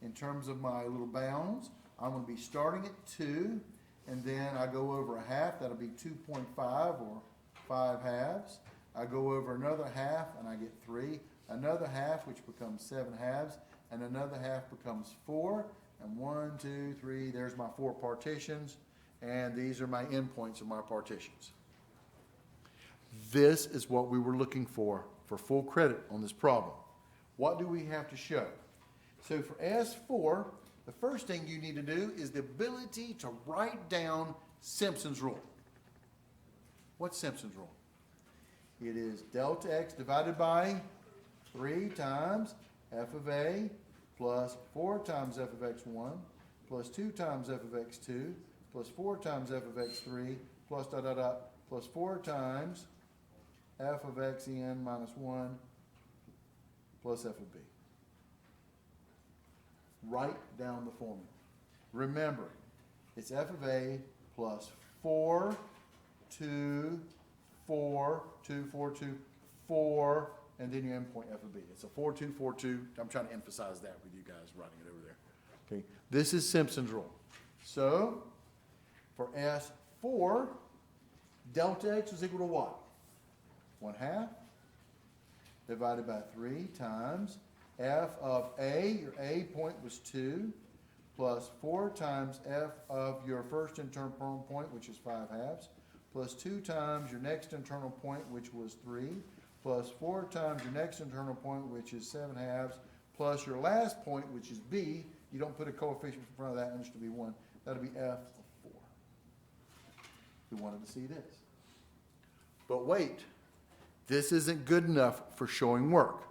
in terms of my little bounds, I'm going to be starting at 2, and then I go over 1/2. That'll be 2.5 or 5/2. I go over another 1/2, and I get 3. Another 1/2, which becomes 7/2, and another 1/2 becomes 4. And 1, 2, 3, there's my 4 partitions, and these are my endpoints of my partitions. This is what we were looking for full credit on this problem. What do we have to show? So for S4, the first thing you need to do is the ability to write down Simpson's rule. What's Simpson's rule? It is delta x divided by 3 times f of a plus 4 times f of x1 plus 2 times f of x2 plus 4 times f of x3 plus plus 4 times f of xn minus 1 plus f of b. Write down the formula. Remember, it's f of a plus 4, 2, 4, 2, 4, 2, 4, and then your endpoint f of b. It's a 4, 2, 4, 2. I'm trying to emphasize that with you guys writing it over there. Okay, this is Simpson's rule. So, for S4, delta x is equal to what? 1/2 divided by 3 times f of a, your a point was 2, plus 4 times f of your first internal point, which is 5/2, plus 2 times your next internal point, which was 3, plus 4 times your next internal point, which is 7/2, plus your last point, which is b. You don't put a coefficient in front of that, and it's to be 1. That'll be f of 4. We wanted to see this. But wait, this isn't good enough for showing work.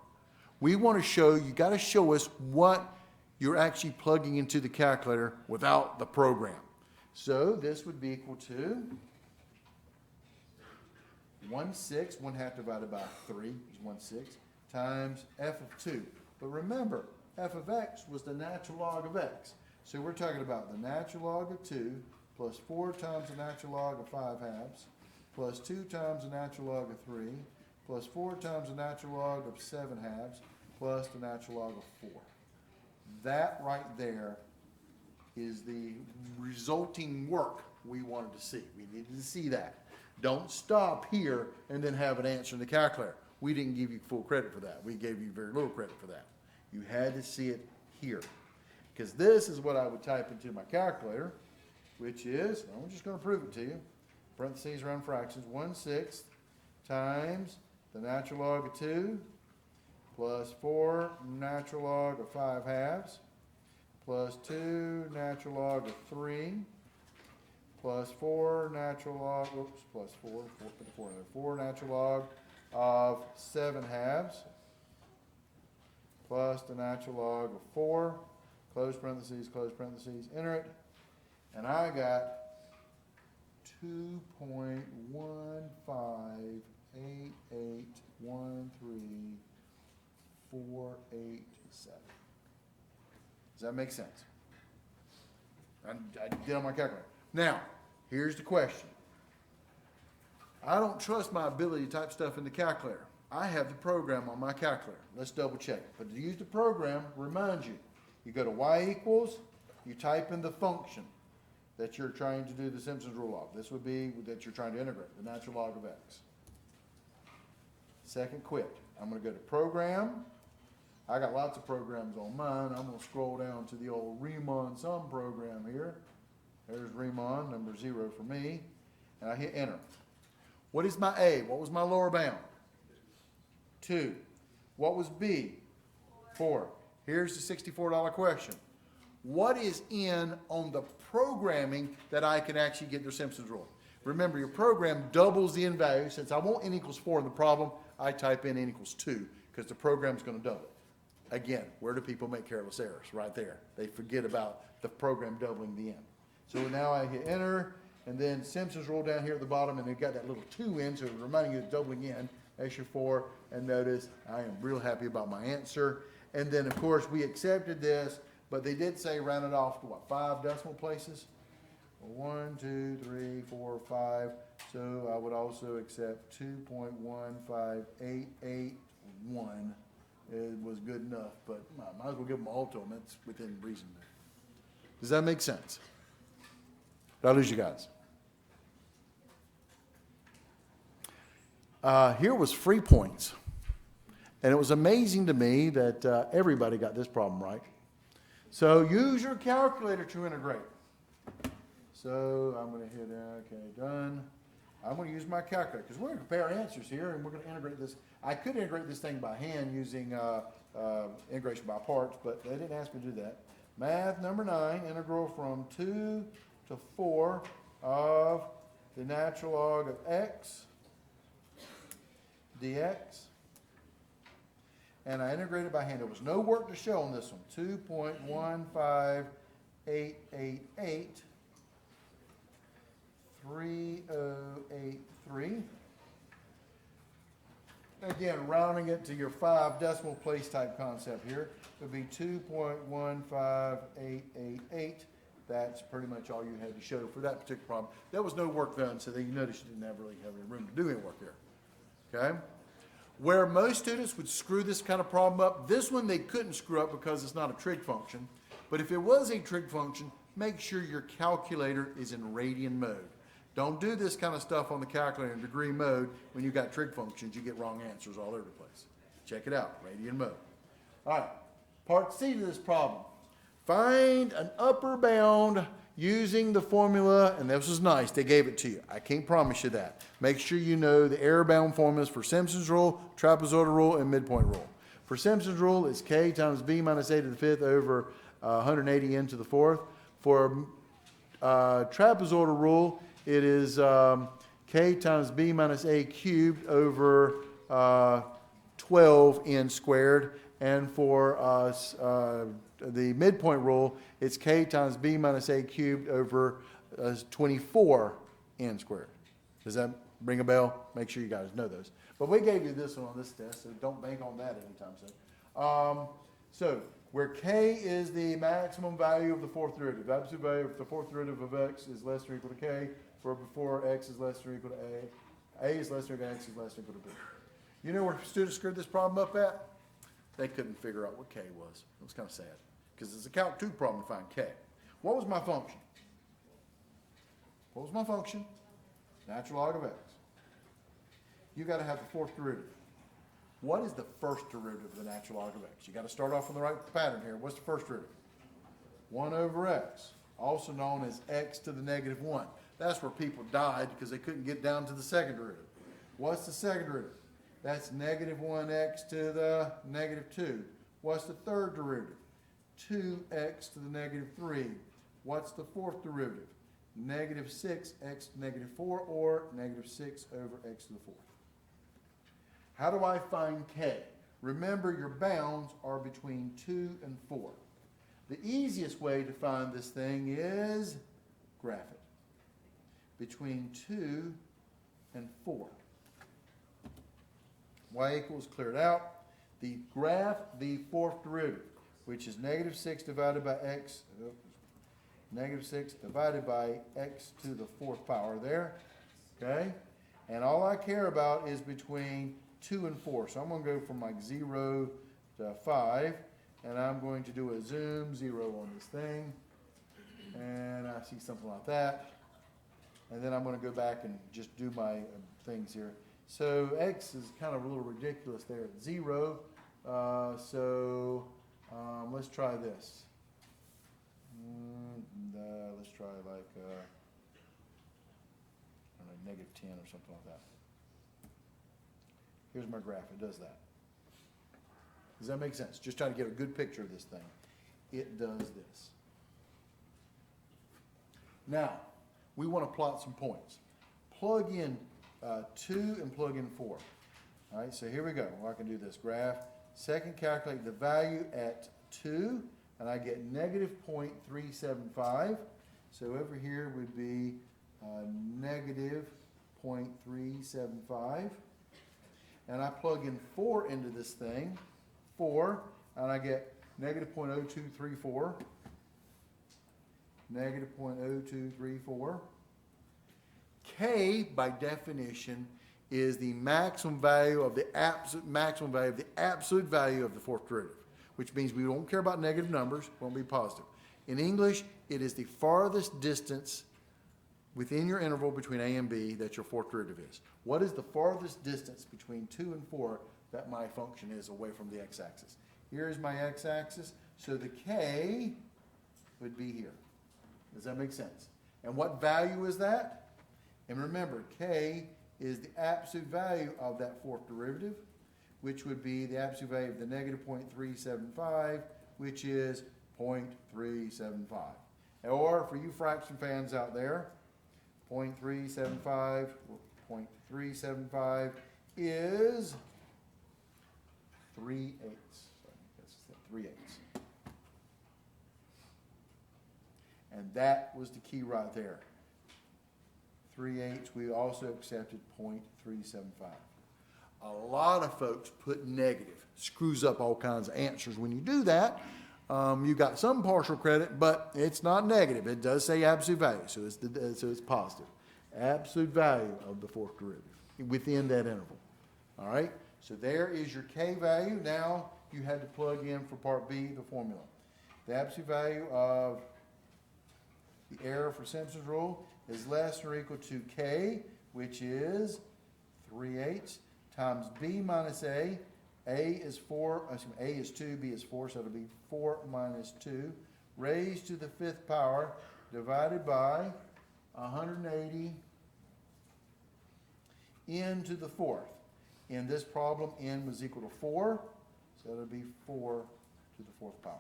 We want to show, you got to show us what you're actually plugging into the calculator without the program. So this would be equal to 1/6, 1/2 divided by 3 is 1/6, times f of 2. But remember, f of x was the natural log of x. So we're talking about the natural log of 2 plus 4 times the natural log of 5/2 plus 2 times the natural log of 3 plus 4 times the natural log of 7/2 plus the natural log of 4. That right there is the resulting work we wanted to see. We needed to see that. Don't stop here and then have an answer in the calculator. We didn't give you full credit for that. We gave you very little credit for that. You had to see it here. Because this is what I would type into my calculator, which is, I'm just going to prove it to you, parentheses around fractions, 1/6 times the natural log of 2 plus 4 natural log of 5/2 plus 2 natural log of 3 plus 4 natural log, plus 4 natural log of 7/2 plus the natural log of 4, close parentheses, enter it, and I got 2.15881347. Does that make sense? I did it on my calculator. Now, here's the question. I don't trust my ability to type stuff in the calculator. I have the program on my calculator. Let's double check it. But to use the program, remind you, you go to y equals, you type in the function that you're trying to do the Simpsons rule of. This would be that you're trying to integrate, the natural log of x. Second quit. I'm going to go to program. I got lots of programs on mine. I'm going to scroll down to the old Riemann sum program here. There's Riemann, number 0 for me. And I hit enter. What is my A? What was my lower bound? 2. What was B? 4. Here's the $64 question. What is in on the programming that I can actually get their Simpsons rule? Remember, your program doubles the n value. Since I want n equals 4 in the problem, I type in n equals 2 because the program's going to double it. Again, where do people make careless errors? Right there. They forget about the program doubling the n. So now I hit enter, and then Simpsons rule down here at the bottom, and they've got that little 2 in, so it's reminding you of doubling in. That's your 4, and notice I am real happy about my answer. And then, of course, we accepted this, but they did say round it off to what, 5 decimal places? 1, 2, 3, 4, 5. So I would also accept 2.15881. It was good enough, but I might as well give them all to them. That's within reason. Does that make sense? Did I lose you guys? Here was free points. And it was amazing to me that everybody got this problem right. So use your calculator to integrate. So I'm going to hit, okay, done. I'm going to use my calculator because we're going to compare answers here and we're going to integrate this. I could integrate this thing by hand using integration by parts, but they didn't ask me to do that. Math number 9, integral from 2 to 4 of the natural log of x dx. And I integrated by hand. There was no work to show on this one. 2.15888. 3083. Again, rounding it to your 5 decimal place type concept here would be 2.15888. That's pretty much all you had to show for that particular problem. There was no work done, so you notice you didn't really have any room to do any work there. Okay? Where most students would screw this kind of problem up, this one they couldn't screw up because it's not a trig function. But if it was a trig function, make sure your calculator is in radian mode. Don't do this kind of stuff on the calculator in degree mode. When you've got trig functions, you get wrong answers all over the place. Check it out, radian mode. All right, part C to this problem. Find an upper bound using the formula, and this was nice, they gave it to you. I can't promise you that. Make sure you know the error bound formulas for Simpson's rule, trapezoidal rule, and midpoint rule. For Simpson's rule, it's k times b minus a to the 5th over 180 n to the 4th. For trapezoidal rule, it is k times b minus a cubed over 12 n squared. And for the midpoint rule, it's k times b minus a cubed over 24 n squared. Does that ring a bell? Make sure you guys know those. But we gave you this one on this test, so don't bank on that anytime soon. So where k is the maximum value of the fourth derivative, absolute value of the fourth derivative of x is less than or equal to k, for before x is less than or equal to a is less than or equal to x is less than or equal to b. You know where students screwed this problem up at? They couldn't figure out what k was. It was kind of sad, because it's a Calc 2 problem to find k. What was my function? What was my function? Natural log of x. You got to have the fourth derivative. What is the first derivative of the natural log of x? You got to start off on the right pattern here. What's the first derivative? 1 over x, also known as x to the negative 1. That's where people died because they couldn't get down to the second derivative. What's the second derivative? That's negative 1x to the negative 2. What's the third derivative? 2x to the negative 3. What's the fourth derivative? Negative 6x to negative 4, or negative 6 over x to the 4th. How do I find k? Remember, your bounds are between 2 and 4. The easiest way to find this thing is graph it. Between 2 and 4. Y equals cleared out. The graph the fourth derivative, which is negative 6 divided by x, negative 6 divided by x to the 4th power there, okay? And all I care about is between 2 and 4. So I'm going to go from like 0 to 5, and I'm going to do a zoom 0 on this thing, and I see something like that. And then I'm going to go back and just do my things here. So x is kind of a little ridiculous there at 0. Let's try this. Let's try like I don't know, negative 10 or something like that. Here's my graph. It does that. Does that make sense? Just trying to get a good picture of this thing. It does this. Now, we want to plot some points. Plug in 2 and plug in 4. All right, so here we go. Well, I can do this graph. Second, calculate the value at 2, and I get negative 0.375. So over here would be negative 0.375. And I plug in 4 into this thing, 4, and I get negative 0.0234. Negative 0.0234. K, by definition, is the maximum value of the absolute value of the fourth derivative, which means we don't care about negative numbers, won't be positive. In English, it is the farthest distance within your interval between A and B that your fourth derivative is. What is the farthest distance between 2 and 4 that my function is away from the x-axis? Here is my x-axis, so the K would be here. Does that make sense? And what value is that? And remember, K is the absolute value of that fourth derivative, which would be the absolute value of the negative 0.375, which is 0.375. Or for you fraction fans out there, 0.375 is 3/8. So that's 3/8. And that was the key right there. 3/8, we also accepted 0.375. A lot of folks put negative, screws up all kinds of answers. When you do that, you got some partial credit, but it's not negative. It does say absolute value, so it's positive. Absolute value of the fourth derivative within that interval. All right, so there is your K value. Now you had to plug in for part B the formula. The absolute value of the error for Simpson's rule is less than or equal to K, which is 3/8 times B minus A. A is 2, B is 4, so it'll be 4 minus 2 raised to the 5th power divided by 180 n to the 4th. In this problem, n was equal to 4, so it'll be 4 to the 4th power.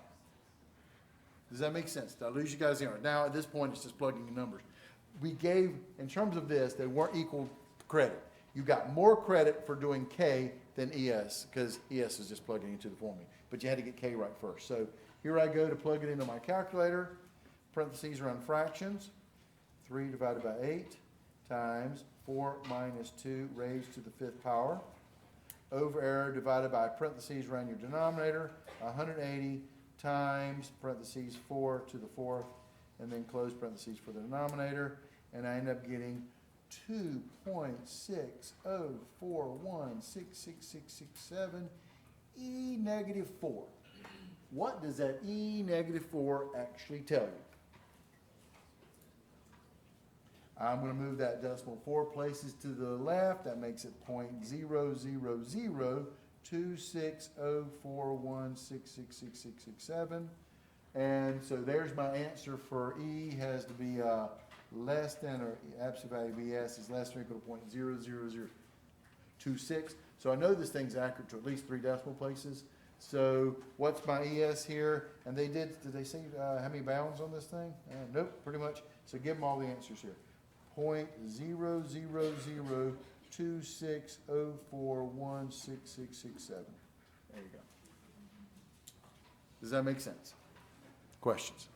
Does that make sense? Did I lose you guys here? Now, at this point, it's just plugging in numbers. We gave, in terms of this, they weren't equal credit. You got more credit for doing K than ES, because ES is just plugging into the formula. But you had to get K right first. So here I go to plug it into my calculator. Parentheses run fractions. 3 divided by 8 times 4 minus 2 raised to the 5th power. Over error divided by parentheses run your denominator. 180 times parentheses 4 to the 4th, and then close parentheses for the denominator, and I end up getting 2.60416667 E negative 4. What does that E negative 4 actually tell you? I'm going to move that decimal 4 places to the left. That makes it 0.0002604166667. And so there's my answer for E has to be less than, or absolute value of ES is less than or equal to 0.00026. So I know this thing's accurate to at least 3 decimal places. So what's my ES here? And did they say how many bounds on this thing? Nope, pretty much. So give them all the answers here. 0.0002604166667. There you go. Does that make sense? Questions?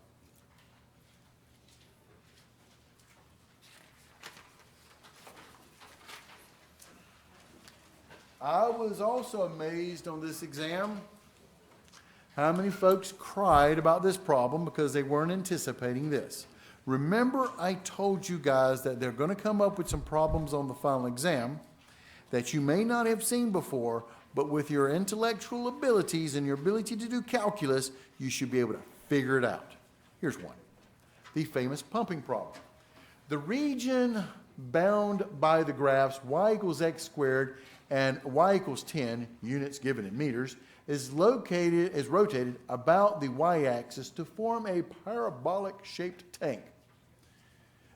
I was also amazed on this exam How many folks cried about this problem because they weren't anticipating this? Remember, I told you guys that they're going to come up with some problems on the final exam that you may not have seen before, but with your intellectual abilities and your ability to do calculus, you should be able to figure it out. Here's one. The famous pumping problem. The region bound by the graphs y equals x squared and y equals 10, units given in meters, is rotated about the y-axis to form a parabolic-shaped tank.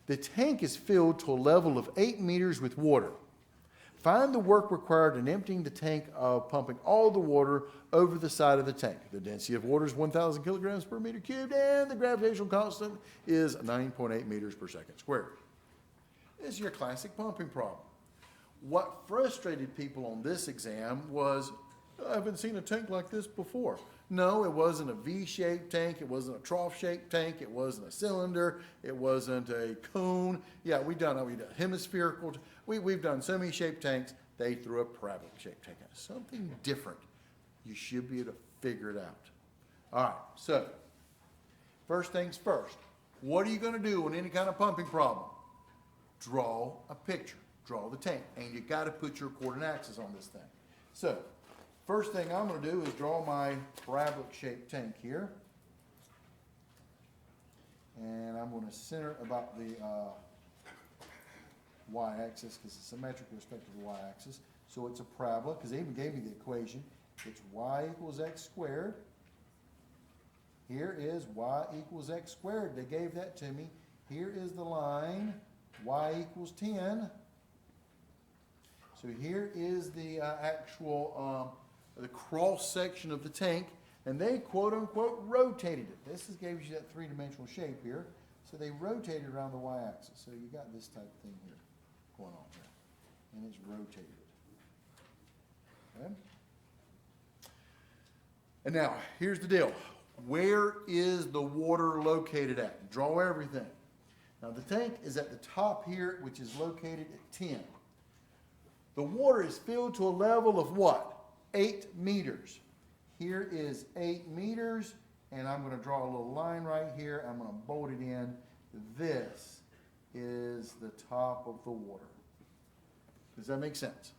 The tank is filled to a level of 8 meters with water. Find the work required in emptying the tank of pumping all the water over the side of the tank. The density of water is 1,000 kilograms per meter cubed, and the gravitational constant is 9.8 meters per second squared. This is your classic pumping problem. What frustrated people on this exam was, I haven't seen a tank like this before. No, it wasn't a V-shaped tank. It wasn't a trough-shaped tank. It wasn't a cylinder. It wasn't a cone. Yeah, we've done hemispherical. We've done so many shaped tanks. They threw a parabolic-shaped tank out. Something different. You should be able to figure it out. All right, so first things first. What are you going to do on any kind of pumping problem? Draw a picture. Draw the tank. And you got to put your coordinate axis on this thing. So first thing I'm going to do is draw my parabolic-shaped tank here. And I'm going to center about the y-axis because it's symmetric with respect to the y-axis. So it's a parabola because they even gave me the equation. It's y equals x squared. Here is y equals x squared. They gave that to me. Here is the line, y equals 10. So here is the actual the cross section of the tank, and they quote unquote rotated it. This gives you that three-dimensional shape here. So they rotated around the y-axis. So you got this type of thing here going on here, and it's rotated. Okay. And now here's the deal. Where is the water located at? Draw everything. Now the tank is at the top here, which is located at 10. The water is filled to a level of what? 8 meters. Here is 8 meters, and I'm going to draw a little line right here. I'm going to bolt it in. This is the top of the water. Does that make sense?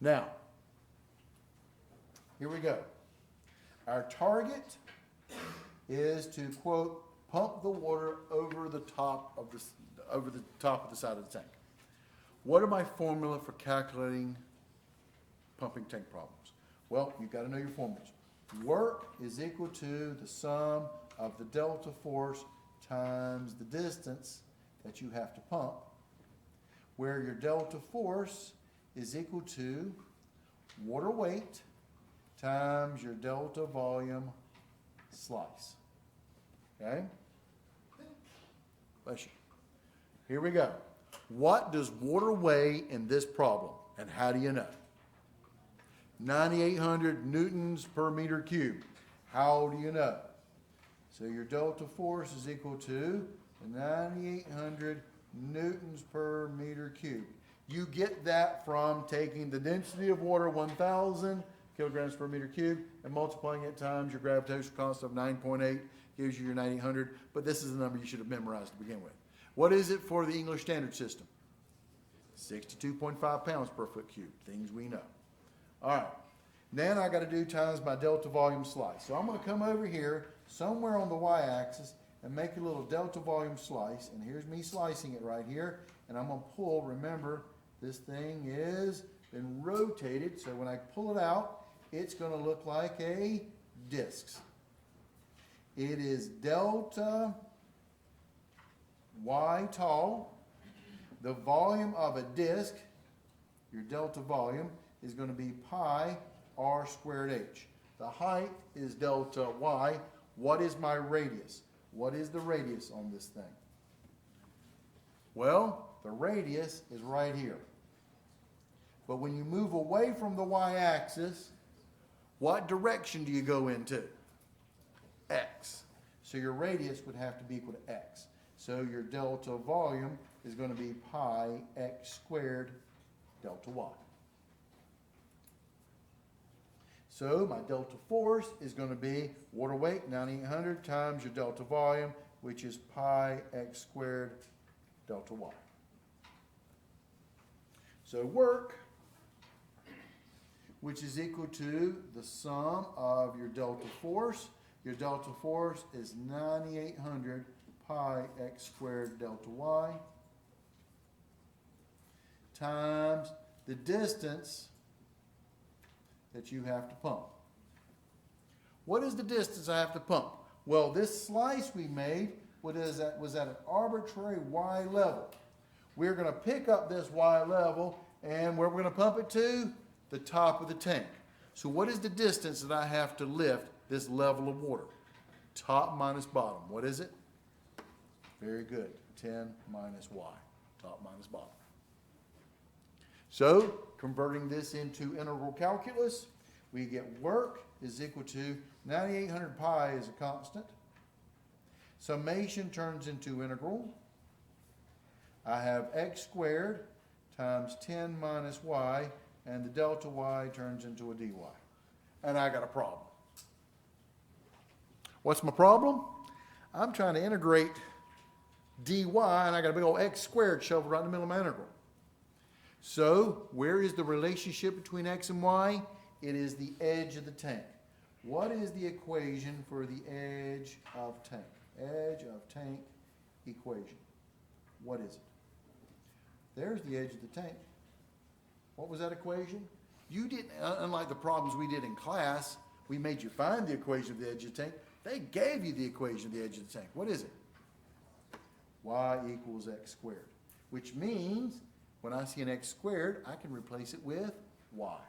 Now, here we go. Our target is to, quote, pump the water over the top of the side of the tank. What are my formula for calculating pumping tank problems? Well, you've got to know your formulas. Work is equal to the sum of the delta force times the distance that you have to pump, where your delta force is equal to water weight times your delta volume slice. Okay? Bless you. Here we go. What does water weigh in this problem, and how do you know? 9,800 newtons per meter cubed. How do you know? So your delta force is equal to 9,800 newtons per meter cubed. You get that from taking the density of water, 1,000 kilograms per meter cubed, and multiplying it times your gravitational constant of 9.8 gives you your 9,800. But this is the number you should have memorized to begin with. What is it for the English Standard System? 62.5 pounds per foot cubed. Things we know. All right. Then I got to do times my delta volume slice. So I'm going to come over here somewhere on the y-axis and make a little delta volume slice. And here's me slicing it right here. And I'm going to pull. Remember, this thing is been rotated. So when I pull it out, it's going to look like a disc. It is delta y tall. The volume of a disk, your delta volume, is going to be pi r squared h. The height is delta y. What is my radius? What is the radius on this thing? Well, the radius is right here. But when you move away from the y-axis, what direction do you go into? X. So your radius would have to be equal to x. So your delta volume is going to be pi x squared delta y. So my delta force is going to be water weight, 9,800, times your delta volume, which is pi x squared delta y. So work, which is equal to the sum of your delta force. Your delta force is 9,800 pi x squared delta y times the distance that you have to pump. What is the distance I have to pump? Well, this slice we made was at an arbitrary y level. We're going to pick up this y level, and where we're going to pump it to? The top of the tank. So what is the distance that I have to lift this level of water? Top minus bottom. What is it? Very good. 10 minus y. Top minus bottom. So, converting this into integral calculus, we get work is equal to 9,800 pi is a constant. Summation turns into integral. I have x squared times 10 minus y, and the delta y turns into a dy. And I got a problem. What's my problem? I'm trying to integrate dy, and I got a big old x squared shoved right in the middle of my integral. So, where is the relationship between x and y? It is the edge of the tank. What is the equation for the edge of tank? Edge of tank equation. What is it? There's the edge of the tank. What was that equation? You didn't, unlike the problems we did in class, we made you find the equation of the edge of the tank. They gave you the equation of the edge of the tank. What is it? Y equals x squared, which means when I see an x squared, I can replace it with y.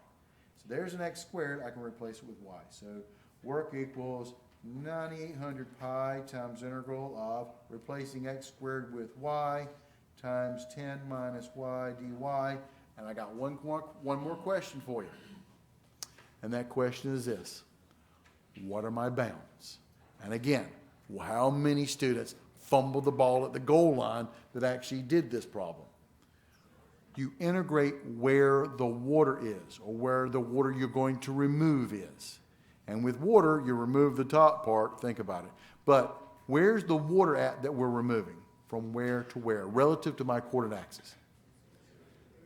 So there's an x squared, I can replace it with y. So work equals 9,800 pi times integral of replacing x squared with y times 10 minus y dy. And I got one more question for you. And that question is this: what are my bounds? And again, how many students fumbled the ball at the goal line that actually did this problem? You integrate where the water is, or where the water you're going to remove is. And with water, you remove the top part, think about it. But where's the water at that we're removing? From where to where? Relative to my coordinate axis.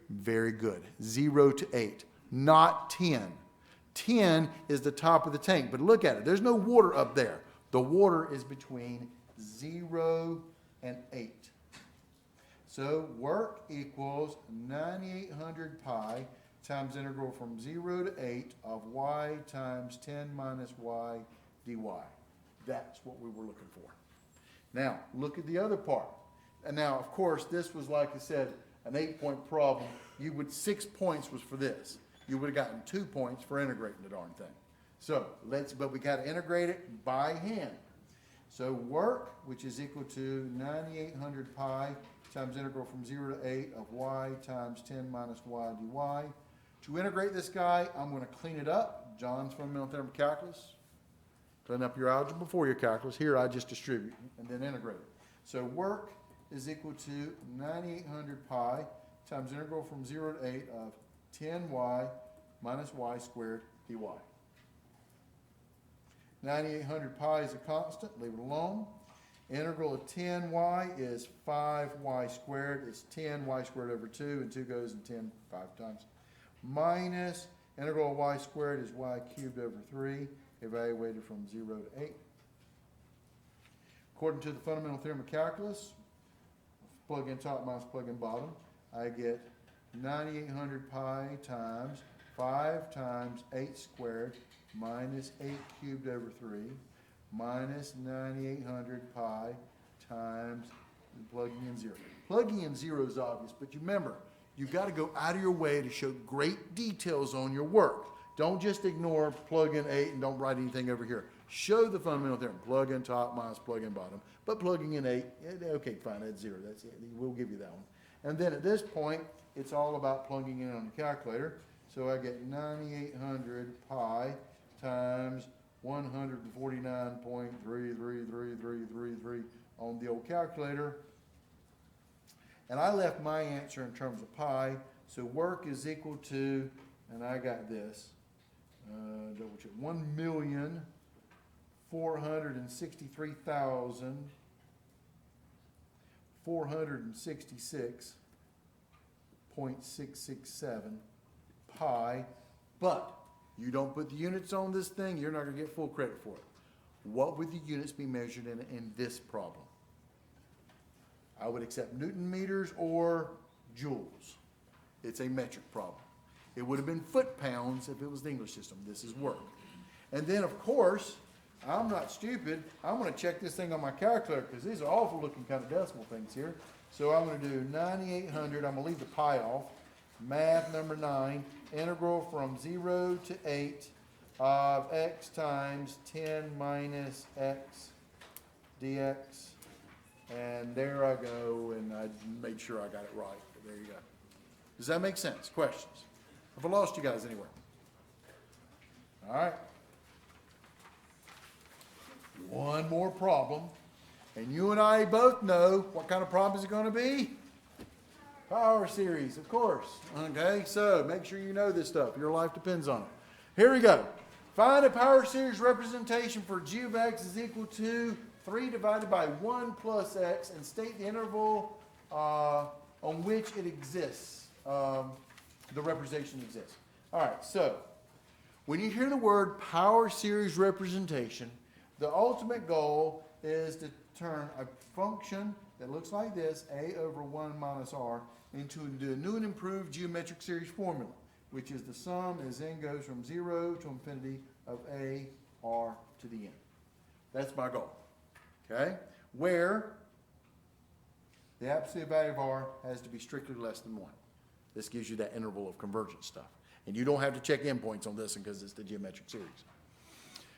Very good. 0 to 8, not 10. 10 is the top of the tank, but look at it. There's no water up there. The water is between 0 and 8. So work equals 9,800 pi times integral from 0 to 8 of y times 10 minus y dy. That's what we were looking for. Now, look at the other part. And now, of course, this was, like I said, an 8-point problem. 6 points was for this. You would have gotten 2 points for integrating the darn thing. So, but we got to integrate it by hand. So work, which is equal to 9,800 pi times integral from 0 to 8 of y times 10 minus y dy. To integrate this guy, I'm going to clean it up. John's fundamental theorem of calculus. Clean up your algebra before your calculus. Here I just distribute and then integrate it. So work is equal to 9,800 pi times integral from 0 to 8 of 10y minus y squared dy. 9,800 pi is a constant, leave it alone. Integral of 10y is 5y squared. It's 10y squared over 2, and 2 goes in 10 5 times. Minus integral of y squared is y cubed over 3, evaluated from 0 to 8. According to the fundamental theorem of calculus, plug in top minus plug in bottom, I get 9,800 pi times 5 times 8 squared minus 8 cubed over 3 minus 9,800 pi times plugging in 0. Plugging in 0 is obvious, but you remember, you've got to go out of your way to show great details on your work. Don't just ignore plug in 8 and don't write anything over here. Show the fundamental theorem. Plug in top minus plug in bottom. But plugging in 8, okay, fine, that's 0. That's it. We'll give you that one. And then at this point, it's all about plugging in on the calculator. So I get 9,800 pi times 149.333333 on the old calculator. And I left my answer in terms of pi. So work is equal to, and I got this, double check, 1,463,466.667 pi, but you don't put the units on this thing, you're not gonna get full credit for it. What would the units be measured in this problem? I would accept Newton meters or joules. It's a metric problem. It would have been foot-pounds if it was the English system. This is work. And then, of course, I'm not stupid. I'm going to check this thing on my calculator because these are awful-looking kind of decimal things here. So I'm going to do 9,800. I'm going to leave the pi off. Math number 9. Integral from 0 to 8 of x times 10 minus x dx. And there I go, and I made sure I got it right. There you go. Does that make sense? Questions? Have I lost you guys anywhere? All right. One more problem. And you and I both know what kind of problem is it going to be? Power series, of course. Okay, so make sure you know this stuff. Your life depends on it. Here we go. Find a power series representation for g of x is equal to 3 divided by 1 plus x and state the interval on which it exists. The representation exists. All right, so when you hear the word power series representation, the ultimate goal is to turn a function that looks like this, a over 1 minus r, into a new and improved geometric series formula, which is the sum as n goes from 0 to infinity of a r to the n. That's my goal. Okay? Where the absolute value of r has to be strictly less than 1. This gives you that interval of convergence stuff. And you don't have to check endpoints on this one because it's the geometric series.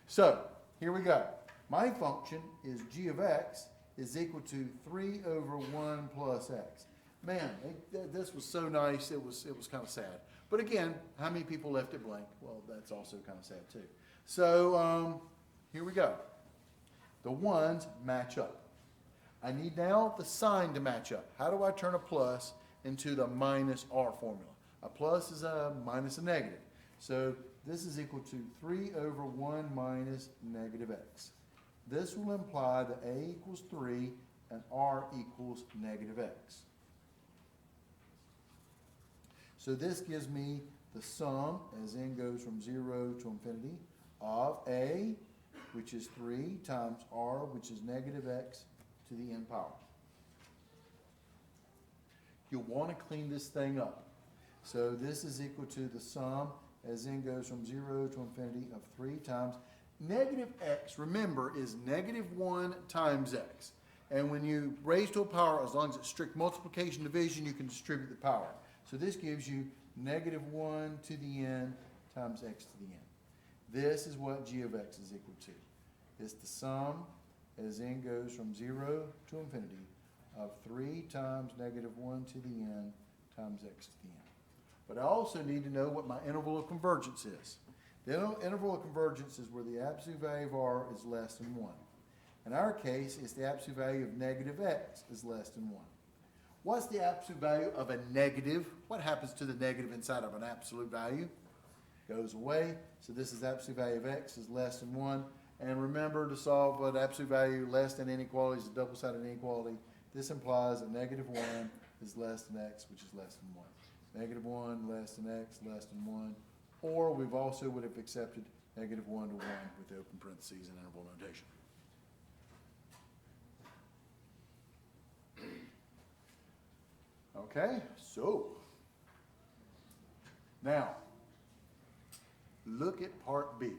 So, here we go. My function is g of x is equal to 3 over 1 plus x. Man, this was so nice, it was kind of sad. But again, how many people left it blank? Well, that's also kind of sad too. So, here we go. The ones match up. I need now the sign to match up. How do I turn a plus into the minus r formula? A plus is a minus a negative. So this is equal to 3 over 1 minus negative x. This will imply that a equals 3 and r equals negative x. So this gives me the sum, as n goes from 0 to infinity, of a, which is 3, times r, which is negative x, to the n power. You'll want to clean this thing up. So this is equal to the sum, as n goes from 0 to infinity, of 3 times negative x, remember, is negative 1 times x. And when you raise to a power, as long as it's strict multiplication division, you can distribute the power. So this gives you negative 1 to the n times x to the n. This is what g of x is equal to. It's the sum, as n goes from 0 to infinity, of 3 times negative 1 to the n times x to the n. But I also need to know what my interval of convergence is. The interval of convergence is where the absolute value of r is less than 1. In our case, it's the absolute value of negative x is less than 1. What's the absolute value of a negative? What happens to the negative inside of an absolute value? Goes away. So this is absolute value of x is less than 1. And remember, to solve an absolute value less than inequality is a double-sided inequality. This implies that negative 1 is less than x, which is less than 1. Negative 1 less than x less than 1. Or we've also would have accepted negative 1 to 1 with the open parentheses and interval notation. Okay, so now look at part B.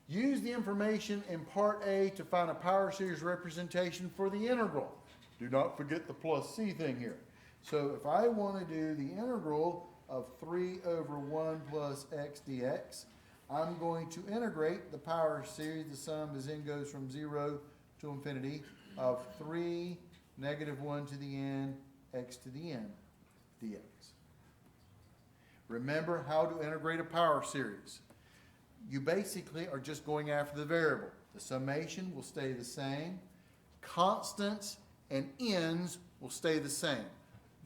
Use the information in part A to find a power series representation for the integral. Do not forget the plus c thing here. So if I want to do the integral of 3 over 1 plus x dx, I'm going to integrate the power series, the sum as n goes from 0 to infinity, of 3 negative 1 to the n x to the n dx. Remember how to integrate a power series. You basically are just going after the variable. The summation will stay the same. Constants and n's will stay the same.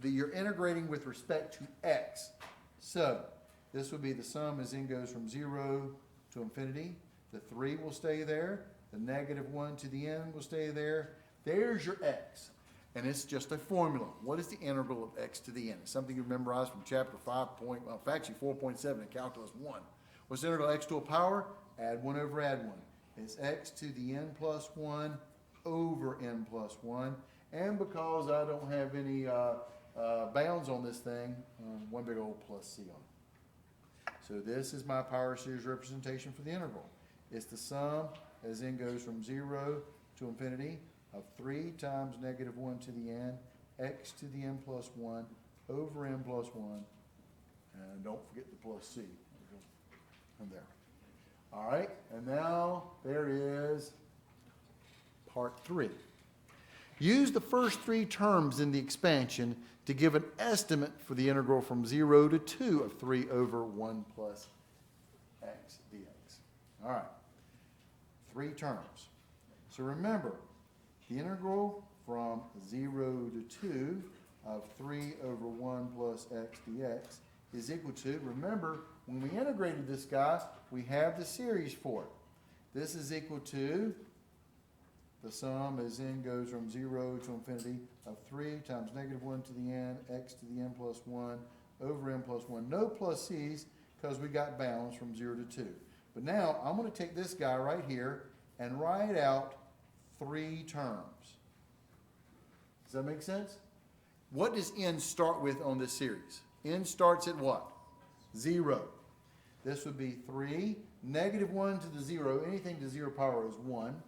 You're integrating with respect to x. So This would be the sum as n goes from 0 to infinity. The 3 will stay there. The negative 1 to the n will stay there. There's your x. And it's just a formula. What is the integral of x to the n? It's something you memorize from chapter 4.7 in Calculus 1. What's the integral of x to a power? Add 1 over add 1. It's x to the n plus 1 over n plus 1. And because I don't have any bounds on this thing, one big old plus c on it. So this is my power series representation for the integral. It's the sum as n goes from 0 to infinity of 3 times negative 1 to the n, x to the n plus 1 over n plus 1. And don't forget the plus c. And there. All right, and now there is part 3. Use the first 3 terms in the expansion to give an estimate for the integral from 0 to 2 of 3 over 1 plus x dx. All right, 3 terms. So remember, the integral from 0 to 2 of 3 over 1 plus x dx is equal to, remember, when we integrated this guy, we have the series for it. This is equal to the sum as n goes from 0 to infinity of 3 times negative 1 to the n, x to the n plus 1 over n plus 1. No plus c's because we got bounds from 0 to 2. But now I'm going to take this guy right here and write out 3 terms. Does that make sense? What does n start with on this series? N starts at what? 0. This would be 3. Negative 1 to the 0. Anything to 0 power is 1.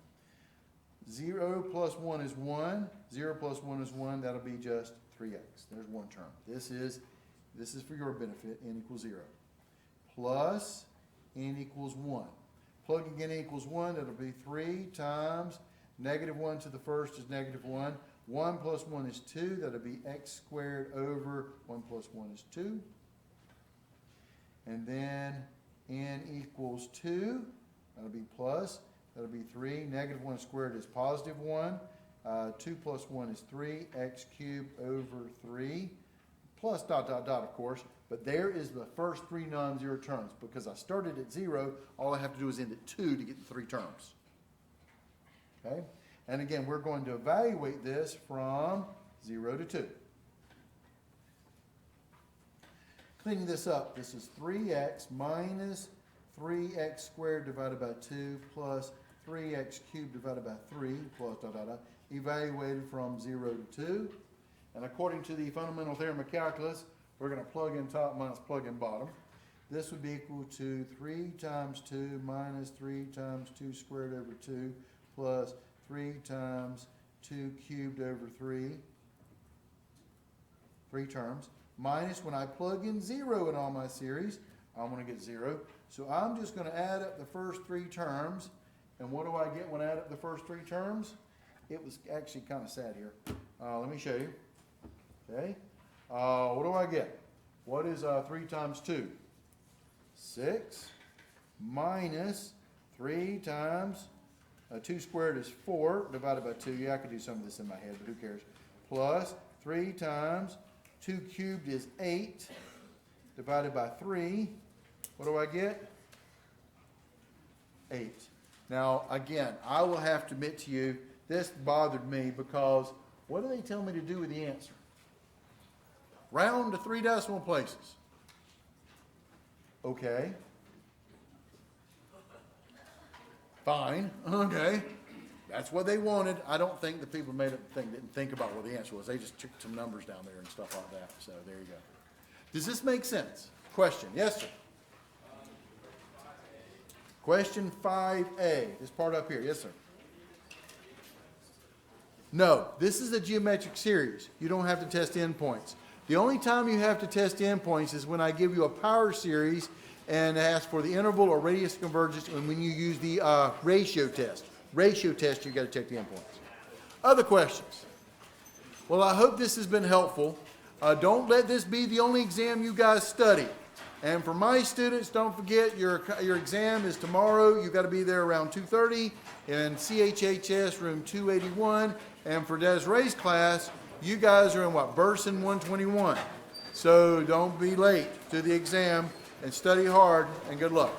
0 plus 1 is 1. 0 plus 1 is 1. That'll be just 3x. There's one term. This is for your benefit. N equals 0. Plus n equals 1. Plugging in equals 1, that'll be 3 times negative 1 to the first is negative 1. 1 plus 1 is 2. That'll be x squared over 1 plus 1 is 2. And then n equals 2. That'll be plus. That'll be 3. Negative 1 squared is positive 1. 2 plus 1 is 3. X cubed over 3. Plus dot, dot, dot, of course. But there is the first 3 non-zero terms. Because I started at 0, all I have to do is end at 2 to get the 3 terms. Okay? And again, we're going to evaluate this from 0 to 2. Cleaning this up, this is 3x minus 3x squared divided by 2 plus 3x cubed divided by 3 plus dot, dot, dot, evaluated from 0 to 2. And according to the fundamental theorem of calculus, we're going to plug in top minus plug in bottom. This would be equal to 3 times 2 minus 3 times 2 squared over 2 plus 3 times 2 cubed over 3. 3 terms. Minus, when I plug in 0 in all my series, I'm going to get 0. So I'm just going to add up the first 3 terms. And what do I get when I add up the first 3 terms? It was actually kind of sad here. Let me show you. Okay. What do I get? What is 3 times 2? 6 minus 3 times 2 squared is 4 divided by 2. Yeah, I could do some of this in my head, but who cares? Plus 3 times 2 cubed is 8 divided by 3. What do I get? 8. Now, again, I will have to admit to you, this bothered me because what do they tell me to do with the answer? Round to 3 decimal places. Okay. Fine. Okay. That's what they wanted. I don't think the people who made up the thing didn't think about what the answer was. They just took some numbers down there and stuff like that. So there you go. Does this make sense? Question. Yes, sir. Question 5A. This part up here. Yes, sir. No, this is a geometric series. You don't have to test endpoints. The only time you have to test endpoints is when I give you a power series and ask for the interval or radius of convergence, and when you use the ratio test. Ratio test, you've got to check the endpoints. Other questions? Well, I hope this has been helpful. Don't let this be the only exam you guys study. And for my students, don't forget your exam is tomorrow. You've got to be there around 2:30 in CHHS room 281. And for Desiree's class, you guys are in what? Burson 121. So don't be late to the exam. and study hard, and good luck.